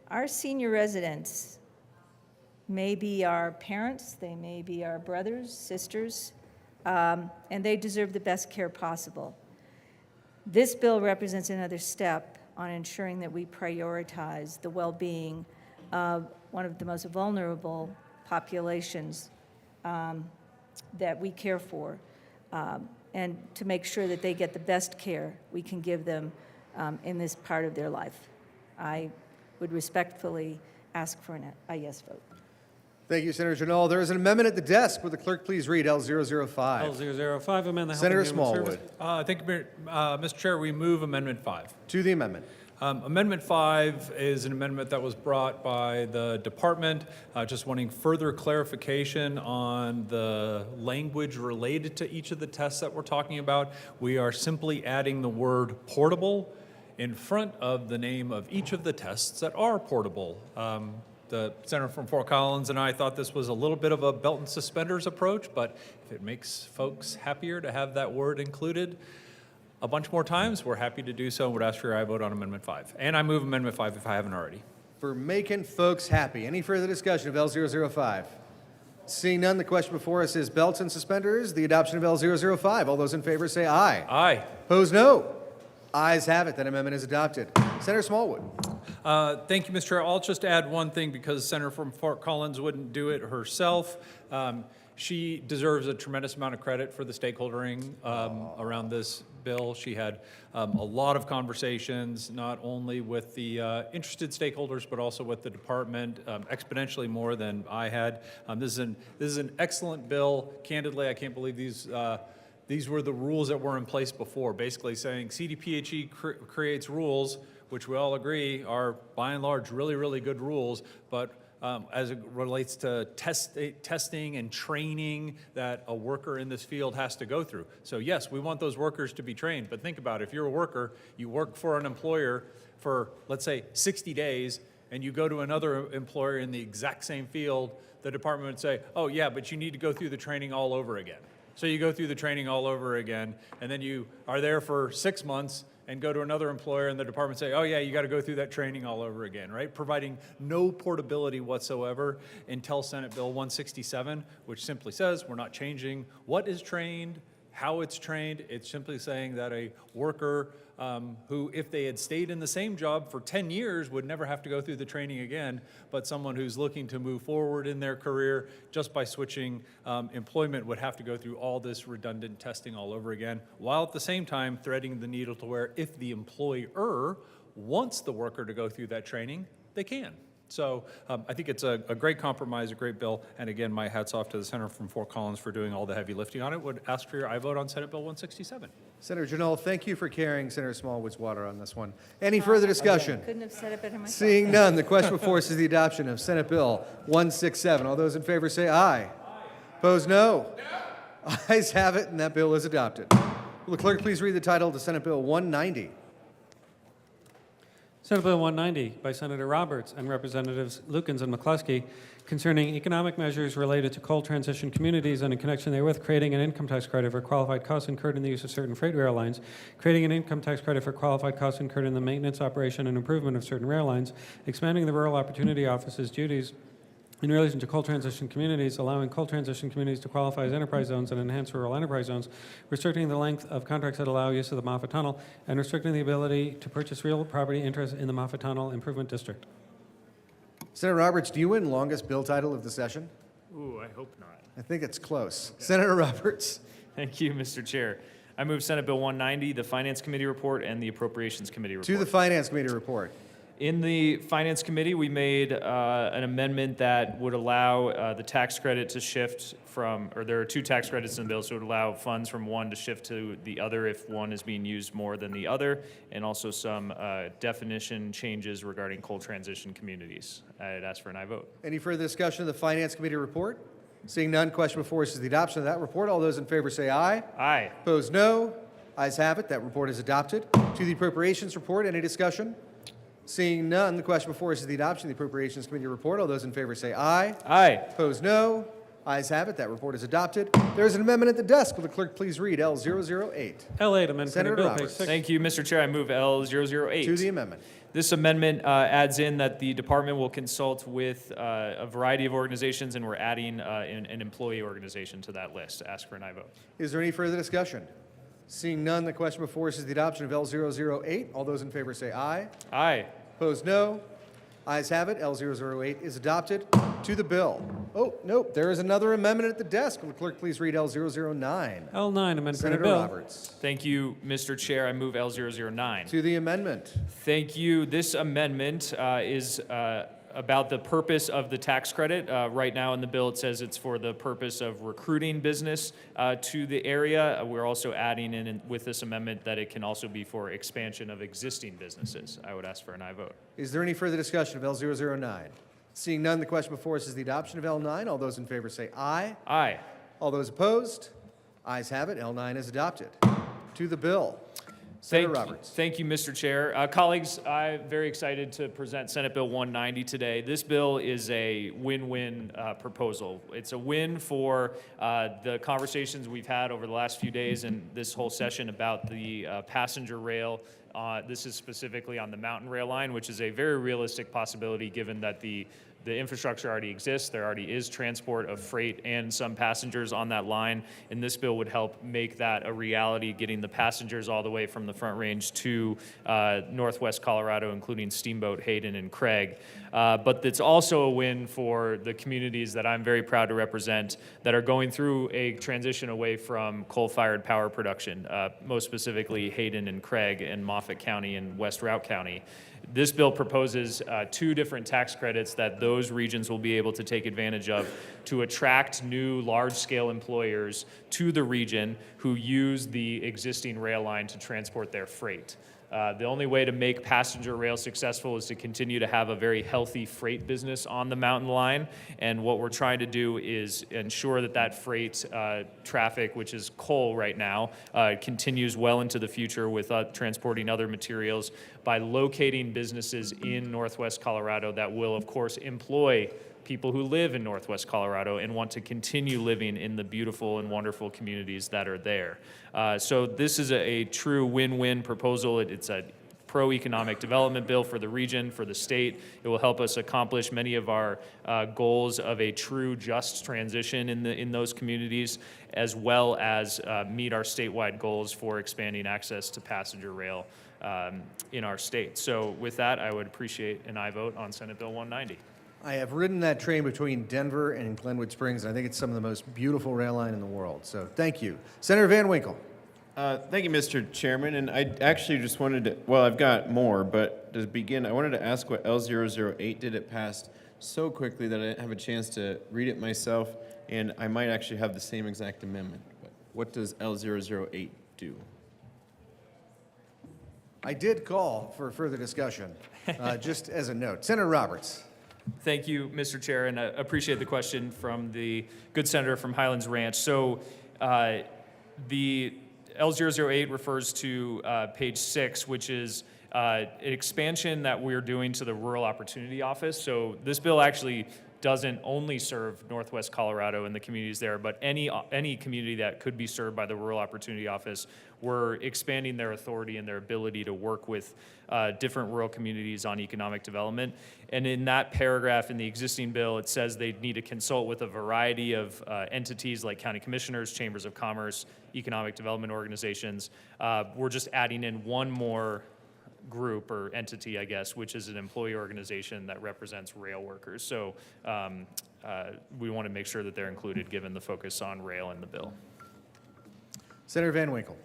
Our senior residents may be our parents, they may be our brothers, sisters, and they deserve the best care possible. This bill represents another step on ensuring that we prioritize the well-being of one of the most vulnerable populations that we care for, and to make sure that they get the best care we can give them in this part of their life. I would respectfully ask for a yes vote. Thank you, Senator Janal. There is an amendment at the desk. Would the clerk please read L005? L005, amend the Health Senator and Human Smallwood. Services. Thank you, Mr. Chair. We move Amendment 5. To the amendment. Amendment 5 is an amendment that was brought by the department, just wanting further clarification on the language related to each of the tests that we're talking about. We are simply adding the word portable in front of the name of each of the tests that are portable. The Senator from Fort Collins and I thought this was a little bit of a belt and suspenders approach, but if it makes folks happier to have that word included a bunch more times, we're happy to do so and would ask for your aye vote on Amendment 5. And I move Amendment 5 if I haven't already. For making folks happy. Any further discussion of L005? Seeing none, the question before us is belts and suspenders, the adoption of L005. All those in favor say aye. Aye. Opposed, no. Ayes have it. That amendment is adopted. Senator Smallwood. Thank you, Mr. Chair. I'll just add one thing because Senator from Fort Collins wouldn't do it herself. She deserves a tremendous amount of credit for the stakeholdering around this bill. She had a lot of conversations, not only with the interested stakeholders, but also with the department, exponentially more than I had. This is an excellent bill. Candidly, I can't believe these were the rules that were in place before, basically saying CDPHE creates rules, which we all agree are by and large really, really good rules, but as it relates to testing and training that a worker in this field has to go through. So yes, we want those workers to be trained, but think about it. If you're a worker, you work for an employer for, let's say, 60 days, and you go to another employer in the exact same field, the department would say, oh yeah, but you need to go through the training all over again. So you go through the training all over again, and then you are there for 6 months and go to another employer and the department say, oh yeah, you got to go through that training all over again, right? Providing no portability whatsoever until Senate Bill 167, which simply says we're not changing what is trained, how it's trained. It's simply saying that a worker who, if they had stayed in the same job for 10 years, would never have to go through the training again, but someone who's looking to move forward in their career just by switching employment would have to go through all this redundant testing all over again, while at the same time threading the needle to where if the employer wants the worker to go through that training, they can. So I think it's a great compromise, a great bill, and again, my hat's off to the Senator from Fort Collins for doing all the heavy lifting on it. Would ask for your aye vote on Senate Bill 167. Senator Janal, thank you for carrying Senator Smallwood's water on this one. Any further discussion? Couldn't have said it better myself. Seeing none, the question before us is the adoption of Senate Bill 167. All those in favor say aye. Opposed, no. Ayes have it, and that bill is adopted. Will the clerk please read the title to Senate Bill 190? Senate Bill 190 by Senator Roberts and Representatives Lukens and McCluskey concerning economic measures related to coal transition communities and in connection therewith creating an income tax credit for qualified costs incurred in the use of certain freight rail lines, creating an income tax credit for qualified costs incurred in the maintenance, operation, and improvement of certain rail lines, expanding the Rural Opportunity Office's duties in relation to coal transition communities, allowing coal transition communities to qualify as enterprise zones and enhance rural enterprise zones, restricting the length of contracts that allow use of the Moffett Tunnel, and restricting the ability to purchase real property interest in the Moffett Tunnel Improvement District. Senator Roberts, do you win longest bill title of the session? Ooh, I hope not. I think it's close. Senator Roberts. Thank you, Mr. Chair. I move Senate Bill 190, the Finance Committee report, and the Appropriations Committee report. To the Finance Committee report. In the Finance Committee, we made an amendment that would allow the tax credit to shift from, or there are two tax credits in the bill, so it would allow funds from one to shift to the other if one is being used more than the other, and also some definition changes regarding coal transition communities. I'd ask for an aye vote. Any further discussion of the Finance Committee report? Seeing none, question before us is the adoption of that report. All those in favor say aye. Aye. Opposed, no. Ayes have it. That report is adopted. To the Appropriations report, any discussion? Seeing none, the question before us is the adoption of the Appropriations Committee report. All those in favor say aye. Aye. Opposed, no. Ayes have it. That report is adopted. There is an amendment at the desk. Will the clerk please read L008? L8, amend Senator printed bill, page Roberts. 6. Thank you, Mr. Chair. I move L008. To the amendment. This amendment adds in that the department will consult with a variety of organizations, and we're adding an employee organization to that list. Ask for an aye vote. Is there any further discussion? Seeing none, the question before us is the adoption of L008. All those in favor say aye. Aye. Opposed, no. Ayes have it. L008 is adopted. To the bill. Oh, nope. There is another amendment at the desk. Will the clerk please read L009? L9, amend printed Senator bill. Roberts. Thank you, Mr. Chair. I move L009. To the amendment. Thank you. This amendment is about the purpose of the tax credit. Right now in the bill, it says it's for the purpose of recruiting business to the area. We're also adding in with this amendment that it can also be for expansion of existing businesses. I would ask for an aye vote. Is there any further discussion of L009? Seeing none, the question before us is the adoption of L9. All those in favor say aye. Aye. All those opposed? Ayes have it. L9 is adopted. To the bill. Senator Roberts. Thank you, Mr. Chair. Colleagues, I'm very excited to present Senate Bill 190 today. This bill is a win-win proposal. It's a win for the conversations we've had over the last few days and this whole session about the passenger rail. This is specifically on the Mountain Rail line, which is a very realistic possibility given that the infrastructure already exists. There already is transport of freight and some passengers on that line, and this bill would help make that a reality, getting the passengers all the way from the Front Range to northwest Colorado, including Steamboat, Hayden, and Craig. But it's also a win for the communities that I'm very proud to represent that are going through a transition away from coal-fired power production, most specifically Hayden and Craig and Moffett County and West Route County. This bill proposes two different tax credits that those regions will be able to take advantage of to attract new large-scale employers to the region who use the existing rail line to transport their freight. The only way to make passenger rail successful is to continue to have a very healthy freight business on the Mountain Line. And what we're trying to do is ensure that that freight traffic, which is coal right now, continues well into the future with transporting other materials by locating businesses in Northwest Colorado that will, of course, employ people who live in Northwest Colorado and want to continue living in the beautiful and wonderful communities that are there. So this is a true win-win proposal. It's a pro-economic development bill for the region, for the state. It will help us accomplish many of our goals of a true just transition in those communities, as well as meet our statewide goals for expanding access to passenger rail in our state. So with that, I would appreciate an aye vote on Senate Bill 190. I have ridden that train between Denver and Glenwood Springs, and I think it's some of the most beautiful rail line in the world. So thank you. Senator Van Winkle. Thank you, Mr. Chairman. And I actually just wanted to, well, I've got more, but to begin, I wanted to ask what L008 did. It passed so quickly that I didn't have a chance to read it myself, and I might actually have the same exact amendment. But what does L008 do? I did call for further discussion, just as a note. Senator Roberts. Thank you, Mr. Chair, and I appreciate the question from the good senator from Highlands Ranch. So the L008 refers to page 6, which is an expansion that we're doing to the Rural Opportunity Office. So this bill actually doesn't only serve Northwest Colorado and the communities there, but any community that could be served by the Rural Opportunity Office. We're expanding their authority and their ability to work with different rural communities on economic development. And in that paragraph in the existing bill, it says they need to consult with a variety of entities like county commissioners, chambers of commerce, economic development organizations. We're just adding in one more group or entity, I guess, which is an employee organization that represents rail workers. So we want to make sure that they're included given the focus on rail in the bill. Senator Van Winkle.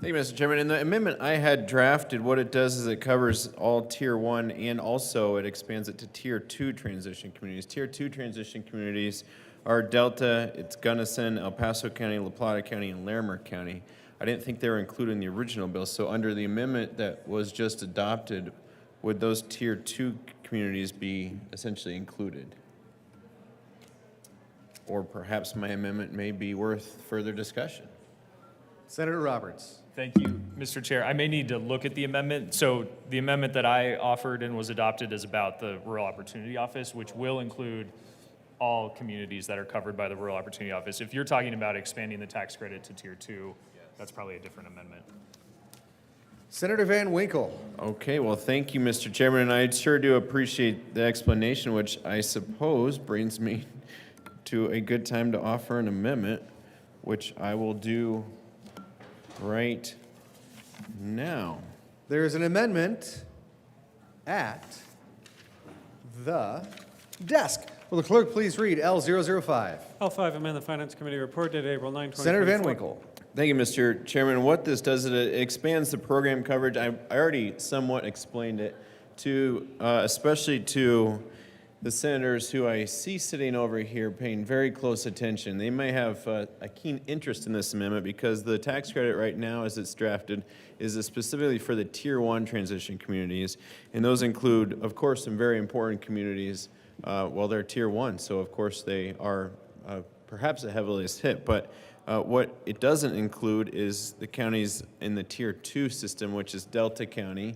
Thank you, Mr. Chairman. In the amendment I had drafted, what it does is it covers all Tier 1 and also it expands it to Tier 2 transition communities. Tier 2 transition communities are Delta, it's Gunnison, El Paso County, La Plata County, and Larimer County. I didn't think they were included in the original bill, so under the amendment that was just adopted, would those Tier 2 communities be essentially included? Or perhaps my amendment may be worth further discussion. Senator Roberts. Thank you, Mr. Chair. I may need to look at the amendment. So the amendment that I offered and was adopted is about the Rural Opportunity Office, which will include all communities that are covered by the Rural Opportunity Office. If you're talking about expanding the tax credit to Tier 2, that's probably a different amendment. Senator Van Winkle. Okay, well, thank you, Mr. Chairman, and I sure do appreciate the explanation, which I suppose brings me to a good time to offer an amendment, which I will do right now. There is an amendment at the desk. Will the clerk please read L005? L5, amend the Finance Committee report dated April 9, 2024. Senator Van Winkle. Thank you, Mr. Chairman. What this does is it expands the program coverage. I already somewhat explained it to, especially to the senators who I see sitting over here paying very close attention. They may have a keen interest in this amendment because the tax credit right now, as it's drafted, is specifically for the Tier 1 transition communities. And those include, of course, some very important communities. Well, they're Tier 1, so of course they are perhaps the heaviest hit. But what it doesn't include is the counties in the Tier 2 system, which is Delta County,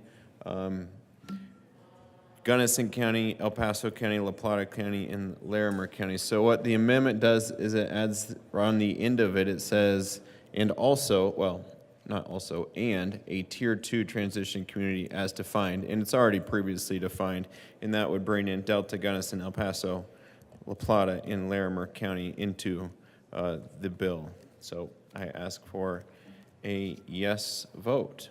Gunnison County, El Paso County, La Plata County, and Larimer County. So what the amendment does is it adds, on the end of it, it says, and also, well, not also, and a Tier 2 transition community as defined, and it's already previously defined, and that would bring in Delta, Gunnison, El Paso, La Plata, and Larimer County into the bill. So I ask for a yes vote.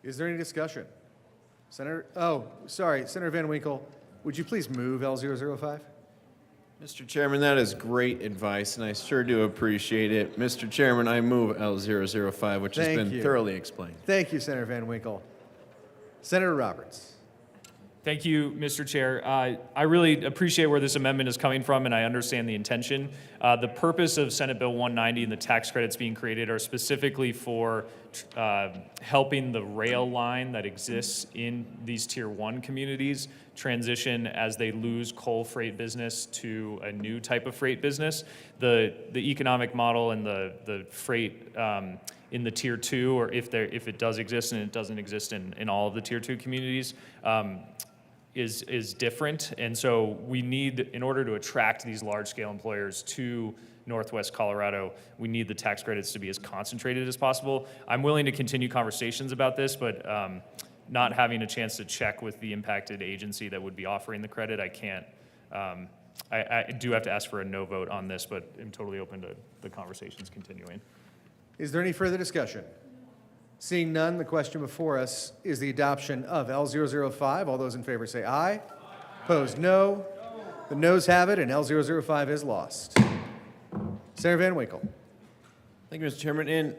Is there any discussion? Senator Van Winkle, would you please move L005? Mr. Chairman, that is great advice, and I sure do appreciate it. Mr. Chairman, I move L005, which has been thoroughly explained. Thank you, Senator Van Winkle. Senator Roberts. Thank you, Mr. Chair. I really appreciate where this amendment is coming from, and I understand the intention. The purpose of Senate Bill 190 and the tax credits being created are specifically for helping the rail line that exists in these Tier 1 communities transition as they lose coal freight business to a new type of freight business. The economic model and the freight in the Tier 2, or if it does exist and it doesn't exist in all of the Tier 2 communities, is different. And so we need, in order to attract these large-scale employers to Northwest Colorado, we need the tax credits to be as concentrated as possible. I'm willing to continue conversations about this, but not having a chance to check with the impacted agency that would be offering the credit, I can't. I do have to ask for a no vote on this, but I'm totally open to the conversations continuing. Is there any further discussion? Seeing none, the question before us is the adoption of L005. All those in favor say aye. Opposed, no. The noes have it, and L005 is lost. Senator Van Winkle. Thank you, Mr. Chairman. And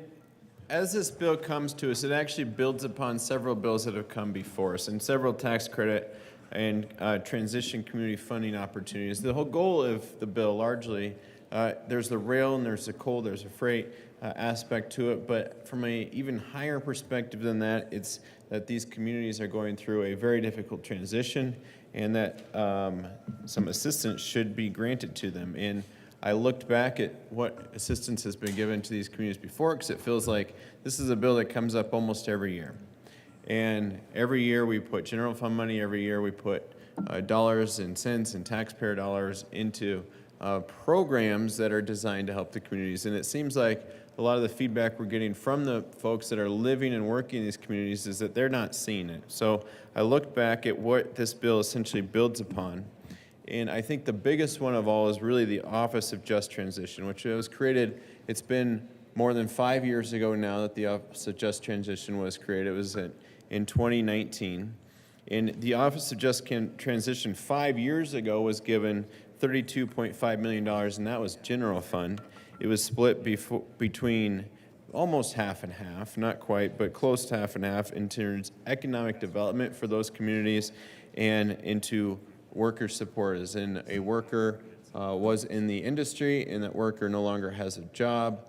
as this bill comes to us, it actually builds upon several bills that have come before us and several tax credit and transition community funding opportunities. The whole goal of the bill largely, there's the rail and there's the coal, there's a freight aspect to it, but from an even higher perspective than that, it's that these communities are going through a very difficult transition and that some assistance should be granted to them. And I looked back at what assistance has been given to these communities before because it feels like this is a bill that comes up almost every year. And every year we put general fund money, every year we put dollars and cents and taxpayer dollars into programs that are designed to help the communities. And it seems like a lot of the feedback we're getting from the folks that are living and working in these communities is that they're not seeing it. So I looked back at what this bill essentially builds upon. And I think the biggest one of all is really the Office of Just Transition, which was created, it's been more than 5 years ago now that the Office of Just Transition was created. It was in 2019. And the Office of Just Transition 5 years ago was given $32.5 million, and that was general fund. It was split between almost half and half, not quite, but close to half and half, into economic development for those communities and into worker support. As in, a worker was in the industry and that worker no longer has a job,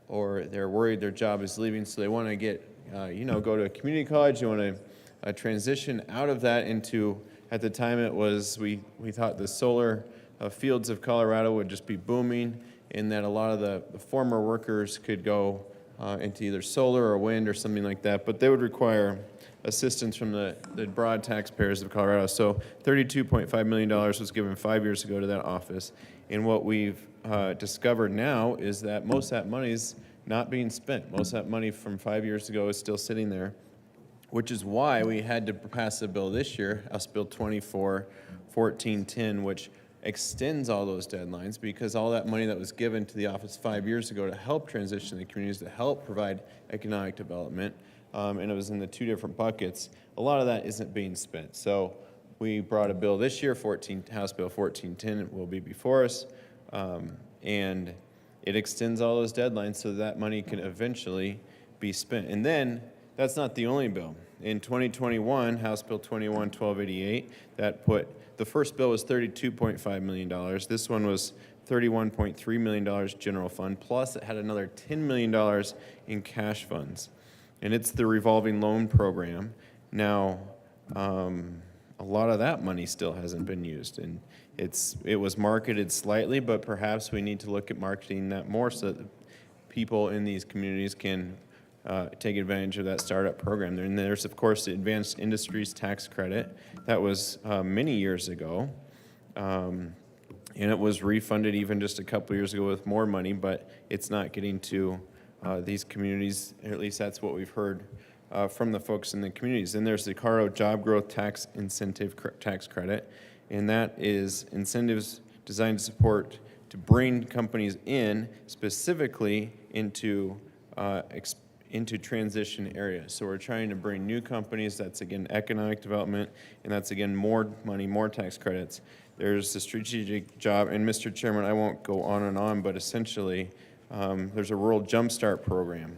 or they're worried their job is leaving, so they want to get, go to a community college. You want to transition out of that into, at the time it was, we thought the solar fields of Colorado would just be booming, and that a lot of the former workers could go into either solar or wind or something like that, but they would require assistance from the broad taxpayers of Colorado. So $32.5 million was given 5 years ago to that office. And what we've discovered now is that most of that money is not being spent. Most of that money from 5 years ago is still sitting there, which is why we had to pass a bill this year, House Bill 24-1410, which extends all those deadlines, because all that money that was given to the office 5 years ago to help transition the communities, to help provide economic development, and it was in the two different buckets, a lot of that isn't being spent. So we brought a bill this year, House Bill 1410 will be before us, and it extends all those deadlines so that money can eventually be spent. And then, that's not the only bill. In 2021, House Bill 21-1288, that put, the first bill was $32.5 million. This one was $31.3 million general fund, plus it had another $10 million in cash funds. And it's the revolving loan program. Now, a lot of that money still hasn't been used, and it was marketed slightly, but perhaps we need to look at marketing that more so that people in these communities can take advantage of that startup program. And there's, of course, the Advanced Industries Tax Credit. That was many years ago, and it was refunded even just a couple years ago with more money, but it's not getting to these communities, or at least that's what we've heard from the folks in the communities. Then there's the Colorado Job Growth Tax Incentive Tax Credit, and that is incentives designed to support, to bring companies in specifically into transition areas. So we're trying to bring new companies. That's, again, economic development, and that's, again, more money, more tax credits. There's the strategic job, and Mr. Chairman, I won't go on and on, but essentially there's a Rural Jumpstart Program.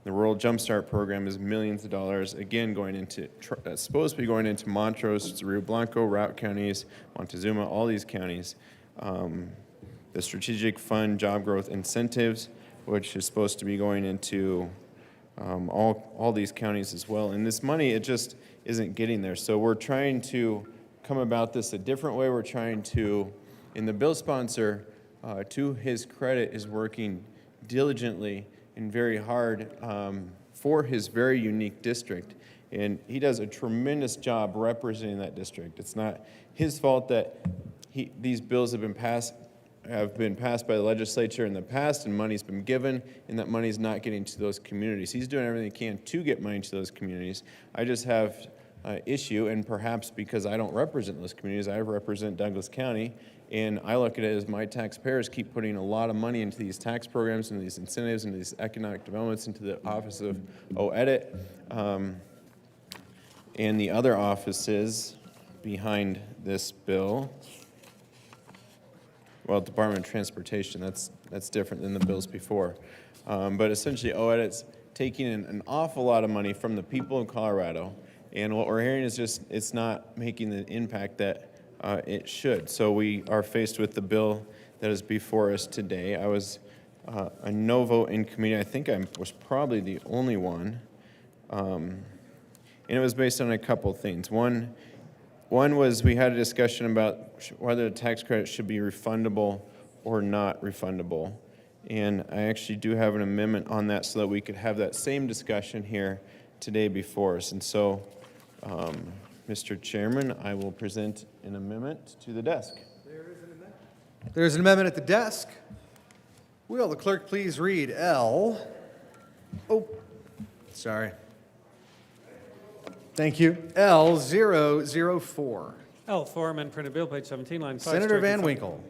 The Rural Jumpstart Program is millions of dollars, again, going into, supposed to be going into Montrose, Rio Blanco, Routt counties, Montezuma, all these counties. The Strategic Fund Job Growth Incentives, which is supposed to be going into all these counties as well. And this money, it just isn't getting there. So we're trying to come about this a different way. We're trying to, and the bill sponsor, to his credit, is working diligently and very hard for his very unique district. And he does a tremendous job representing that district. It's not his fault that these bills have been passed by the legislature in the past, and money's been given, and that money's not getting to those communities. He's doing everything he can to get money to those communities. I just have issue, and perhaps because I don't represent those communities, I represent Douglas County, and I look at it as my taxpayers keep putting a lot of money into these tax programs and these incentives and these economic developments into the Office of OEdit and the other offices behind this bill. Well, Department of Transportation, that's different than the bills before. But essentially, OEdit's taking an awful lot of money from the people of Colorado, and what we're hearing is just, it's not making the impact that it should. So we are faced with the bill that is before us today. I was a no vote in committee. I think I was probably the only one. And it was based on a couple things. One was we had a discussion about whether the tax credit should be refundable or not refundable. And I actually do have an amendment on that so that we could have that same discussion here today before us. And so Mr. Chairman, I will present an amendment to the desk. There's an amendment at the desk. Will the clerk please read L? Oh, sorry. Thank you. L004. L4, amend printed bill, page 17, line 5. Senator striking Van from- Winkle.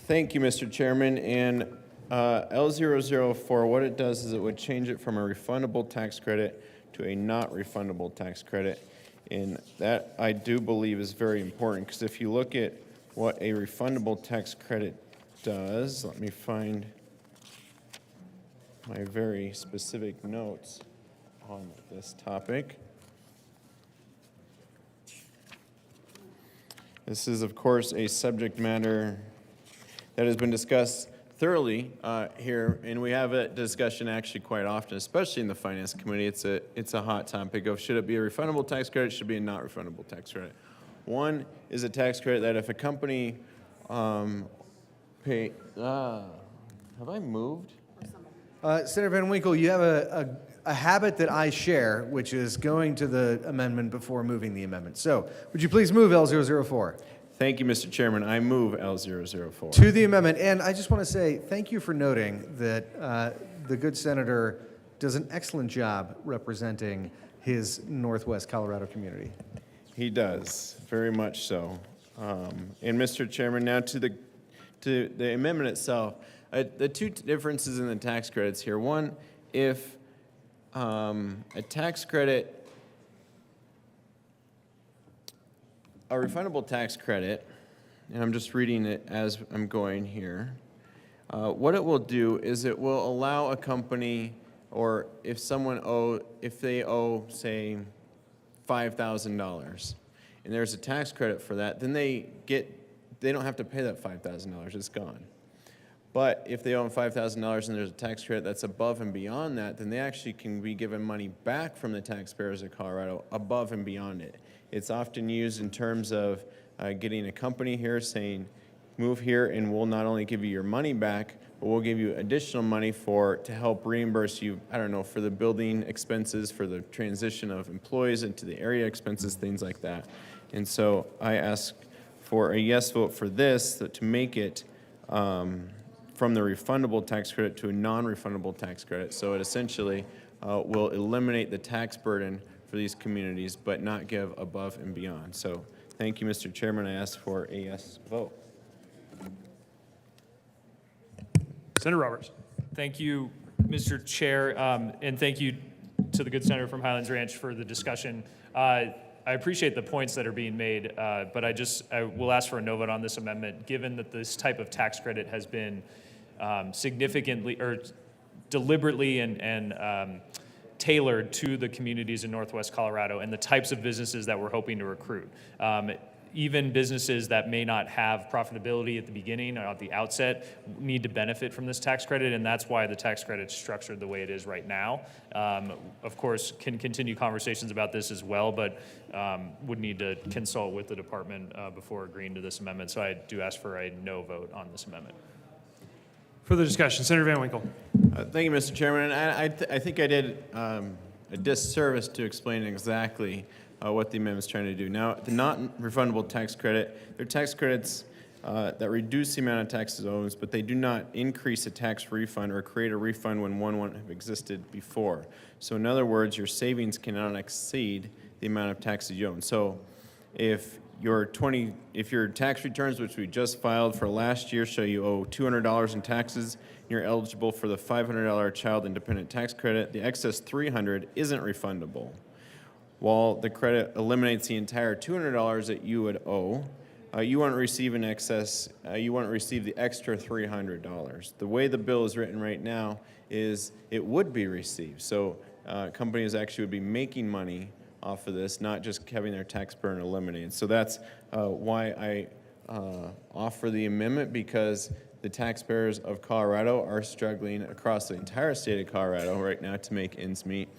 Thank you, Mr. Chairman. And L004, what it does is it would change it from a refundable tax credit to a not refundable tax credit. And that, I do believe, is very important, because if you look at what a refundable tax credit does, let me find my very specific notes on this topic. This is, of course, a subject matter that has been discussed thoroughly here, and we have a discussion actually quite often, especially in the Finance Committee. It's a hot topic of should it be a refundable tax credit, should it be a not refundable tax credit. One is a tax credit that if a company have I moved? Senator Van Winkle, you have a habit that I share, which is going to the amendment before moving the amendment. So would you please move L004? Thank you, Mr. Chairman. I move L004. To the amendment. And I just want to say thank you for noting that the good senator does an excellent job representing his Northwest Colorado community. He does, very much so. And Mr. Chairman, now to the amendment itself, the two differences in the tax credits here. One, if a tax credit, a refundable tax credit, and I'm just reading it as I'm going here, what it will do is it will allow a company, or if they owe, say, $5,000, and there's a tax credit for that, then they don't have to pay that $5,000, it's gone. But if they owe $5,000 and there's a tax credit that's above and beyond that, then they actually can be given money back from the taxpayers of Colorado above and beyond it. It's often used in terms of getting a company here saying, move here and we'll not only give you your money back, but we'll give you additional money to help reimburse you, I don't know, for the building expenses, for the transition of employees into the area expenses, things like that. And so I ask for a yes vote for this, to make it from the refundable tax credit to a non-refundable tax credit. So it essentially will eliminate the tax burden for these communities, but not give above and beyond. So thank you, Mr. Chairman. I ask for a yes vote. Senator Roberts. Thank you, Mr. Chair, and thank you to the good senator from Highlands Ranch for the discussion. I appreciate the points that are being made, but I will ask for a no vote on this amendment, given that this type of tax credit has been significantly or deliberately and tailored to the communities in Northwest Colorado and the types of businesses that we're hoping to recruit. Even businesses that may not have profitability at the beginning or at the outset need to benefit from this tax credit, and that's why the tax credit's structured the way it is right now. Of course, can continue conversations about this as well, but would need to consult with the department before agreeing to this amendment. So I do ask for a no vote on this amendment. Further discussion. Senator Van Winkle. Thank you, Mr. Chairman. And I think I did a disservice to explain exactly what the amendment's trying to do. Now, the non-refundable tax credit, they're tax credits that reduce the amount of taxes owed, but they do not increase a tax refund or create a refund when one wouldn't have existed before. So in other words, your savings cannot exceed the amount of taxes you own. So if your tax returns, which we just filed for last year, show you owe $200 in taxes, you're eligible for the $500 child independent tax credit, the excess $300 isn't refundable. While the credit eliminates the entire $200 that you would owe, you won't receive an excess, you won't receive the extra $300. The way the bill is written right now is it would be received. So companies actually would be making money off of this, not just having their tax burden eliminated. So that's why I offer the amendment, because the taxpayers of Colorado are struggling across the entire state of Colorado right now to make ends meet.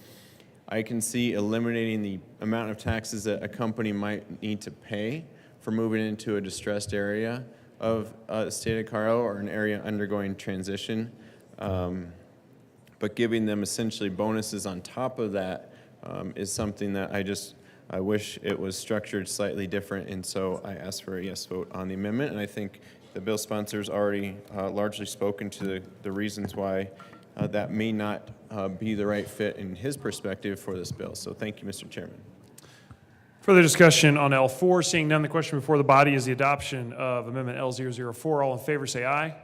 I can see eliminating the amount of taxes that a company might need to pay for moving into a distressed area of the state of Colorado or an area undergoing transition, but giving them essentially bonuses on top of that is something that I wish it was structured slightly different, and so I ask for a yes vote on the amendment, and I think the bill sponsor's already largely spoken to the reasons why that may not be the right fit in his perspective for this bill. So thank you, Mr. Chairman. Further discussion on L4? Seeing none, the question before the body is the adoption of Amendment L004. All in favor say aye.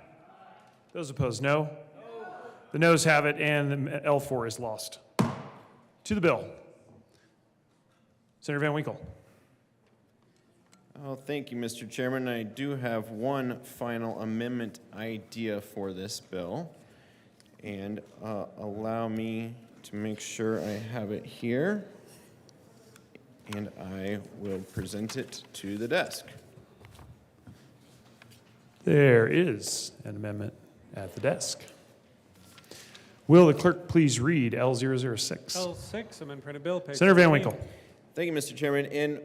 Those opposed, no. The noes have it, and L4 is lost. To the bill. Senator Van Winkle. Oh, thank you, Mr. Chairman. I do have one final amendment idea for this bill. And allow me to make sure I have it here. And I will present it to the desk. There is an amendment at the desk. Will the clerk please read L006? L6, amend printed bill, page Senator Van 17. Winkle. Thank you, Mr. Chairman. And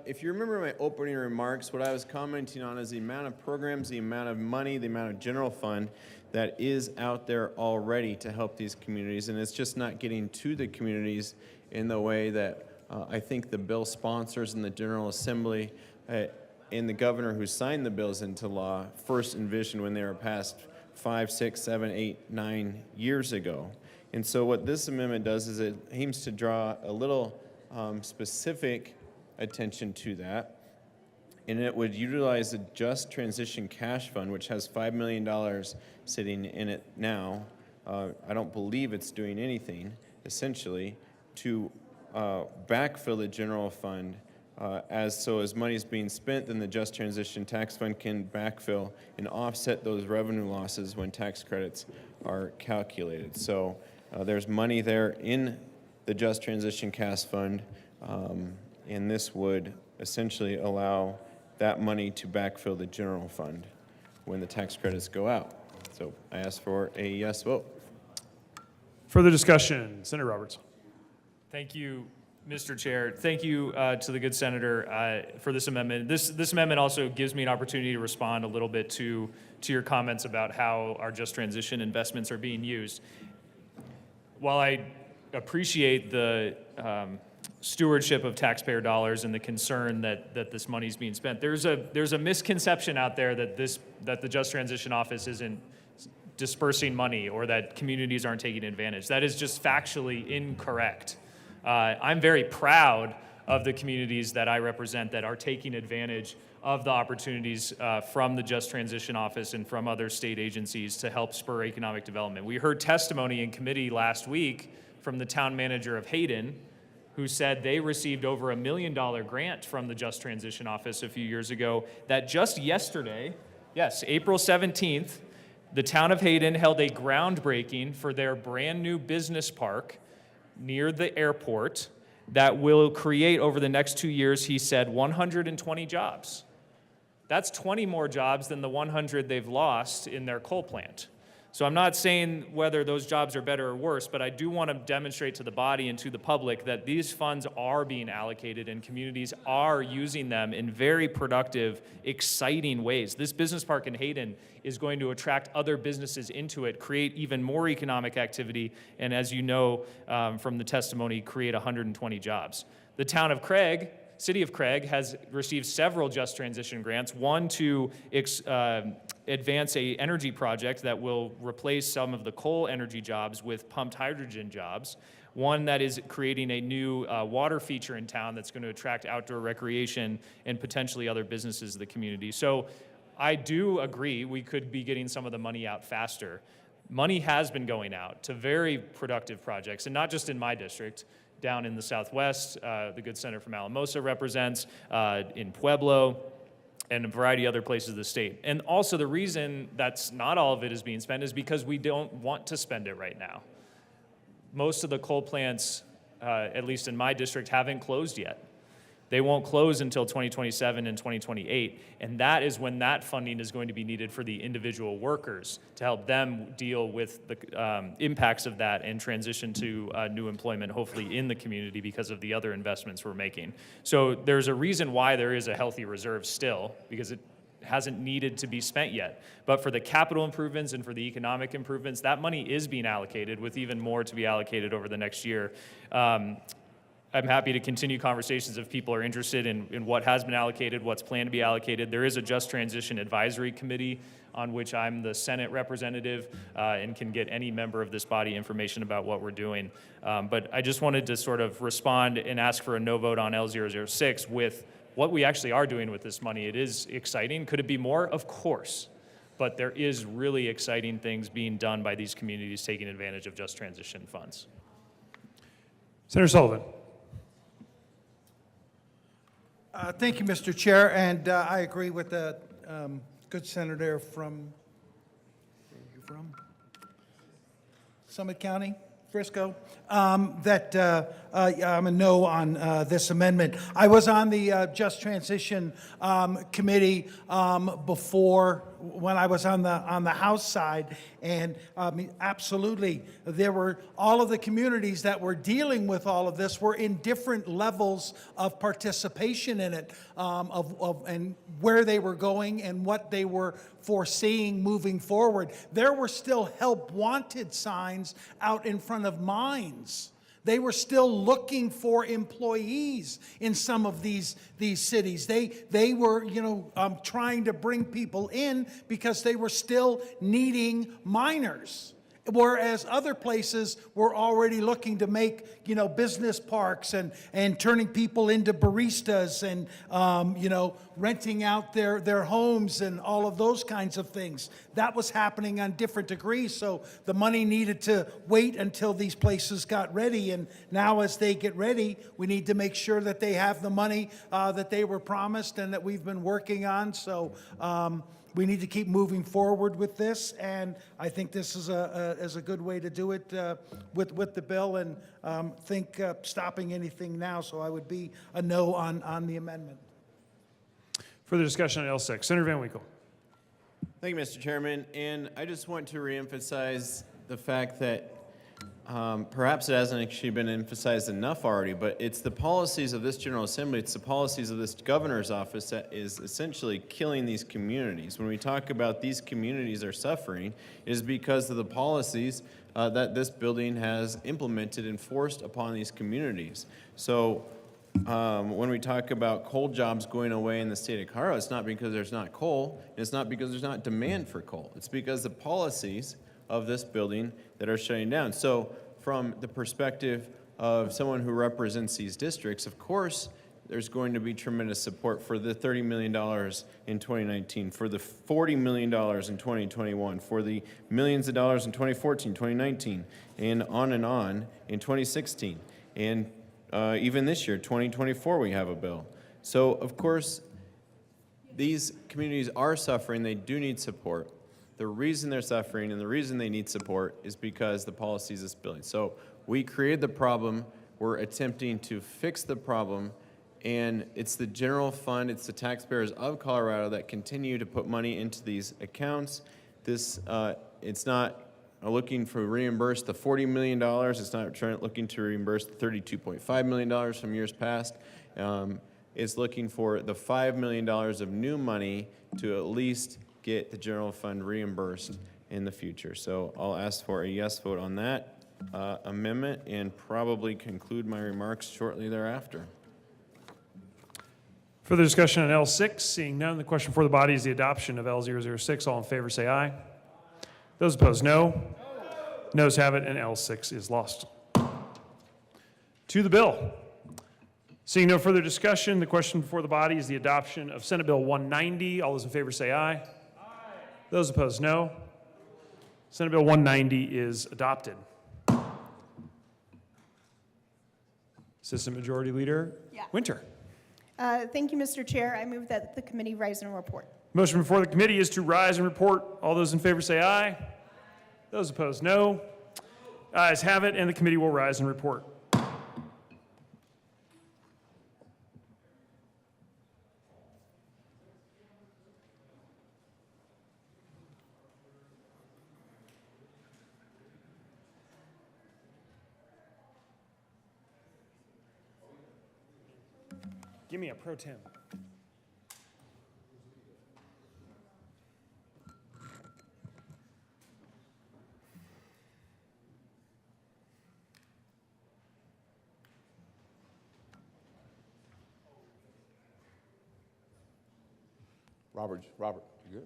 if you remember my opening remarks, what I was commenting on is the amount of programs, the amount of money, the amount of general fund that is out there already to help these communities. And it's just not getting to the communities in the way that I think the bill sponsors in the General Assembly and the governor who signed the bills into law first envisioned when they were passed 5, 6, 7, 8, 9 years ago. And so what this amendment does is it aims to draw a little specific attention to that. And it would utilize the Just Transition Cash Fund, which has $5 million sitting in it now. I don't believe it's doing anything, essentially, to backfill the general fund. As money is being spent, then the Just Transition Tax Fund can backfill and offset those revenue losses when tax credits are calculated. So there's money there in the Just Transition Cash Fund, and this would essentially allow that money to backfill the general fund when the tax credits go out. So I ask for a yes vote. Further discussion, Senator Roberts. Thank you, Mr. Chair. Thank you to the good senator for this amendment. This amendment also gives me an opportunity to respond a little bit to your comments about how our just transition investments are being used. While I appreciate the stewardship of taxpayer dollars and the concern that this money is being spent, there's a misconception out there that the Just Transition Office isn't dispersing money or that communities aren't taking advantage. That is just factually incorrect. I'm very proud of the communities that I represent that are taking advantage of the opportunities from the Just Transition Office and from other state agencies to help spur economic development. We heard testimony in committee last week from the town manager of Hayden, who said they received over $1 million grant from the Just Transition Office a few years ago, that just yesterday, yes, April 17th, the town of Hayden held a groundbreaking for their brand new business park near the airport that will create over the next 2 years, he said, 120 jobs. That's 20 more jobs than the 100 they've lost in their coal plant. So I'm not saying whether those jobs are better or worse, but I do want to demonstrate to the body and to the public that these funds are being allocated and communities are using them in very productive, exciting ways. This business park in Hayden is going to attract other businesses into it, create even more economic activity, and as you know from the testimony, create 120 jobs. The town of Craig, City of Craig, has received several Just Transition grants, one to advance a energy project that will replace some of the coal energy jobs with pumped hydrogen jobs, one that is creating a new water feature in town that's going to attract outdoor recreation and potentially other businesses in the community. So I do agree we could be getting some of the money out faster. Money has been going out to very productive projects, and not just in my district. Down in the Southwest, the good senator from Alamosa represents, in Pueblo, and a variety of other places of the state. And also the reason that's not all of it is being spent is because we don't want to spend it right now. Most of the coal plants, at least in my district, haven't closed yet. They won't close until 2027 and 2028, and that is when that funding is going to be needed for the individual workers to help them deal with the impacts of that and transition to new employment, hopefully in the community because of the other investments we're making. So there's a reason why there is a healthy reserve still, because it hasn't needed to be spent yet. But for the capital improvements and for the economic improvements, that money is being allocated, with even more to be allocated over the next year. I'm happy to continue conversations if people are interested in what has been allocated, what's planned to be allocated. There is a Just Transition Advisory Committee on which I'm the Senate representative and can get any member of this body information about what we're doing. But I just wanted to sort of respond and ask for a no vote on L006 with what we actually are doing with this money. It is exciting. Could it be more? Of course. But there is really exciting things being done by these communities taking advantage of Just Transition funds. Senator Sullivan. Thank you, Mr. Chair, and I agree with the good senator from, where are you from? Summit County, Frisco, that I'm a no on this amendment. I was on the Just Transition Committee before, when I was on the House side, and absolutely, there were all of the communities that were dealing with all of this were in different levels of participation in it, and where they were going and what they were foreseeing moving forward. There were still help wanted signs out in front of mines. They were still looking for employees in some of these cities. They were, trying to bring people in because they were still needing miners. Whereas other places were already looking to make, business parks and turning people into baristas and, renting out their homes and all of those kinds of things. That was happening on different degrees, so the money needed to wait until these places got ready. And now as they get ready, we need to make sure that they have the money that they were promised and that we've been working on. So we need to keep moving forward with this, and I think this is a good way to do it with the bill, and think stopping anything now, so I would be a no on the amendment. Further discussion on L6. Senator Van Winkle. Thank you, Mr. Chairman. And I just want to reemphasize the fact that perhaps it hasn't actually been emphasized enough already, but it's the policies of this General Assembly, it's the policies of this governor's office that is essentially killing these communities. When we talk about these communities are suffering, it is because of the policies that this building has implemented and forced upon these communities. So when we talk about coal jobs going away in the state of Colorado, it's not because there's not coal, and it's not because there's not demand for coal. It's because the policies of this building that are shutting down. So from the perspective of someone who represents these districts, of course, there's going to be tremendous support for the $30 million in 2019, for the $40 million in 2021, for the millions of dollars in 2014, 2019, and on in 2016. And even this year, 2024, we have a bill. So, of course, these communities are suffering. They do need support. The reason they're suffering and the reason they need support is because the policies of this building. So we created the problem. We're attempting to fix the problem. And it's the general fund, it's the taxpayers of Colorado that continue to put money into these accounts. This, it's not looking for reimburse the $40 million. It's not looking to reimburse the $32.5 million from years past. It's looking for the $5 million of new money to at least get the general fund reimbursed in the future. So I'll ask for a yes vote on that amendment and probably conclude my remarks shortly thereafter. Further discussion on L6. Seeing none, the question for the body is the adoption of L006. All in favor say aye. Those opposed, no. Noes have it, and L6 is lost. To the bill. Seeing no further discussion, the question before the body is the adoption of Senate Bill 190. All those in favor say aye. Aye. Those opposed, no. Senate Bill 190 is adopted. Assistant Majority Leader Winter. Thank you, Mr. Chair. I move that the committee rise and report. Motion before the committee is to rise and report. All those in favor say aye. Those opposed, no. Ayes have it, and the committee will rise and report. Give me a pro tem. Robert, you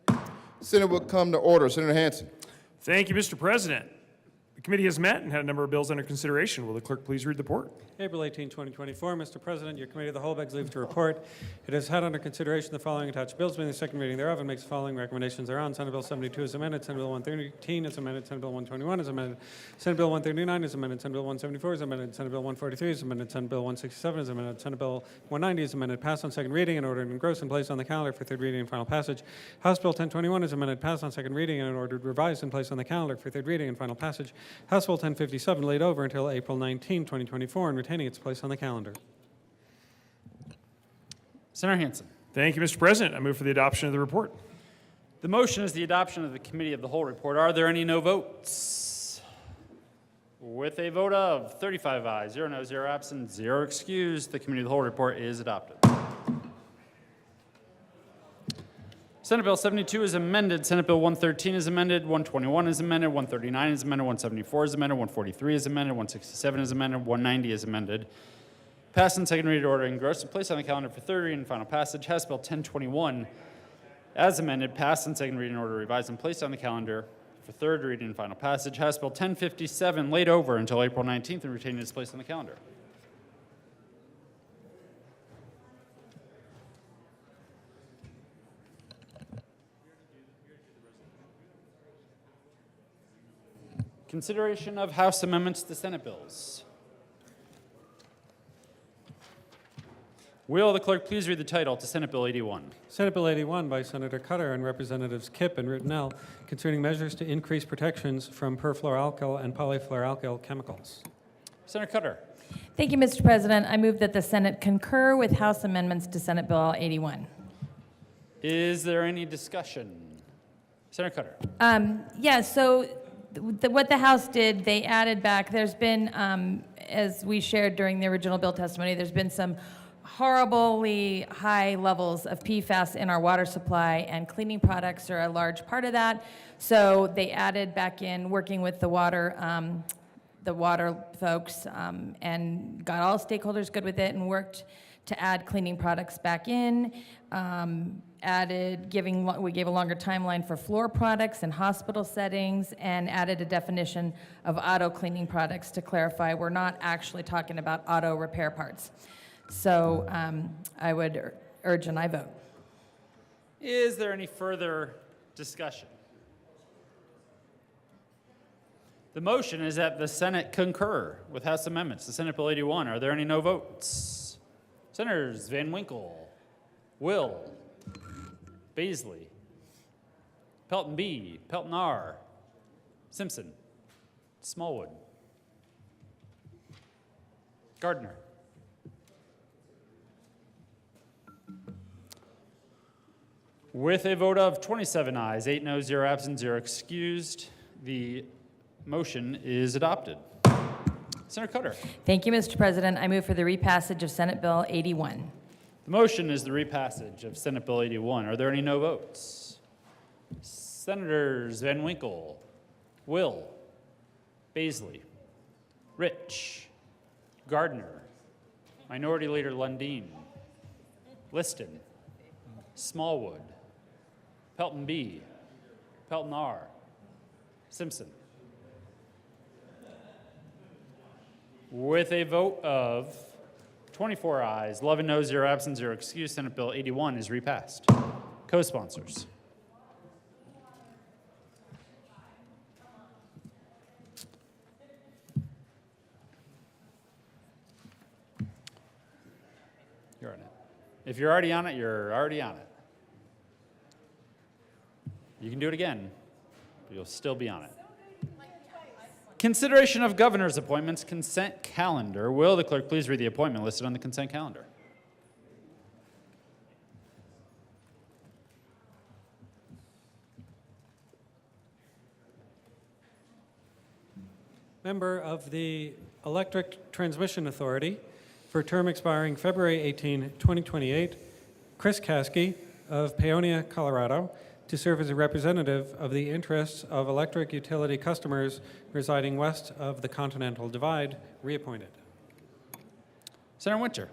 good? Senate will come to order. Senator Hansen. Thank you, Mr. President. The committee has met and had a number of bills under consideration. Will the clerk please read the report? April 18, 2024. Mr. President, your committee of the whole begs leave to report. It has had under consideration the following attached bills, being the second reading thereof, and makes the following recommendations thereon. Senate Bill 72 is amended. Senate Bill 113 is amended. Senate Bill 121 is amended. Senate Bill 139 is amended. Senate Bill 174 is amended. Senate Bill 143 is amended. Senate Bill 167 is amended. Senate Bill 190 is amended. Passed on second reading and ordered engrossed and placed on the calendar for third reading and final passage. House Bill 1021 is amended. Passed on second reading and ordered revised and placed on the calendar for third reading and final passage. House Bill 1057 laid over until April 19, 2024, and retaining its place on the calendar. Senator Hansen. Thank you, Mr. President. I move for the adoption of the report. The motion is the adoption of the Committee of the Whole report. Are there any no votes? With a vote of 35 ayes, 0 no, 0 absent, 0 excused, the Committee of the Whole report is adopted. Senate Bill 72 is amended. Senate Bill 113 is amended. 121 is amended. 139 is amended. 174 is amended. 143 is amended. 167 is amended. 190 is amended. Passed in second reading, order engrossed and placed on the calendar for third reading and final passage. House Bill 1021, as amended, passed in second reading, order revised and placed on the calendar for third reading and final passage. House Bill 1057, laid over until April 19th and retained its place on the calendar. Consideration of House amendments to Senate bills. Will the clerk please read the title to Senate Bill 81? Senate Bill 81 by Senator Cutter and Representatives Kipp and Rittenell concerning measures to increase protections from perfluoroalkyl and polyfluoroalkyl chemicals. Senator Cutter. Thank you, Mr. President. I move that the Senate concur with House amendments to Senate Bill 81. Is there any discussion? Senator Cutter. So what the House did, they added back, there's been, as we shared during the original bill testimony, there's been some horribly high levels of PFAS in our water supply, and cleaning products are a large part of that. So they added back in, working with the water folks, and got all stakeholders good with it, and worked to add cleaning products back in. We gave a longer timeline for floor products in hospital settings, and added a definition of auto cleaning products to clarify we're not actually talking about auto repair parts. So I would urge an aye vote. Is there any further discussion? The motion is that the Senate concur with House amendments to Senate Bill 81. Are there any no votes? Senators Van Winkle, Will, Baisley, Pelton B, Pelton R, Simpson, Smallwood, Gardner. With a vote of 27 ayes, 8 no, 0 absent, 0 excused, the motion is adopted. Senator Cutter. Thank you, Mr. President. I move for the repassage of Senate Bill 81. The motion is the repassage of Senate Bill 81. Are there any no votes? Senators Van Winkle, Will, Baisley, Rich, Gardner, Minority Leader Lundin, Liston, Smallwood, Pelton B, Pelton R, Simpson. With a vote of 24 ayes, 11 noes, 0 absent, 0 excused, Senate Bill 81 is repassed. Co-sponsors. You're on it. If you're already on it, you're already on it. You can do it again, but you'll still be on it. Consideration of governor's appointments, consent calendar. Will the clerk please read the appointment listed on the consent calendar? Member of the Electric Transmission Authority for a term expiring February 18, 2028, Chris Caskey of Paonia, Colorado, to serve as a representative of the interests of electric utility customers residing west of the Continental Divide, reappointed. Senator Winter.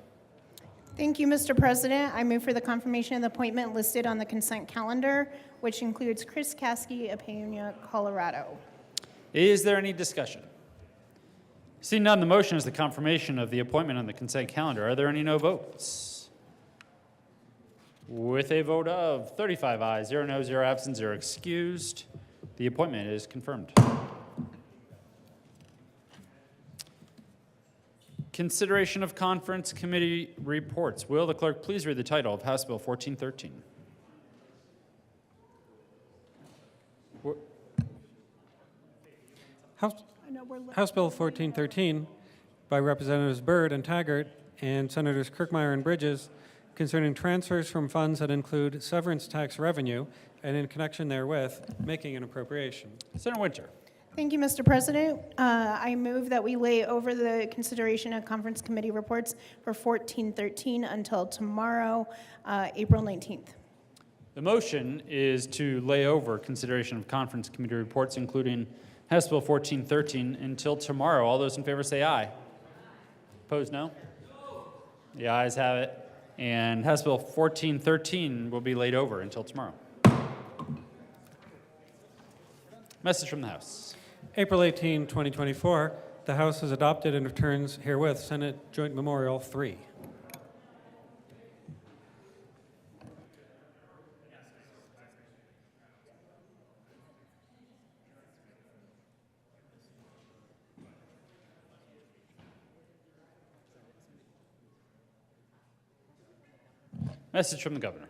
Thank you, Mr. President. I move for the confirmation of the appointment listed on the consent calendar, which includes Chris Caskey of Paonia, Colorado. Is there any discussion? Seeing none, the motion is the confirmation of the appointment on the consent calendar. Are there any no votes? With a vote of 35 ayes, 0 no, 0 absent, 0 excused, the appointment is confirmed. Consideration of conference committee reports. Will the clerk please read the title of House Bill 1413? House Bill 1413 by Representatives Byrd and Taggart and Senators Kirkmeyer and Bridges concerning transfers from funds that include severance tax revenue and in connection therewith, making an appropriation. Senator Winter. Thank you, Mr. President. I move that we lay over the consideration of conference committee reports for 1413 until tomorrow, April 19th. The motion is to lay over consideration of conference committee reports, including House Bill 1413, until tomorrow. All those in favor say aye. Opposed, no? The ayes have it. And House Bill 1413 will be laid over until tomorrow. Message from the House. April 18, 2024, the House has adopted and returns herewith Senate Joint Memorial 3. Message from the Governor.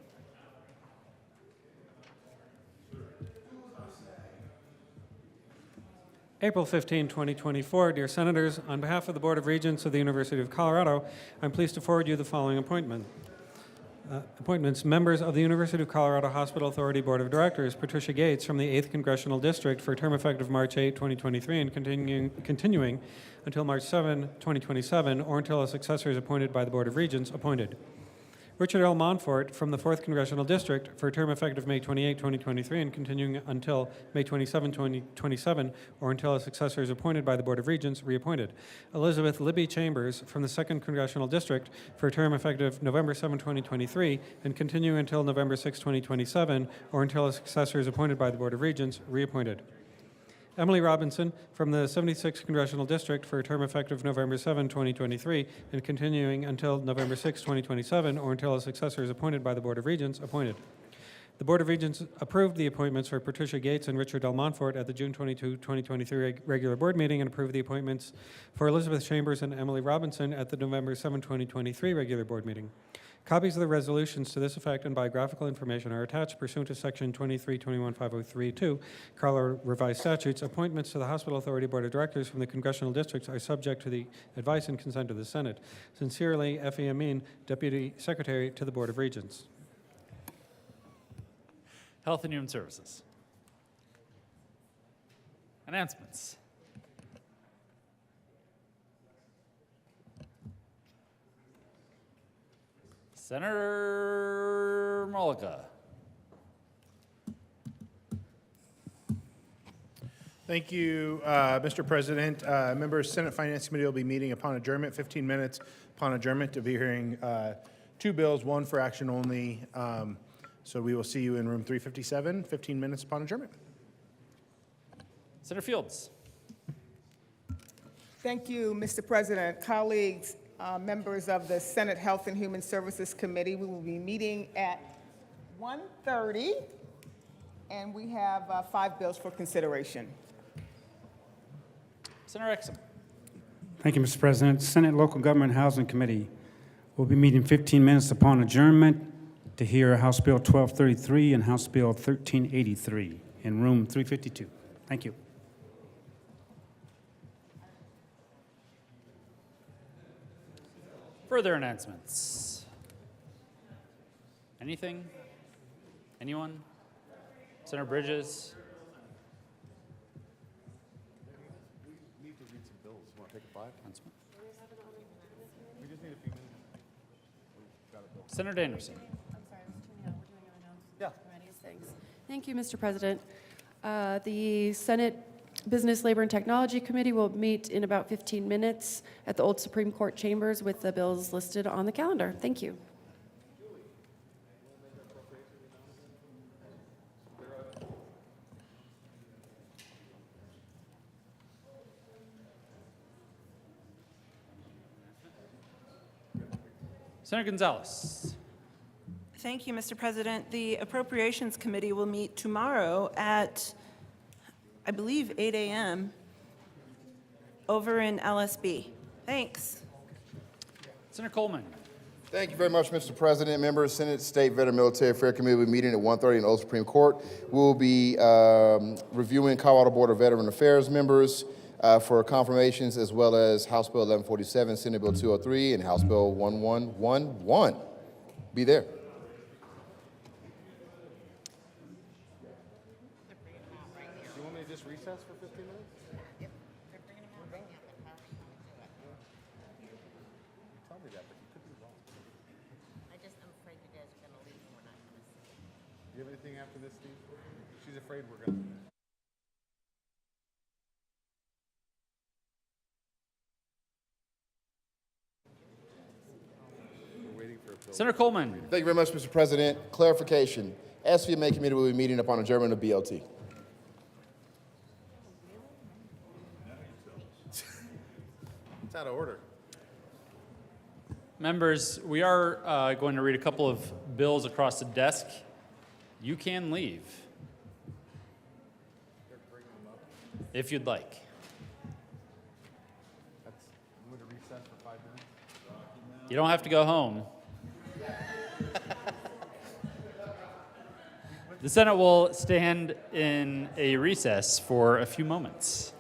April 15, 2024, dear Senators, on behalf of the Board of Regents of the University of Colorado, I'm pleased to forward you the following appointments. Members of the University of Colorado Hospital Authority Board of Directors, Patricia Gates from the 8th Congressional District for a term effective March 8, 2023 and continuing until March 7, 2027, or until a successor is appointed by the Board of Regents, appointed. Richard L. Montfort from the 4th Congressional District for a term effective May 28, 2023 and continuing until May 27, 2027, or until a successor is appointed by the Board of Regents, reappointed. Elizabeth Libby Chambers from the 2nd Congressional District for a term effective November 7, 2023 and continuing until November 6, 2027, or until a successor is appointed by the Board of Regents, reappointed. Emily Robinson from the 76th Congressional District for a term effective November 7, 2023 and continuing until November 6, 2027, or until a successor is appointed by the Board of Regents, appointed. The Board of Regents approved the appointments for Patricia Gates and Richard L. Montfort at the June 22, 2023 regular board meeting and approved the appointments for Elizabeth Chambers and Emily Robinson at the November 7, 2023 regular board meeting. Copies of the resolutions to this effect and biographical information are attached pursuant to Section 23215032, Colorado Revised Statutes. Appointments to the Hospital Authority Board of Directors from the congressional districts are subject to the advice and consent of the Senate. Sincerely, Effie Amin, Deputy Secretary to the Board of Regents. Health and Human Services. Announcements. Senator Mullica. Thank you, Mr. President. Members, Senate Finance Committee will be meeting upon adjournment, 15 minutes upon adjournment to be hearing two bills, one for action only. So we will see you in room 357, 15 minutes upon adjournment. Senator Fields. Thank you, Mr. President. Colleagues, members of the Senate Health and Human Services Committee, we will be meeting at 1:30, and we have 5 bills for consideration. Senator Exum. Thank you, Mr. President. Senate Local Government Housing Committee will be meeting 15 minutes upon adjournment to hear House Bill 1233 and House Bill 1383 in room 352. Thank you. Further announcements? Anything? Anyone? Senator Bridges? We need to read some bills. Want to take a 5? We just need a few minutes. Senator Danielson. Yeah. Thank you, Mr. President. The Senate Business, Labor, and Technology Committee will meet in about 15 minutes at the Old Supreme Court chambers with the bills listed on the calendar. Thank you. Senator Gonzalez. Thank you, Mr. President. The Appropriations Committee will meet tomorrow at, I believe, 8 a.m. over in LSB. Thanks. Senator Coleman. Thank you very much, Mr. President. Members, Senate State Veteran Military Affairs Committee will be meeting at 1:30 in the Old Supreme Court. We'll be reviewing Colorado Board of Veteran Affairs members for confirmations, as well as House Bill 1147, Senate Bill 203, and House Bill 1111. Be there. You want me to just recess for 15 minutes? Tell me that, but you could be wrong. I'm afraid you guys are going to leave and we're not going to see it. Do you have anything after this, Steve? She's afraid we're going to. Senator Coleman. Thank you very much, Mr. President. Clarification. SVMA Committee will be meeting upon adjournment of BLT. It's out of order. Members, we are going to read a couple of bills across the desk. You can leave if you'd like. I'm going to recess for 5 minutes. You don't have to go home. The Senate will stand in a recess for a few moments.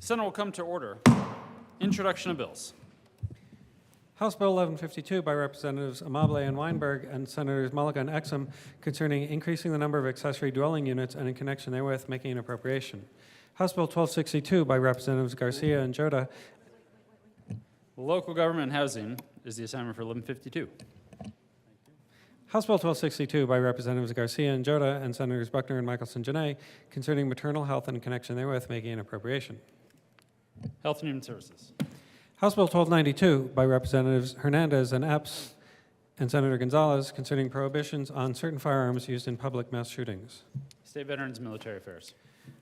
Senate will come to order. Introduction of bills. House Bill 1152 by Representatives Amable and Weinberg and Senators Mulligan and Exum concerning increasing the number of accessory dwelling units and in connection therewith making an appropriation. House Bill 1262 by Representatives Garcia and Joda. Local government and housing is the assignment for 1152. House Bill 1262 by Representatives Garcia and Joda and Senators Buckner and Michelson Janay concerning maternal health and in connection therewith making an appropriation. Health and Human Services. House Bill 1292 by Representatives Hernandez and Epps and Senator Gonzalez concerning prohibitions on certain firearms used in public mass shootings. State Veterans and Military Affairs.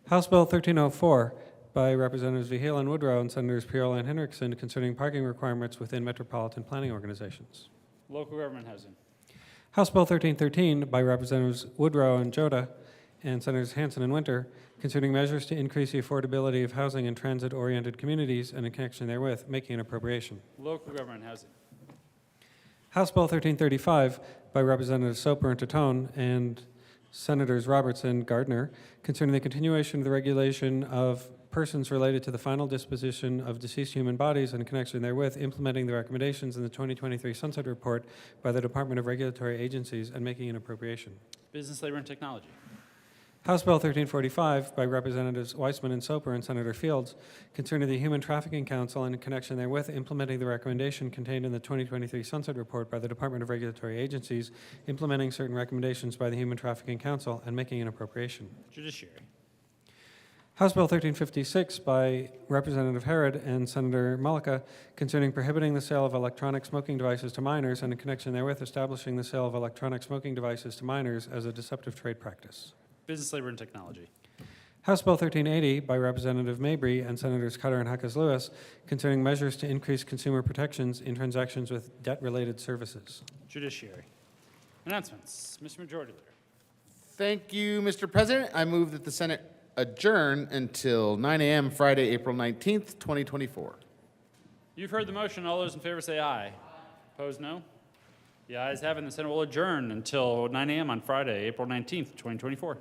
House Bill 1304 by Representatives Vigil and Woodrow and Senators Piola and Henriksen concerning parking requirements within metropolitan planning organizations. Local government and housing. House Bill 1313 by Representatives Woodrow and Joda and Senators Hansen and Winter concerning measures to increase the affordability of housing in transit-oriented communities and in connection therewith making an appropriation. Local government and housing. House Bill 1335 by Representatives Soper and Tatone and Senators Robertson, Gardner, concerning the continuation of the regulation of persons related to the final disposition of deceased human bodies and in connection therewith implementing the recommendations in the 2023 Sunset Report by the Department of Regulatory Agencies and making an appropriation. Business, Labor, and Technology. House Bill 1345 by Representatives Weissman and Soper and Senator Fields concerning the Human Trafficking Council and in connection therewith implementing the recommendation contained in the 2023 Sunset Report by the Department of Regulatory Agencies, implementing certain recommendations by the Human Trafficking Council and making an appropriation. Judiciary. House Bill 1356 by Representative Herod and Senator Malika concerning prohibiting the sale of electronic smoking devices to minors and in connection therewith establishing the sale of electronic smoking devices to minors as a deceptive trade practice. Business, Labor, and Technology. House Bill 1380 by Representative Mabry and Senators Cutter and Huckes Lewis concerning measures to increase consumer protections in transactions with debt-related services. Judiciary. Announcements. Mr. Majority Leader. Thank you, Mr. President. I move that the Senate adjourn until 9 a.m. Friday, April 19th, 2024. You've heard the motion. All those in favor say aye. Opposed, no. The ayes have it, and the Senate will adjourn until 9 a.m. on Friday, April 19th, 2024.